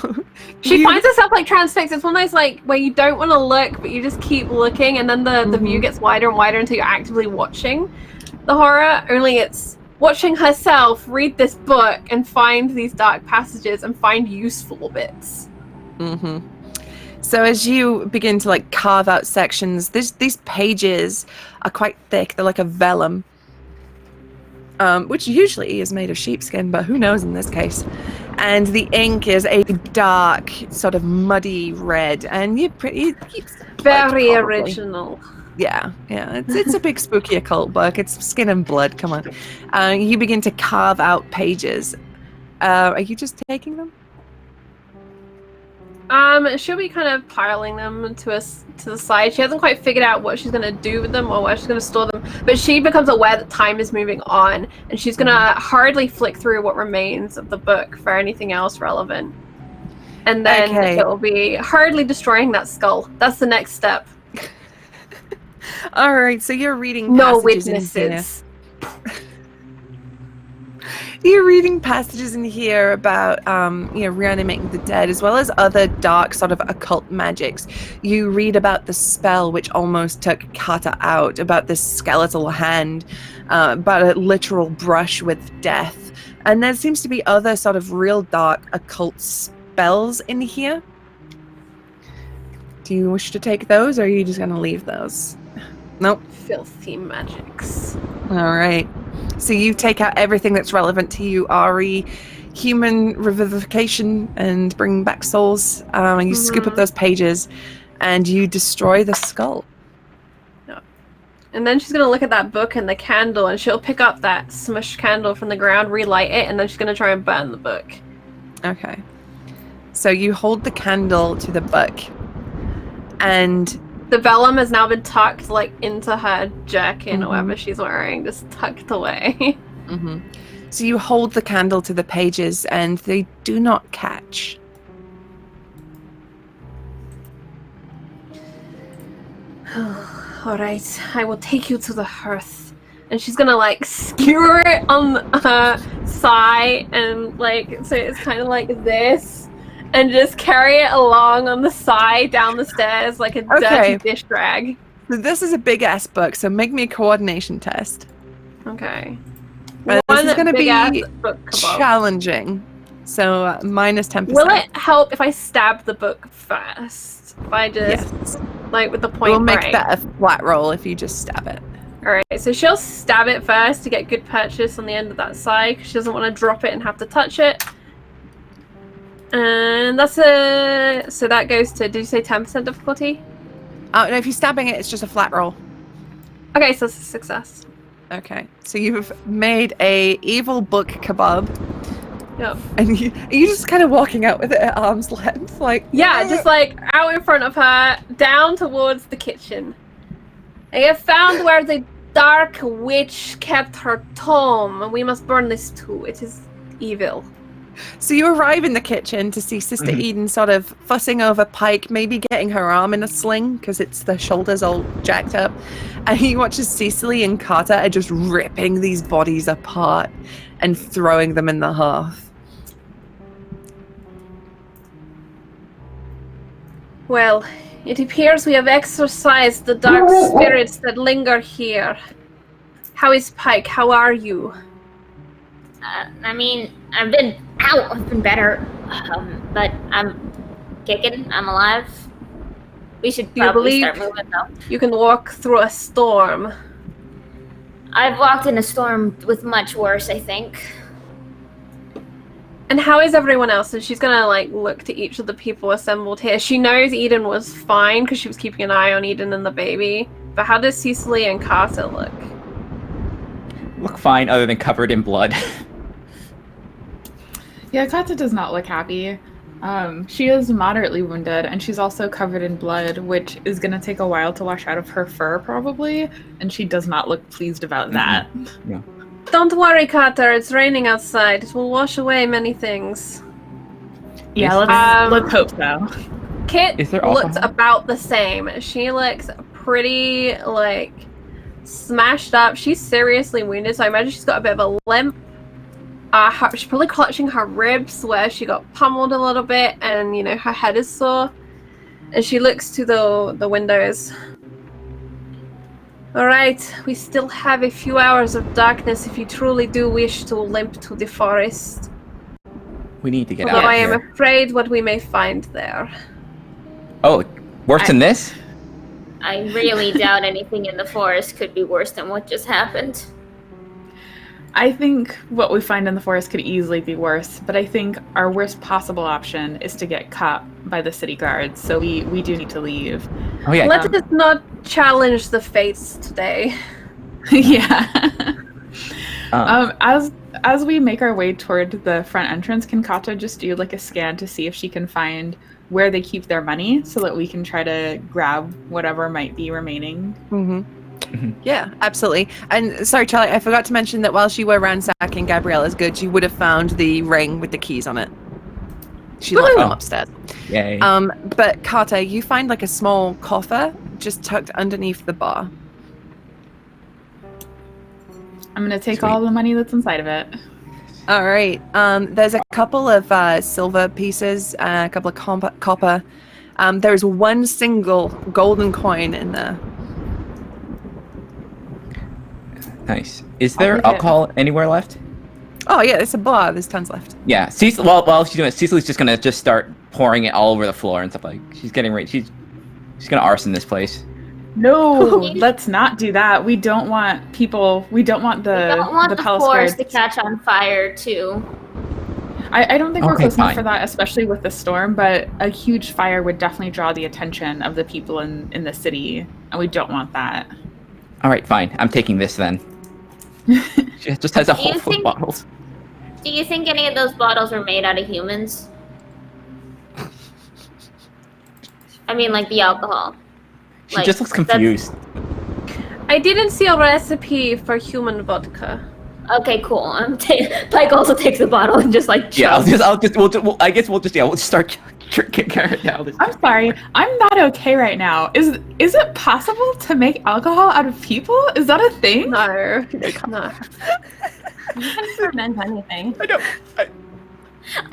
She finds herself like transfixed. It's one of those like where you don't want to look, but you just keep looking, and then the view gets wider and wider until you're actively watching the horror. Only it's watching herself read this book and find these dark passages and find useful bits. Mm-hmm. So as you begin to like carve out sections, these pages are quite thick. They're like a vellum, which usually is made of sheepskin, but who knows in this case. And the ink is a dark, sort of muddy red, and it's Very probably. original. Yeah, it's a big spooky occult book. It's skin and blood. Come on. You begin to carve out pages. Are you just taking them? She'll be kind of piling them to the side. She hasn't quite figured out what she's gonna do with them or where she's gonna store them, but she becomes aware that time is moving on, and she's gonna hurriedly flick through what remains of the book for anything else relevant. And then it will be hurriedly destroying that skull. That's the next step. All right, so you're reading No passages in here. witnesses. You're reading passages in here about, reanimating the dead, as well as other dark sort of occult magics. You read about the spell which almost took Kata out, about this skeletal hand, about a literal brush with death. And there seems to be other sort of real dark occult spells in here. Do you wish to take those, or are you just going to leave those? Nope. Filthy magics. All right. So you take out everything that's relevant to you, Ari, human revivification and bringing back souls, and you scoop up those pages, and you destroy the skull. Yeah. And then she's going to look at that book and the candle, and she'll pick up that smushed candle from the ground, relight it, and then she's going to try and burn the book. Okay. So you hold the candle to the book, and the vellum has now been tucked like into her jacket or whatever she's wearing, just tucked away. So you hold the candle to the pages, and they do not catch. All right, I will take you to the hearth. And she's gonna like skewer it on her thigh, and like so it's kind of like this. And just carry it along on the side down the stairs like a dirty dish rag. So this is a big ass book, so make me a coordination test. Okay. This is going to be challenging. So minus 10%. Will it help if I stab the book first? If I just like with the point We'll make break? that a flat roll if you just stab it. Alright, so she'll stab it first to get good purchase on the end of that side, because she doesn't want to drop it and have to touch it. And that's so that goes to, did you say 10% difficulty? No, if you're stabbing it, it's just a flat roll. Okay, so it's a success. Okay, so you've made a evil book kebab. Yep. And you're just kind of walking out with it at arm's length, like... Yeah, just like out in front of her, down towards the kitchen. I have found where the dark witch kept her tome, and we must burn this too. It is evil. So you arrive in the kitchen to see Sister Eden sort of fussing over Pike, maybe getting her arm in a sling because it's the shoulders all jacked up. And he watches Cecily and Carter are just ripping these bodies apart and throwing them in the hearth. Well, it appears we have exorcised the dark spirits that linger here. How is Pike? How are you? I mean, I've been out. I've been better. But I'm kicking. I'm alive. We should probably start moving, though. You can walk through a storm. I've walked in a storm with much worse, I think. And how is everyone else? And she's gonna like look to each of the people assembled here. She knows Eden was fine because she was keeping an eye on Eden and the baby. But how does Cecily and Carter look? Look fine, other than covered in blood. Yeah, Kata does not look happy. She is moderately wounded, and she's also covered in blood, which is going to take a while to wash out of her fur, probably. And she does not look pleased about that. Yeah. Don't worry, Carter. It's raining outside. It will wash away many things. Yeah, let's hope so. Kit Is there looks alcohol? about the same. She looks pretty, like, smashed up. She's seriously wounded, so I imagine she's got a bit of a limp. She's probably clutching her ribs where she got pummeled a little bit, and, you know, her head is sore. And she looks to the windows. Alright, we still have a few hours of darkness if you truly do wish to limp to the forest. We need to get Although out of I am here. afraid what we may find there. Oh, worse than this? I really doubt anything in the forest could be worse than what just happened. I think what we find in the forest could easily be worse, but I think our worst possible option is to get caught by the city guards, so we do need to leave. Oh yeah. Let us not challenge the fates today. Yeah. Um, As we make our way toward the front entrance, can Kata just do like a scan to see if she can find where they keep their money so that we can try to grab whatever might be remaining? Mm-hmm. Yeah, absolutely. And sorry, Charlie, I forgot to mention that while she were ransacking Gabriella's goods, you would have found the ring with the keys on it. She left them upstairs. Yay. But Carter, you find like a small coffer just tucked underneath the bar. I'm gonna take Sweet. all the money that's inside of it. All right. There's a couple of silver pieces, a couple of copper. There's one single golden coin in there. Nice. Is there take it. alcohol anywhere left? Oh yeah, it's a bar. There's tons left. Yeah. Cecil. Well, while she's doing it, Cecily's just gonna start pouring it all over the floor and stuff. Like she's getting ready. She's gonna arson this place. No, let's not do that. We don't want people. We don't want the We don't want the palace forest guards to catch on fire, too. I don't think we're Okay, close enough fine. for that, especially with the storm, but a huge fire would definitely draw the attention of the people in the city, and we don't want that. All right, fine. I'm taking this then. She just has a Do you whole full of think- bottles. Do you think any of those bottles were made out of humans? I mean, like the alcohol. She Like, just looks that's- confused. I didn't see a recipe for human vodka. Okay, cool. Pike also takes the bottle and just like Yeah, chugs. I guess we'll just start kicking her down. I'm sorry, I'm not okay right now. Is it possible to make alcohol out of people? Is that a thing? No, no. You can ferment anything. I don't.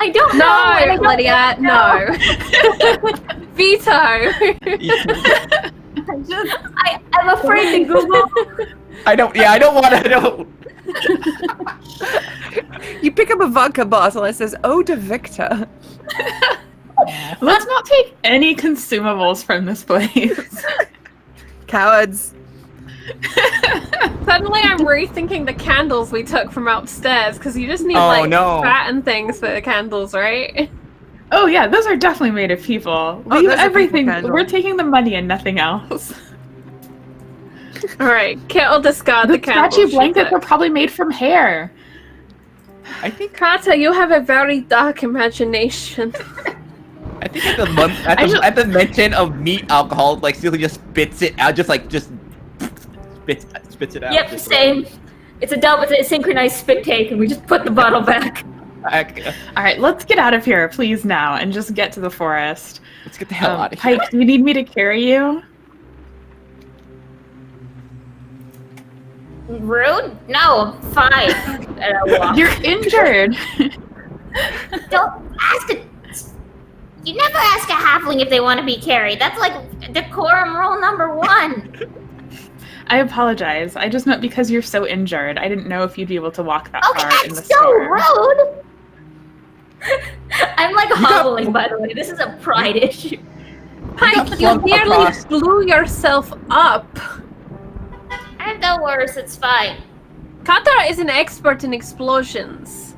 I don't know. and I No, don't Lydia, no. Veto. I'm afraid to Google. I don't. Yeah, I don't want to. I don't. You pick up a vodka bottle and it says "Eau de Victor." Let's not take any consumables from this place. Cowards. Suddenly I'm rethinking the candles we took from upstairs, because you just need Oh, like no. fat and things for the candles, right? Oh yeah, those are definitely made of people. Oh, Leave those are everything. people candles. We're taking the money and nothing else. Alright, Kit will discard the The candles. statue she blankets took. are probably made from hair. I think. Carter, you have a very dark imagination. I think at the mention of meat alcohol, like Celia just spits it out, just spits it out. Yep, Just same. It's a synchronized spit take, and we just put the bottle back. like, All right, let's get out of here, please, now, and just get to the forest. let's get the hell out of here. Pike, do you need me to carry you? Rude? No, I'm fine. And I walk. You're injured. Don't ask it. You never ask a halfling if they want to be carried. That's like decorum rule number 1. I apologize. I just meant because you're so injured. I didn't know if you'd be able to walk that Okay, far in the that's so storm. rude. I'm like hobbling, by the way. This is a pride issue. Pike, you flung nearly across. blew yourself up. I've done worse. It's fine. Carter is an expert in explosions.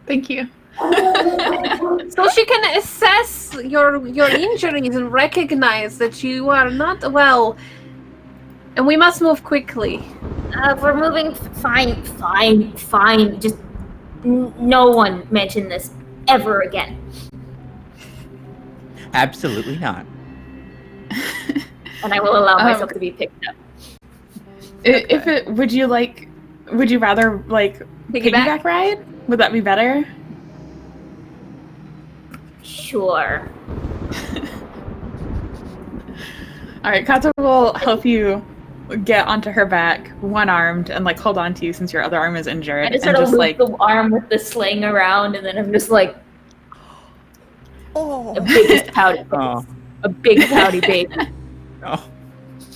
Thank you. So she can assess your injuries and recognize that you are not well. And we must move quickly. We're moving fine. Just no one mention this ever again. Absolutely not. And I will allow myself to be picked up. Would you rather like piggyback ride? Would that be better? Sure. All right, Kata will help you get onto her back, one-armed, and like hold on to you since your other arm is injured. I just sort of loop the arm with the sling around, and then I'm just like, the biggest pouty face. A big pouty baby. Oh,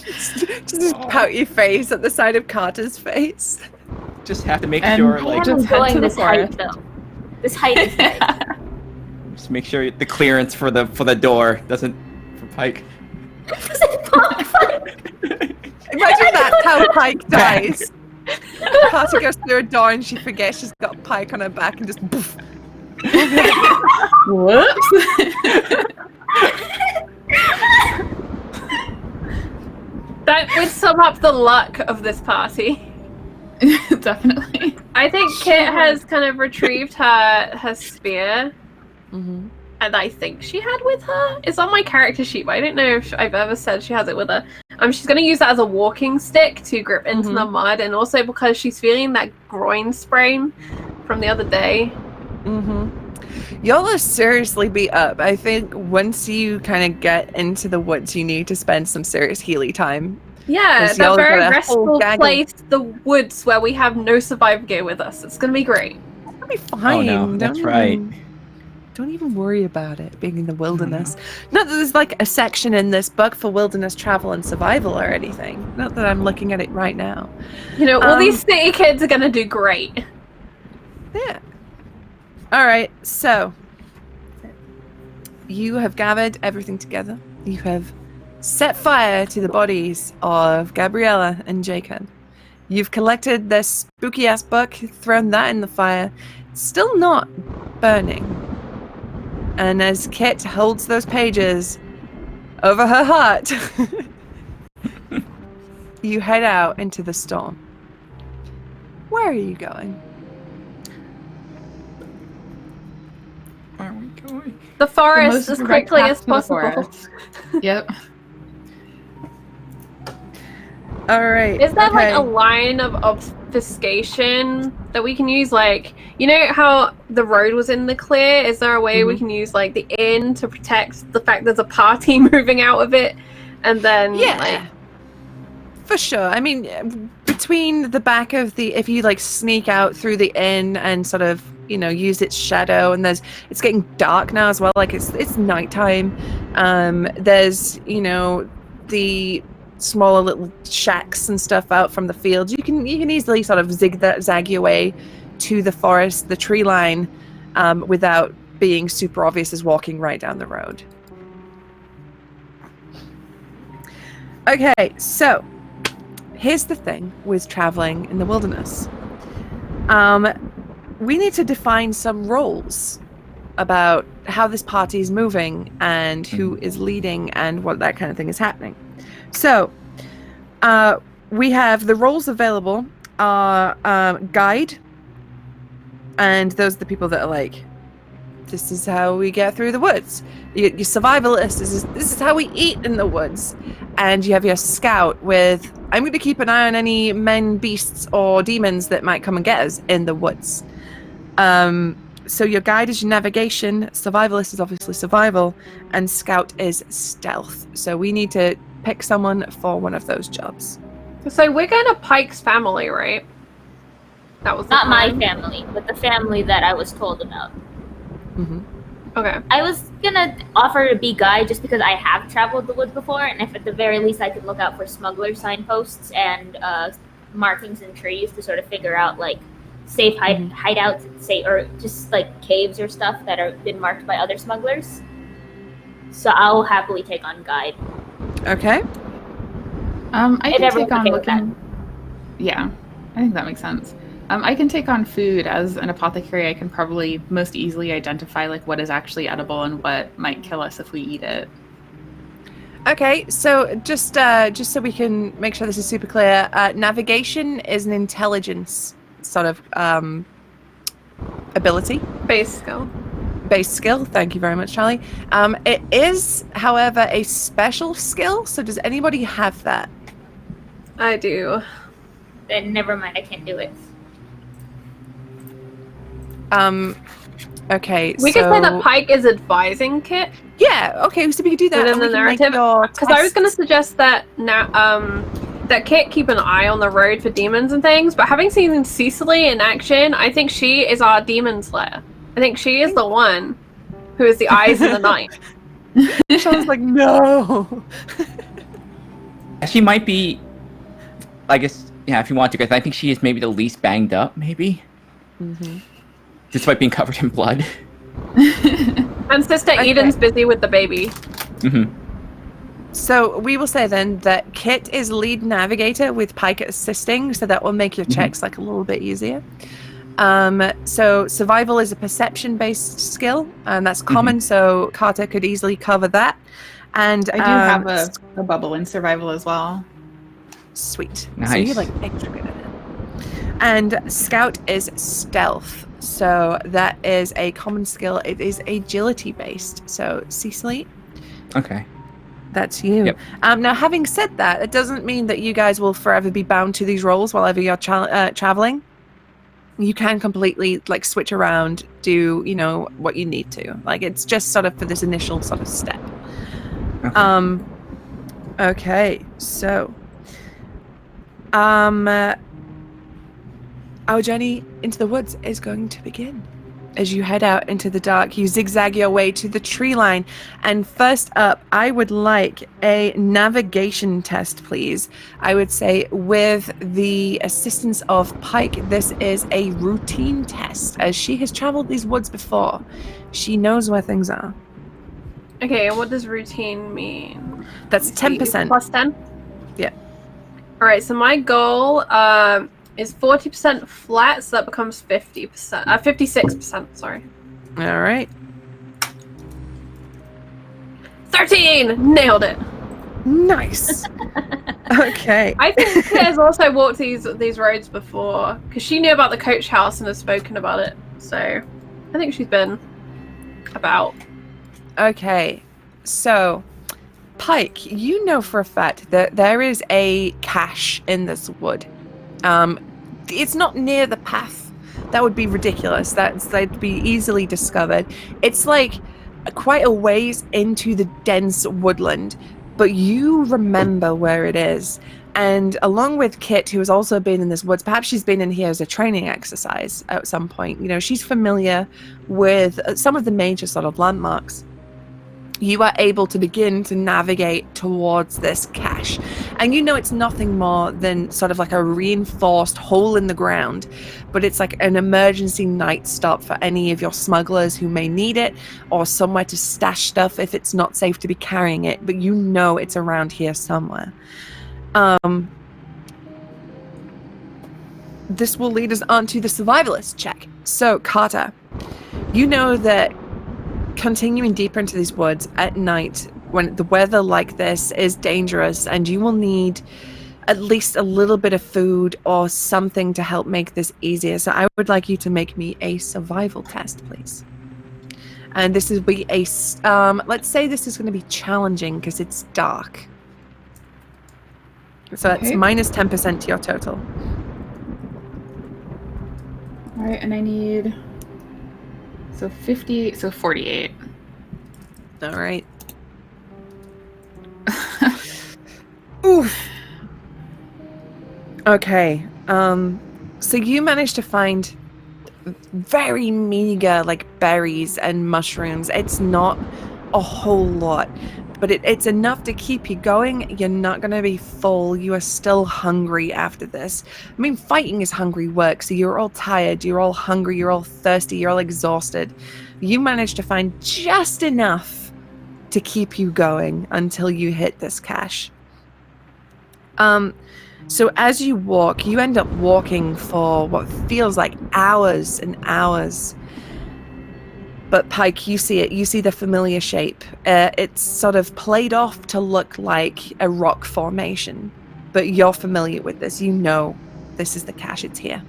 Just this pouty face at the side of Carter's face. just have to make And sure, I like, am just head to enjoying the this height, forest. though. This height is nice. just make sure the clearance for the door doesn't for Pike. Imagine that's how Pike dies. Carter goes through a door and she forgets she's got Pike on her back and just poof. Whoops. That would sum up the luck of this party. Definitely. I think Kit has kind of retrieved her spear. Mm-hmm. And I think she had with her. It's on my character sheet, but I don't know if I've ever said she has it with her. She's going to use that as a walking stick to grip into the mud, and also because she's feeling that groin sprain from the other day. Mm-hmm. Y'all are seriously beat up. I think once you kind of get into the woods, you need to spend some serious healing time. Yeah, 'Cause that y'all very got a whole restful gang of- place, the woods where we have no survivor gear with us. It's going to be great. It'll be fine. Oh no, that's right. Don't even worry about it being in the wilderness. Not that there's like a section in this book for wilderness travel and survival or anything. Not that I'm looking at it right now. You know, all these city kids are going to do great. Yeah. All right. So you have gathered everything together. You have set fire to the bodies of Gabriella and Jacob. You've collected this spooky ass book, thrown that in the fire. It's still not burning. And as Kit holds those pages over her heart, you head out into the storm. Where are you going? Where are we going? The forest most as direct quickly path as to the possible. forest. Yep. All right. Is there like okay. a line of obfuscation that we can use? Like, you know how the road was in the clear? Is there a way we can use like the inn to protect the fact there's a party moving out of it? And then Yeah. For sure. I mean, between the back of the, if you like sneak out through the inn and sort of, you know, use its shadow, and it's getting dark now as well. Like it's nighttime. There's, you know, the smaller little shacks and stuff out from the fields. You can easily sort of zigzag your way to the forest, the tree line, without being super obvious as walking right down the road. Okay, so here's the thing with traveling in the wilderness. We need to define some roles about how this party is moving and who is leading and what that kind of thing is happening. So, we have the roles available are guide, and those are the people that are like, this is how we get through the woods. Your survivalist, this is how we eat in the woods. And you have your scout with, I'm going to keep an eye on any men, beasts, or demons that might come and get us in the woods. So your guide is your navigation, survivalist is obviously survival, and scout is stealth. So we need to pick someone for one of those jobs. So we're going to Pike's family, right? That was the Not my plan. family, but the family that I was told about. Mm-hmm. Okay. I was gonna offer to be guide just because I have traveled the woods before, and if at the very least I could look out for smuggler signposts and markings in trees to sort of figure out like safe hideouts, or just like caves or stuff that are been marked by other smugglers. So I'll happily take on guide. Okay. I If can everyone's take on okay with that. looking. Yeah, I think that makes sense. I can take on food as an apothecary. I can probably most easily identify like what is actually edible and what might kill us if we eat it. Okay, so just so we can make sure this is super clear, navigation is an intelligence sort of ability. Base skill. Base skill. Thank you very much, Charlie. It is, however, a special skill. So does anybody have that? I do. Then never mind, I can't do it. Okay, We could say that Pike is advising Kit Yeah, okay, so we could do that. within the narrative. Because I was going to suggest that now, that Kit keep an eye on the road for demons and things. But having seen Cecily in action, I think she is our demon slayer. I think she is the one who is the eyes in the night. Sean's like, no. She might be, I guess, yeah, if you want to, because I think she is maybe the least banged up, maybe. Mm-hmm. Despite being covered in blood. And Sister Eden's busy with the baby. Mm-hmm. So we will say then that Kit is lead navigator with Pike assisting, so that will make your checks like a little bit easier. So survival is a perception-based skill, and that's common. So Carter could easily cover that. And I do have a bubble in survival as well. Sweet. Nice. So you're like extra good at it. And Scout is stealth. So that is a common skill. It is agility based. So Cecily. Okay. That's you. Yep. Now, having said that, it doesn't mean that you guys will forever be bound to these roles while you're traveling. You can completely like switch around, do what you need to. Like it's just sort of for this initial sort of step. Okay. Okay. So, our journey into the woods is going to begin. As you head out into the dark, you zigzag your way to the tree line. And first up, I would like a navigation test, please. I would say with the assistance of Pike, this is a routine test. As she has traveled these woods before, she knows where things are. Okay, and what does routine mean? That's 10%. Plus 10? Yeah. Alright, so my goal is 40% flat, so that becomes 50%. 56%, sorry. All right. 13! Nailed it! Nice. Okay. I think Claire's also walked these roads before, because she knew about the coach house and has spoken about it. So, I think she's been about. Okay. So, Pike, you know for a fact that there is a cache in this wood. It's not near the path. That would be ridiculous. That'd be easily discovered. It's like quite a ways into the dense woodland, but you remember where it is. And along with Kit, who has also been in this woods, perhaps she's been in here as a training exercise at some point. She's familiar with some of the major sort of landmarks. You are able to begin to navigate towards this cache. And it's nothing more than sort of like a reinforced hole in the ground, but it's like an emergency night stop for any of your smugglers who may need it, or somewhere to stash stuff if it's not safe to be carrying it, but it's around here somewhere. This will lead us on to the survivalist check. So, Carter, you know that continuing deeper into these woods at night when the weather like this is dangerous, and you will need at least a little bit of food or something to help make this easier. So I would like you to make me a survival test, please. And this will be a let's say this is going to be challenging because it's dark. So that's minus 10% to your total. All right, and I need 48. All right. Oof. Okay. So you managed to find very meager berries and mushrooms. It's not a whole lot, but it's enough to keep you going. You're not going to be full. You are still hungry after this. I mean, fighting is hungry work, so you're all tired, you're all hungry, you're all thirsty, you're all exhausted. You managed to find just enough to keep you going until you hit this cache. So as you walk, you end up walking for what feels like hours and hours. But Pike, you see it. You see the familiar shape. It's sort of played off to look like a rock formation. But you're familiar with this. You know this is the cache. It's here.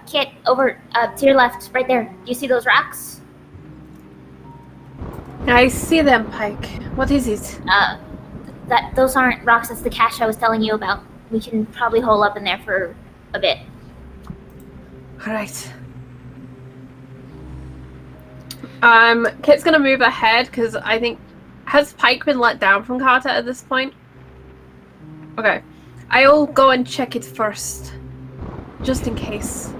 Kit, over to your left, right there. Do you see those rocks? I see them, Pike. What is it? Those aren't rocks. That's the cache I was telling you about. We can probably hole up in there for a bit. All right. Kit's gonna move ahead because I think has Pike been let down from Carter at this point? Okay, I'll go and check it first, just in case.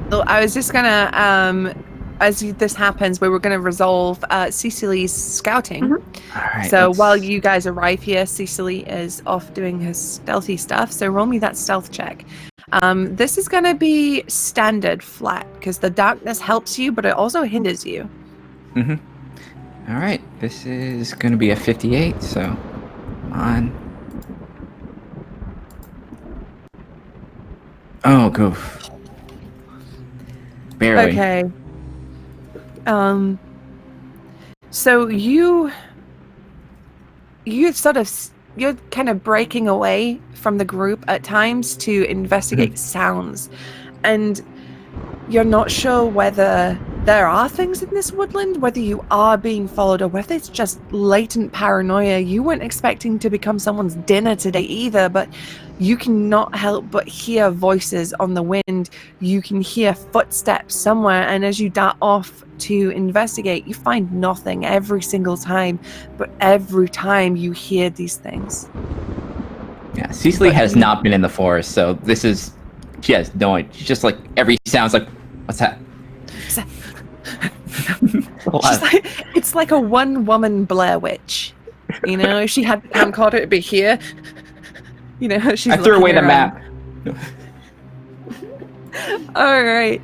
So I was just gonna, as this happens, we were gonna resolve Cecily's scouting. Mm-hmm. All right, So let's- while you guys arrive here, Cecily is off doing her stealthy stuff. So roll me that stealth check. This is gonna be standard flat because the darkness helps you, but it also hinders you. All right, this is going to be a 58, so come on. Oh, goof. Barely. Okay. So you're kind of breaking away from the group at times to investigate sounds, and you're not sure whether there are things in this woodland, whether you are being followed, or whether it's just latent paranoia. You weren't expecting to become someone's dinner today either, but you cannot help but hear voices on the wind. You can hear footsteps somewhere, and as you dart off to investigate, you find nothing every single time, but every time you hear these things. Yeah, Cecily has not been in the forest, so this is... She has no idea. She's just like, every sound's like, what's that? It's like a one-woman Blair Witch. You know, if she had the camcorder, it'd be here. You know, she's I threw away the around. map. All right.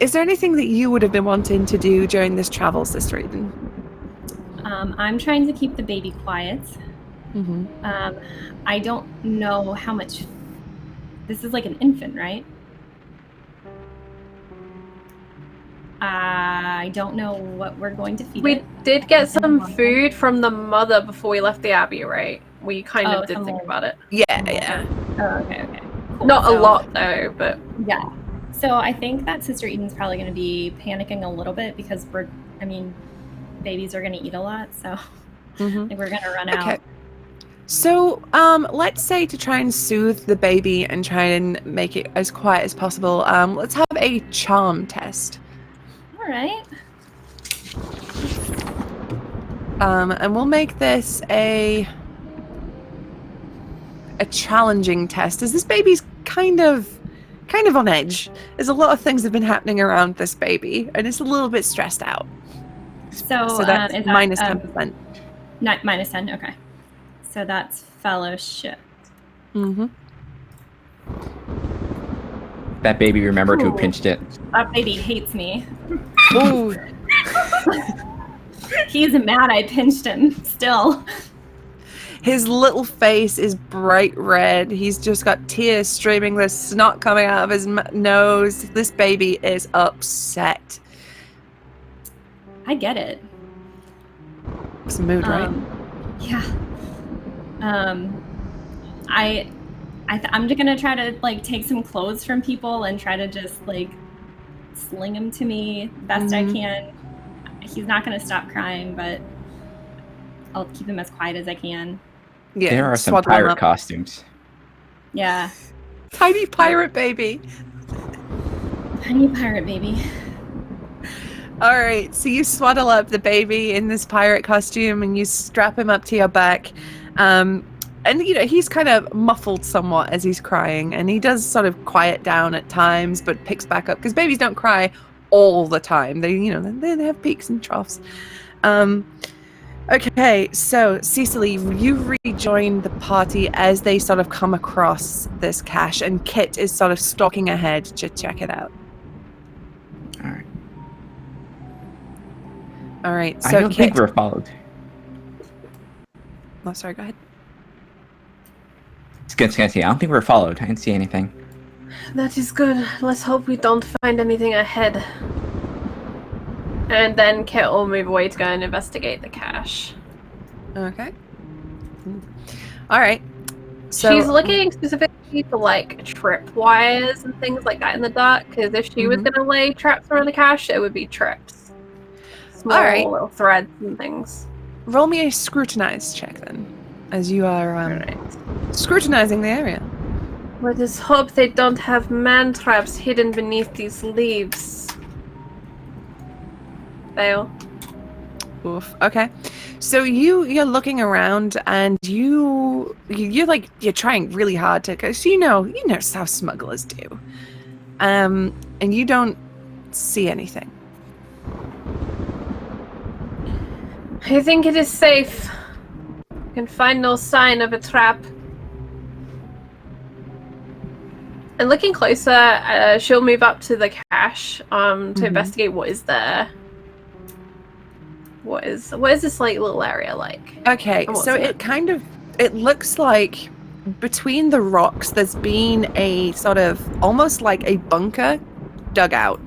Is there anything that you would have been wanting to do during this travel, Sister Eden? I'm trying to keep the baby quiet. Mm-hmm. I don't know how much... This is like an infant, right? I don't know what we're going to feed We it. did get some food from the mother before we left the abbey, right? We kind of did think about it. Yeah. Oh, okay. Cool. Not a So- lot though, but Yeah. So I think that Sister Eden's probably going to be panicking a little bit because babies are going to eat a lot, so Mm-hmm. I think we're going to run Okay. out. So, let's say to try and soothe the baby and try and make it as quiet as possible, let's have a charm test. All right. And we'll make this a challenging test, as this baby's kind of on edge. There's a lot of things that have been happening around this baby, and it's a little bit stressed out. So that's is that, minus 10%. Minus 10, okay. So that's fellowship. Mm-hmm. That baby remembered who Ooh. pinched it. That baby hates me. Ooh. He's mad I pinched him still. His little face is bright red. He's just got tears streaming. There's snot coming out of his nose. This baby is upset. I get it. It's a mood, right? Yeah. I'm just gonna try to like take some clothes from people and try to just like sling him to me best I can. He's not gonna stop crying, but I'll keep him as quiet as I can. Yeah. There are some swaddle him pirate up. costumes. Yeah. Tiny pirate baby. Tiny pirate baby. All right, so you swaddle up the baby in this pirate costume and you strap him up to your back. And, you know, he's kind of muffled somewhat as he's crying, and he does sort of quiet down at times, but picks back up because babies don't cry all the time. They, you know, they have peaks and troughs. Okay, so Cecily, you rejoin the party as they sort of come across this cache, and Kit is sort of stalking ahead to check it out. All right. All right, so I don't Kit. think we're followed. Oh, sorry, go ahead. Skin Scanty. I don't think we're followed. I didn't see anything. That is good. Let's hope we don't find anything ahead. And then Kit will move away to go and investigate the cache. Okay. All right. So she's looking specifically for like trip wires and things like that in the dark, because if she was going to lay traps around the cache, it would be trips. Small little threads and things. Roll me a scrutinize check then, as you are scrutinizing the area. Let us hope they don't have man traps hidden beneath these leaves. Fail. Oof. Okay. So you're looking around and you're trying really hard to, because you know how smugglers do. And you don't see anything. I think it is safe. You can find no sign of a trap. And looking closer, she'll move up to the cache to investigate what is there. What is this like little area like? Okay, so it looks like between the rocks there's been a sort of almost like a bunker dug out.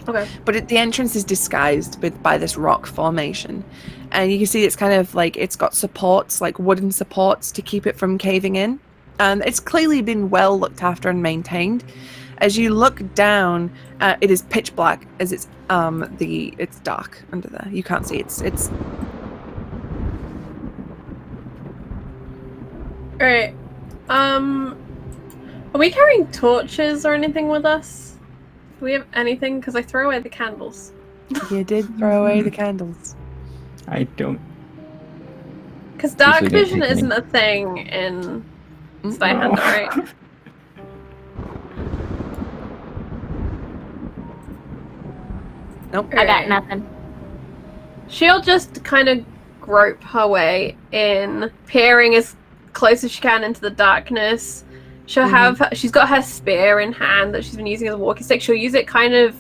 Okay. But the entrance is disguised by this rock formation. And you can see it's kind of like it's got supports, like wooden supports to keep it from caving in. And it's clearly been well looked after and maintained. As you look down, it is pitch black as it's dark under there. You can't see it's Alright. Are we carrying torches or anything with us? Do we have anything? Because I throw away the candles. You did throw away the candles. I don't. Because dark Usually don't vision take any. isn't a thing in Zweihander, right? Nope. I got nothing. She'll just kind of grope her way in, peering as close as she can into the darkness. She'll have, she's got her spear in hand that she's been using as a walking stick. She'll use it kind of,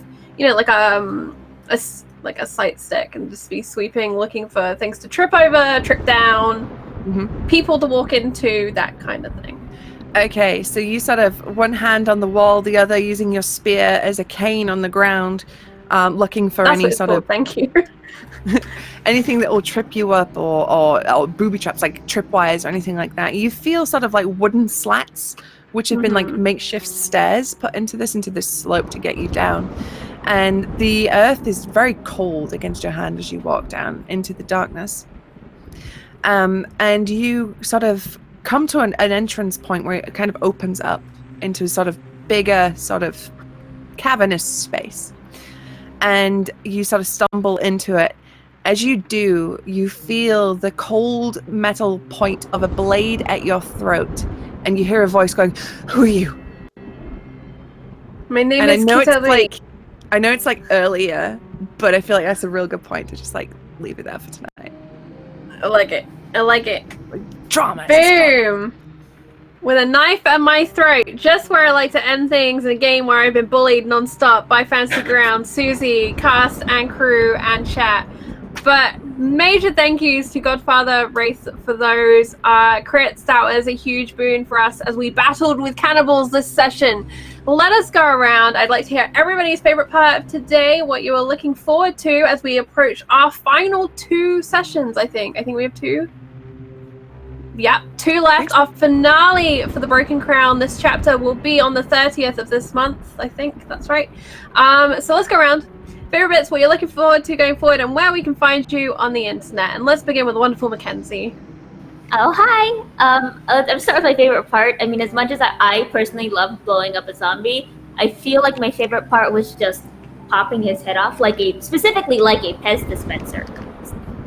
like a sight stick, and just be sweeping, looking for things to trip over, trip down, people to walk into, that kind of thing. Okay, so you sort of one hand on the wall, the other using your spear as a cane on the ground, looking for That's any what it's sort called, of thank you. anything that will trip you up or booby traps like tripwires or anything like that. You feel sort of like wooden slats, which have been like makeshift stairs put into this slope to get you down. And the earth is very cold against your hand as you walk down into the darkness. And you sort of come to an entrance point where it kind of opens up into a sort of bigger, sort of cavernous space. And you sort of stumble into it. As you do, you feel the cold metal point of a blade at your throat. And you hear a voice going, "Who are you?" My name And is Kitari. I know it's like earlier, but I feel like that's a real good point to just like leave it there for tonight. I like it. Drama. Boom! With a knife at my throat, just where I like to end things in a game where I've been bullied non-stop by Fancy Ground, Susie, cast and crew, and chat. But major thank yous to Godfather Race for those crits. That was a huge boon for us as we battled with cannibals this session. Let us go around. I'd like to hear everybody's favorite part of today, what you are looking forward to as we approach our final 2 sessions, I think. I think we have 2. Yep, 2 left. Our finale for the Broken Crown this chapter will be on the 30th of this month. I think that's right. So let's go around. Favorite bits, what you're looking forward to going forward, and where we can find you on the internet. And let's begin with the wonderful Mackenzie. Oh, hi. I'll start with my favorite part. I mean, as much as I personally love blowing up a zombie, I feel like my favorite part was just popping his head off, specifically like a Pez dispenser.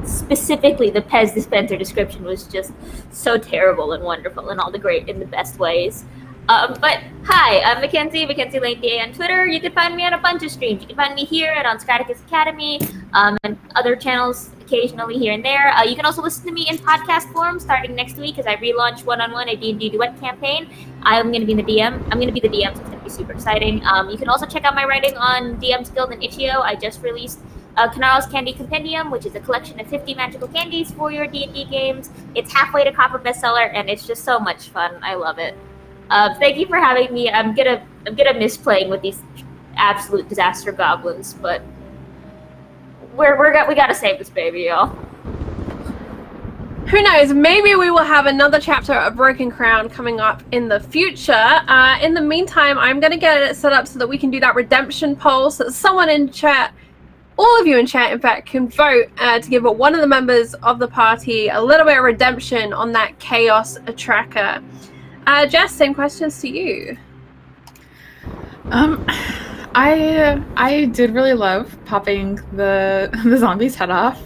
Specifically, the Pez dispenser description was just so terrible and wonderful in all the great, in the best ways. But hi, I'm Mackenzie Lane DA on Twitter. You can find me on a bunch of streams. You can find me here at On Straticus Academy, and other channels occasionally here and there. You can also listen to me in podcast form starting next week as I relaunch One-on-One, a D&D duet campaign. I'm going to be in the DM. I'm going to be the DM, so it's going to be super exciting. You can also check out my writing on DM's Guild and Itch.io. I just released Kanaro's Candy Compendium, which is a collection of 50 magical candies for your D&D games. It's halfway to Copper bestseller, and it's just so much fun. I love it. Thank you for having me. I'm gonna miss playing with these absolute disaster goblins, but we gotta save this baby, y'all. Who knows? Maybe we will have another chapter of Broken Crown coming up in the future. In the meantime, I'm going to get it set up so that we can do that redemption poll so that someone in chat, all of you in chat, in fact, can vote to give one of the members of the party a little bit of redemption on that chaos tracker. Jess, same questions to you. I did really love popping the zombie's head off.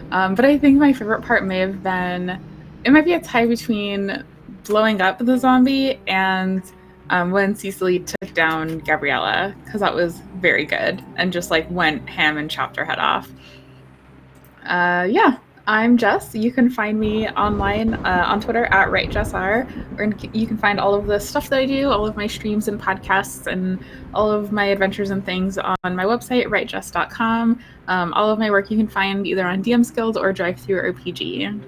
But I think my favorite part may have been, it might be a tie between blowing up the zombie and when Cecily took down Gabriella, because that was very good and just like went ham and chopped her head off. Yeah, I'm Jess. You can find me online on Twitter at WriteJessR, or you can find all of the stuff that I do, all of my streams and podcasts, and all of my adventures and things on my website, writejess.com. All of my work you can find either on DM Skills or Drive-Thru-RPG.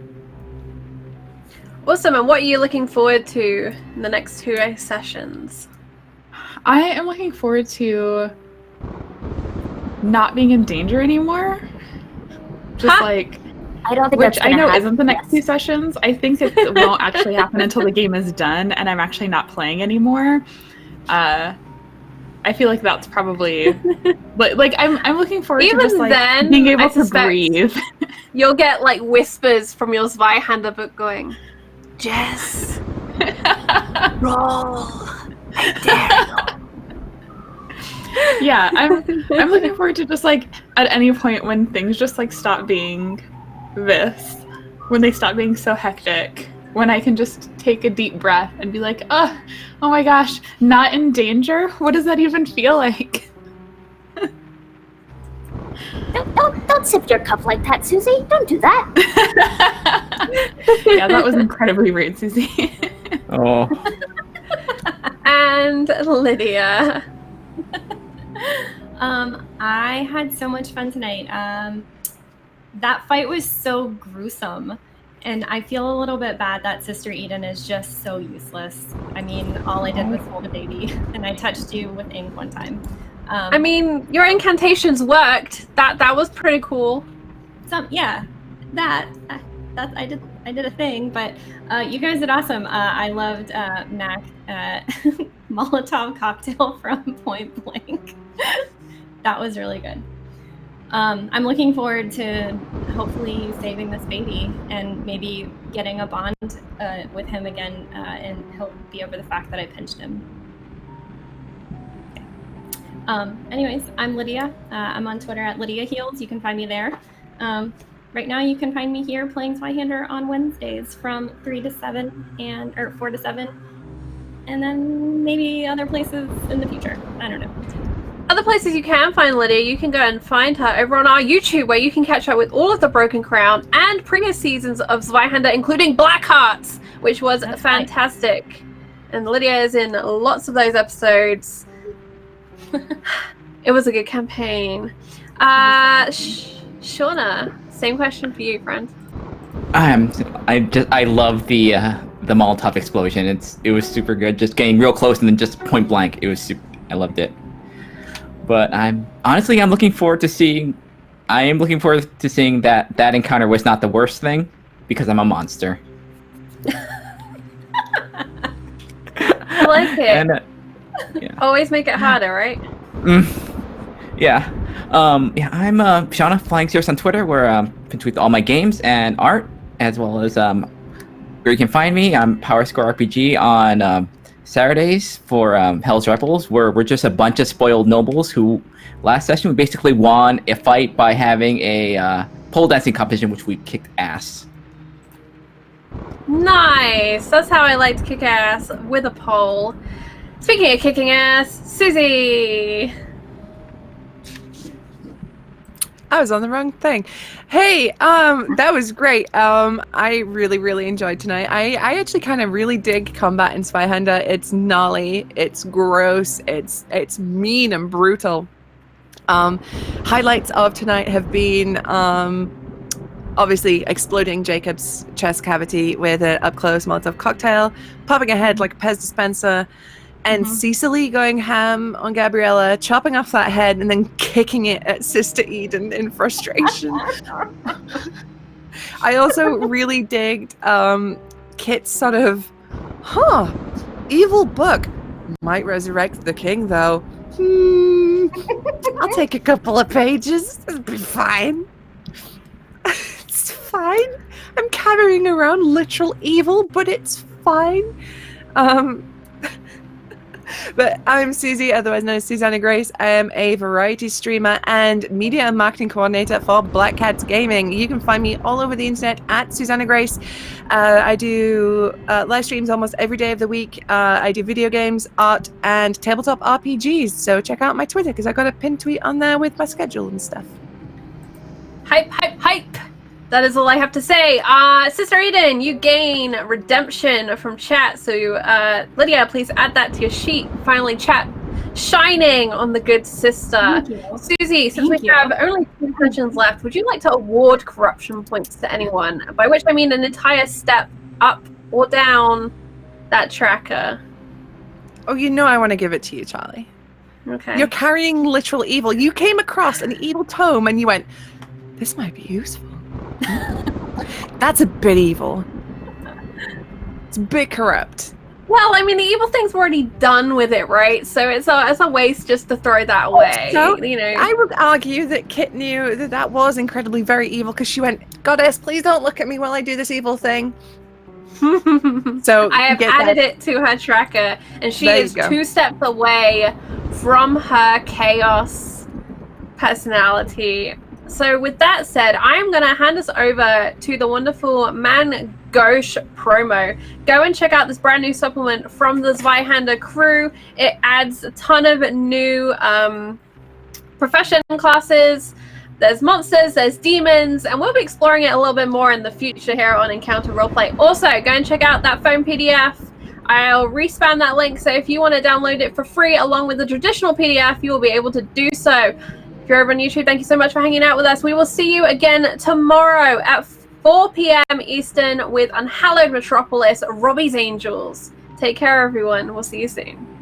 Awesome, and what are you looking forward to in the next 2 sessions? I am looking forward to not being in danger anymore. Just like... I don't think which that's I know happen. isn't the next 2 sessions. I think it won't actually happen until the game is done and I'm actually not playing anymore. I feel like that's probably like I'm looking forward Even to just like then, being able I to suspect breathe. You'll get like whispers from your Zweihander book going, Jess, roll. I dare you. Yeah, I'm looking forward to just like at any point when things just like stop being this, when they stop being so hectic, when I can just take a deep breath and be like, oh my gosh, not in danger? What does that even feel like? Don't sip your cup like that, Susie. Don't do that. Yeah, that was incredibly rude, Susie. Oh. And Lydia. I had so much fun tonight. That fight was so gruesome, and I feel a little bit bad that Sister Eden is just so useless. I mean, all I did was hold a baby, and I touched you with ink one time. I mean, your incantations worked. That was pretty cool. I did a thing, but you guys did awesome. I loved Mac Molotov cocktail from Point Blank. That was really good. I'm looking forward to hopefully saving this baby and maybe getting a bond with him again, and he'll be over the fact that I pinched him. Anyways, I'm Lydia. I'm on Twitter at Lydia Heals. You can find me there. Right now, you can find me here playing Zweihander on Wednesdays from 3 to 7 or 4 to 7, and then maybe other places in the future. I don't know. Other places you can find Lydia, you can go and find her over on our YouTube, where you can catch up with all of the Broken Crown and previous seasons of Zweihander, including Black Hearts, which was fantastic. Right. And Lydia is in lots of those episodes. It was a good campaign. Shauna, same question for you, friend. I love the Molotov explosion. It was super good. Just getting real close and then just point blank. It was super. I loved it. But I'm looking forward to seeing. I am looking forward to seeing that encounter was not the worst thing, because I'm a monster. I like it. And, yeah. Always make it harder, right? Yeah. I'm Shauna Flying Cirrus on Twitter, where I tweet all my games and art, as well as where you can find me. I'm PowerScore RPG on Saturdays for Hell's Rebels, where we're just a bunch of spoiled nobles who, last session, we basically won a fight by having a pole dancing competition, which we kicked ass. Nice! That's how I like to kick ass, with a pole. Speaking of kicking ass, Susie! I was on the wrong thing. Hey, that was great. I really, really enjoyed tonight. I actually kind of really dig combat in Zweihander. It's gnarly, it's gross, it's mean and brutal. Highlights of tonight have been obviously exploding Jacob's chest cavity with an up-close Molotov cocktail, popping her head like a Pez dispenser, and Cecily going ham on Gabriella, chopping off that head, and then kicking it at Sister Eden in frustration. I also really digged Kit's sort of, evil book. Might resurrect the king, though. I'll take a couple of pages. It'll be fine. It's fine. I'm carrying around literal evil, but it's fine. But I'm Susie, otherwise known as Susanna Grace. I am a variety streamer and media and marketing coordinator for Black Cats Gaming. You can find me all over the internet at Susanna Grace. I do live streams almost every day of the week. I do video games, art, and tabletop RPGs. So check out my Twitter because I got a pinned tweet on there with my schedule and stuff. Hype, hype, hype. That is all I have to say. Sister Eden, you gain redemption from chat. So, Lydia, please add that to your sheet. Finally, chat shining on the good sister. Susie, since we have only 2 questions left, would you like to award corruption points to anyone? By which I mean an entire step up or down that tracker. Oh, you know I want to give it to you, Charlie. Okay. You're carrying literal evil. You came across an evil tome and you went, this might be useful. That's a bit evil. It's a bit corrupt. Well, I mean, the evil thing's already done with it, right? So it's a waste just to throw that away. So, you know, I would argue that Kit knew that that was incredibly very evil because she went, Goddess, please don't look at me while I do this evil thing. So I have added it to her tracker, and she is 2 steps away from her chaos personality. So with that said, I'm going to hand us over to the wonderful Man Gauche promo. Go and check out this brand new supplement from the Zweihander crew. It adds a ton of new profession classes. There's monsters, there's demons, and we'll be exploring it a little bit more in the future here on Encounter Roleplay. Also, go and check out that phone PDF. I'll respam that link, so if you want to download it for free along with the traditional PDF, you will be able to do so. If you're over on YouTube, thank you so much for hanging out with us. We will see you again tomorrow at 4 p.m. Eastern with Unhallowed Metropolis, Robbie's Angels. Take care, everyone. We'll see you soon.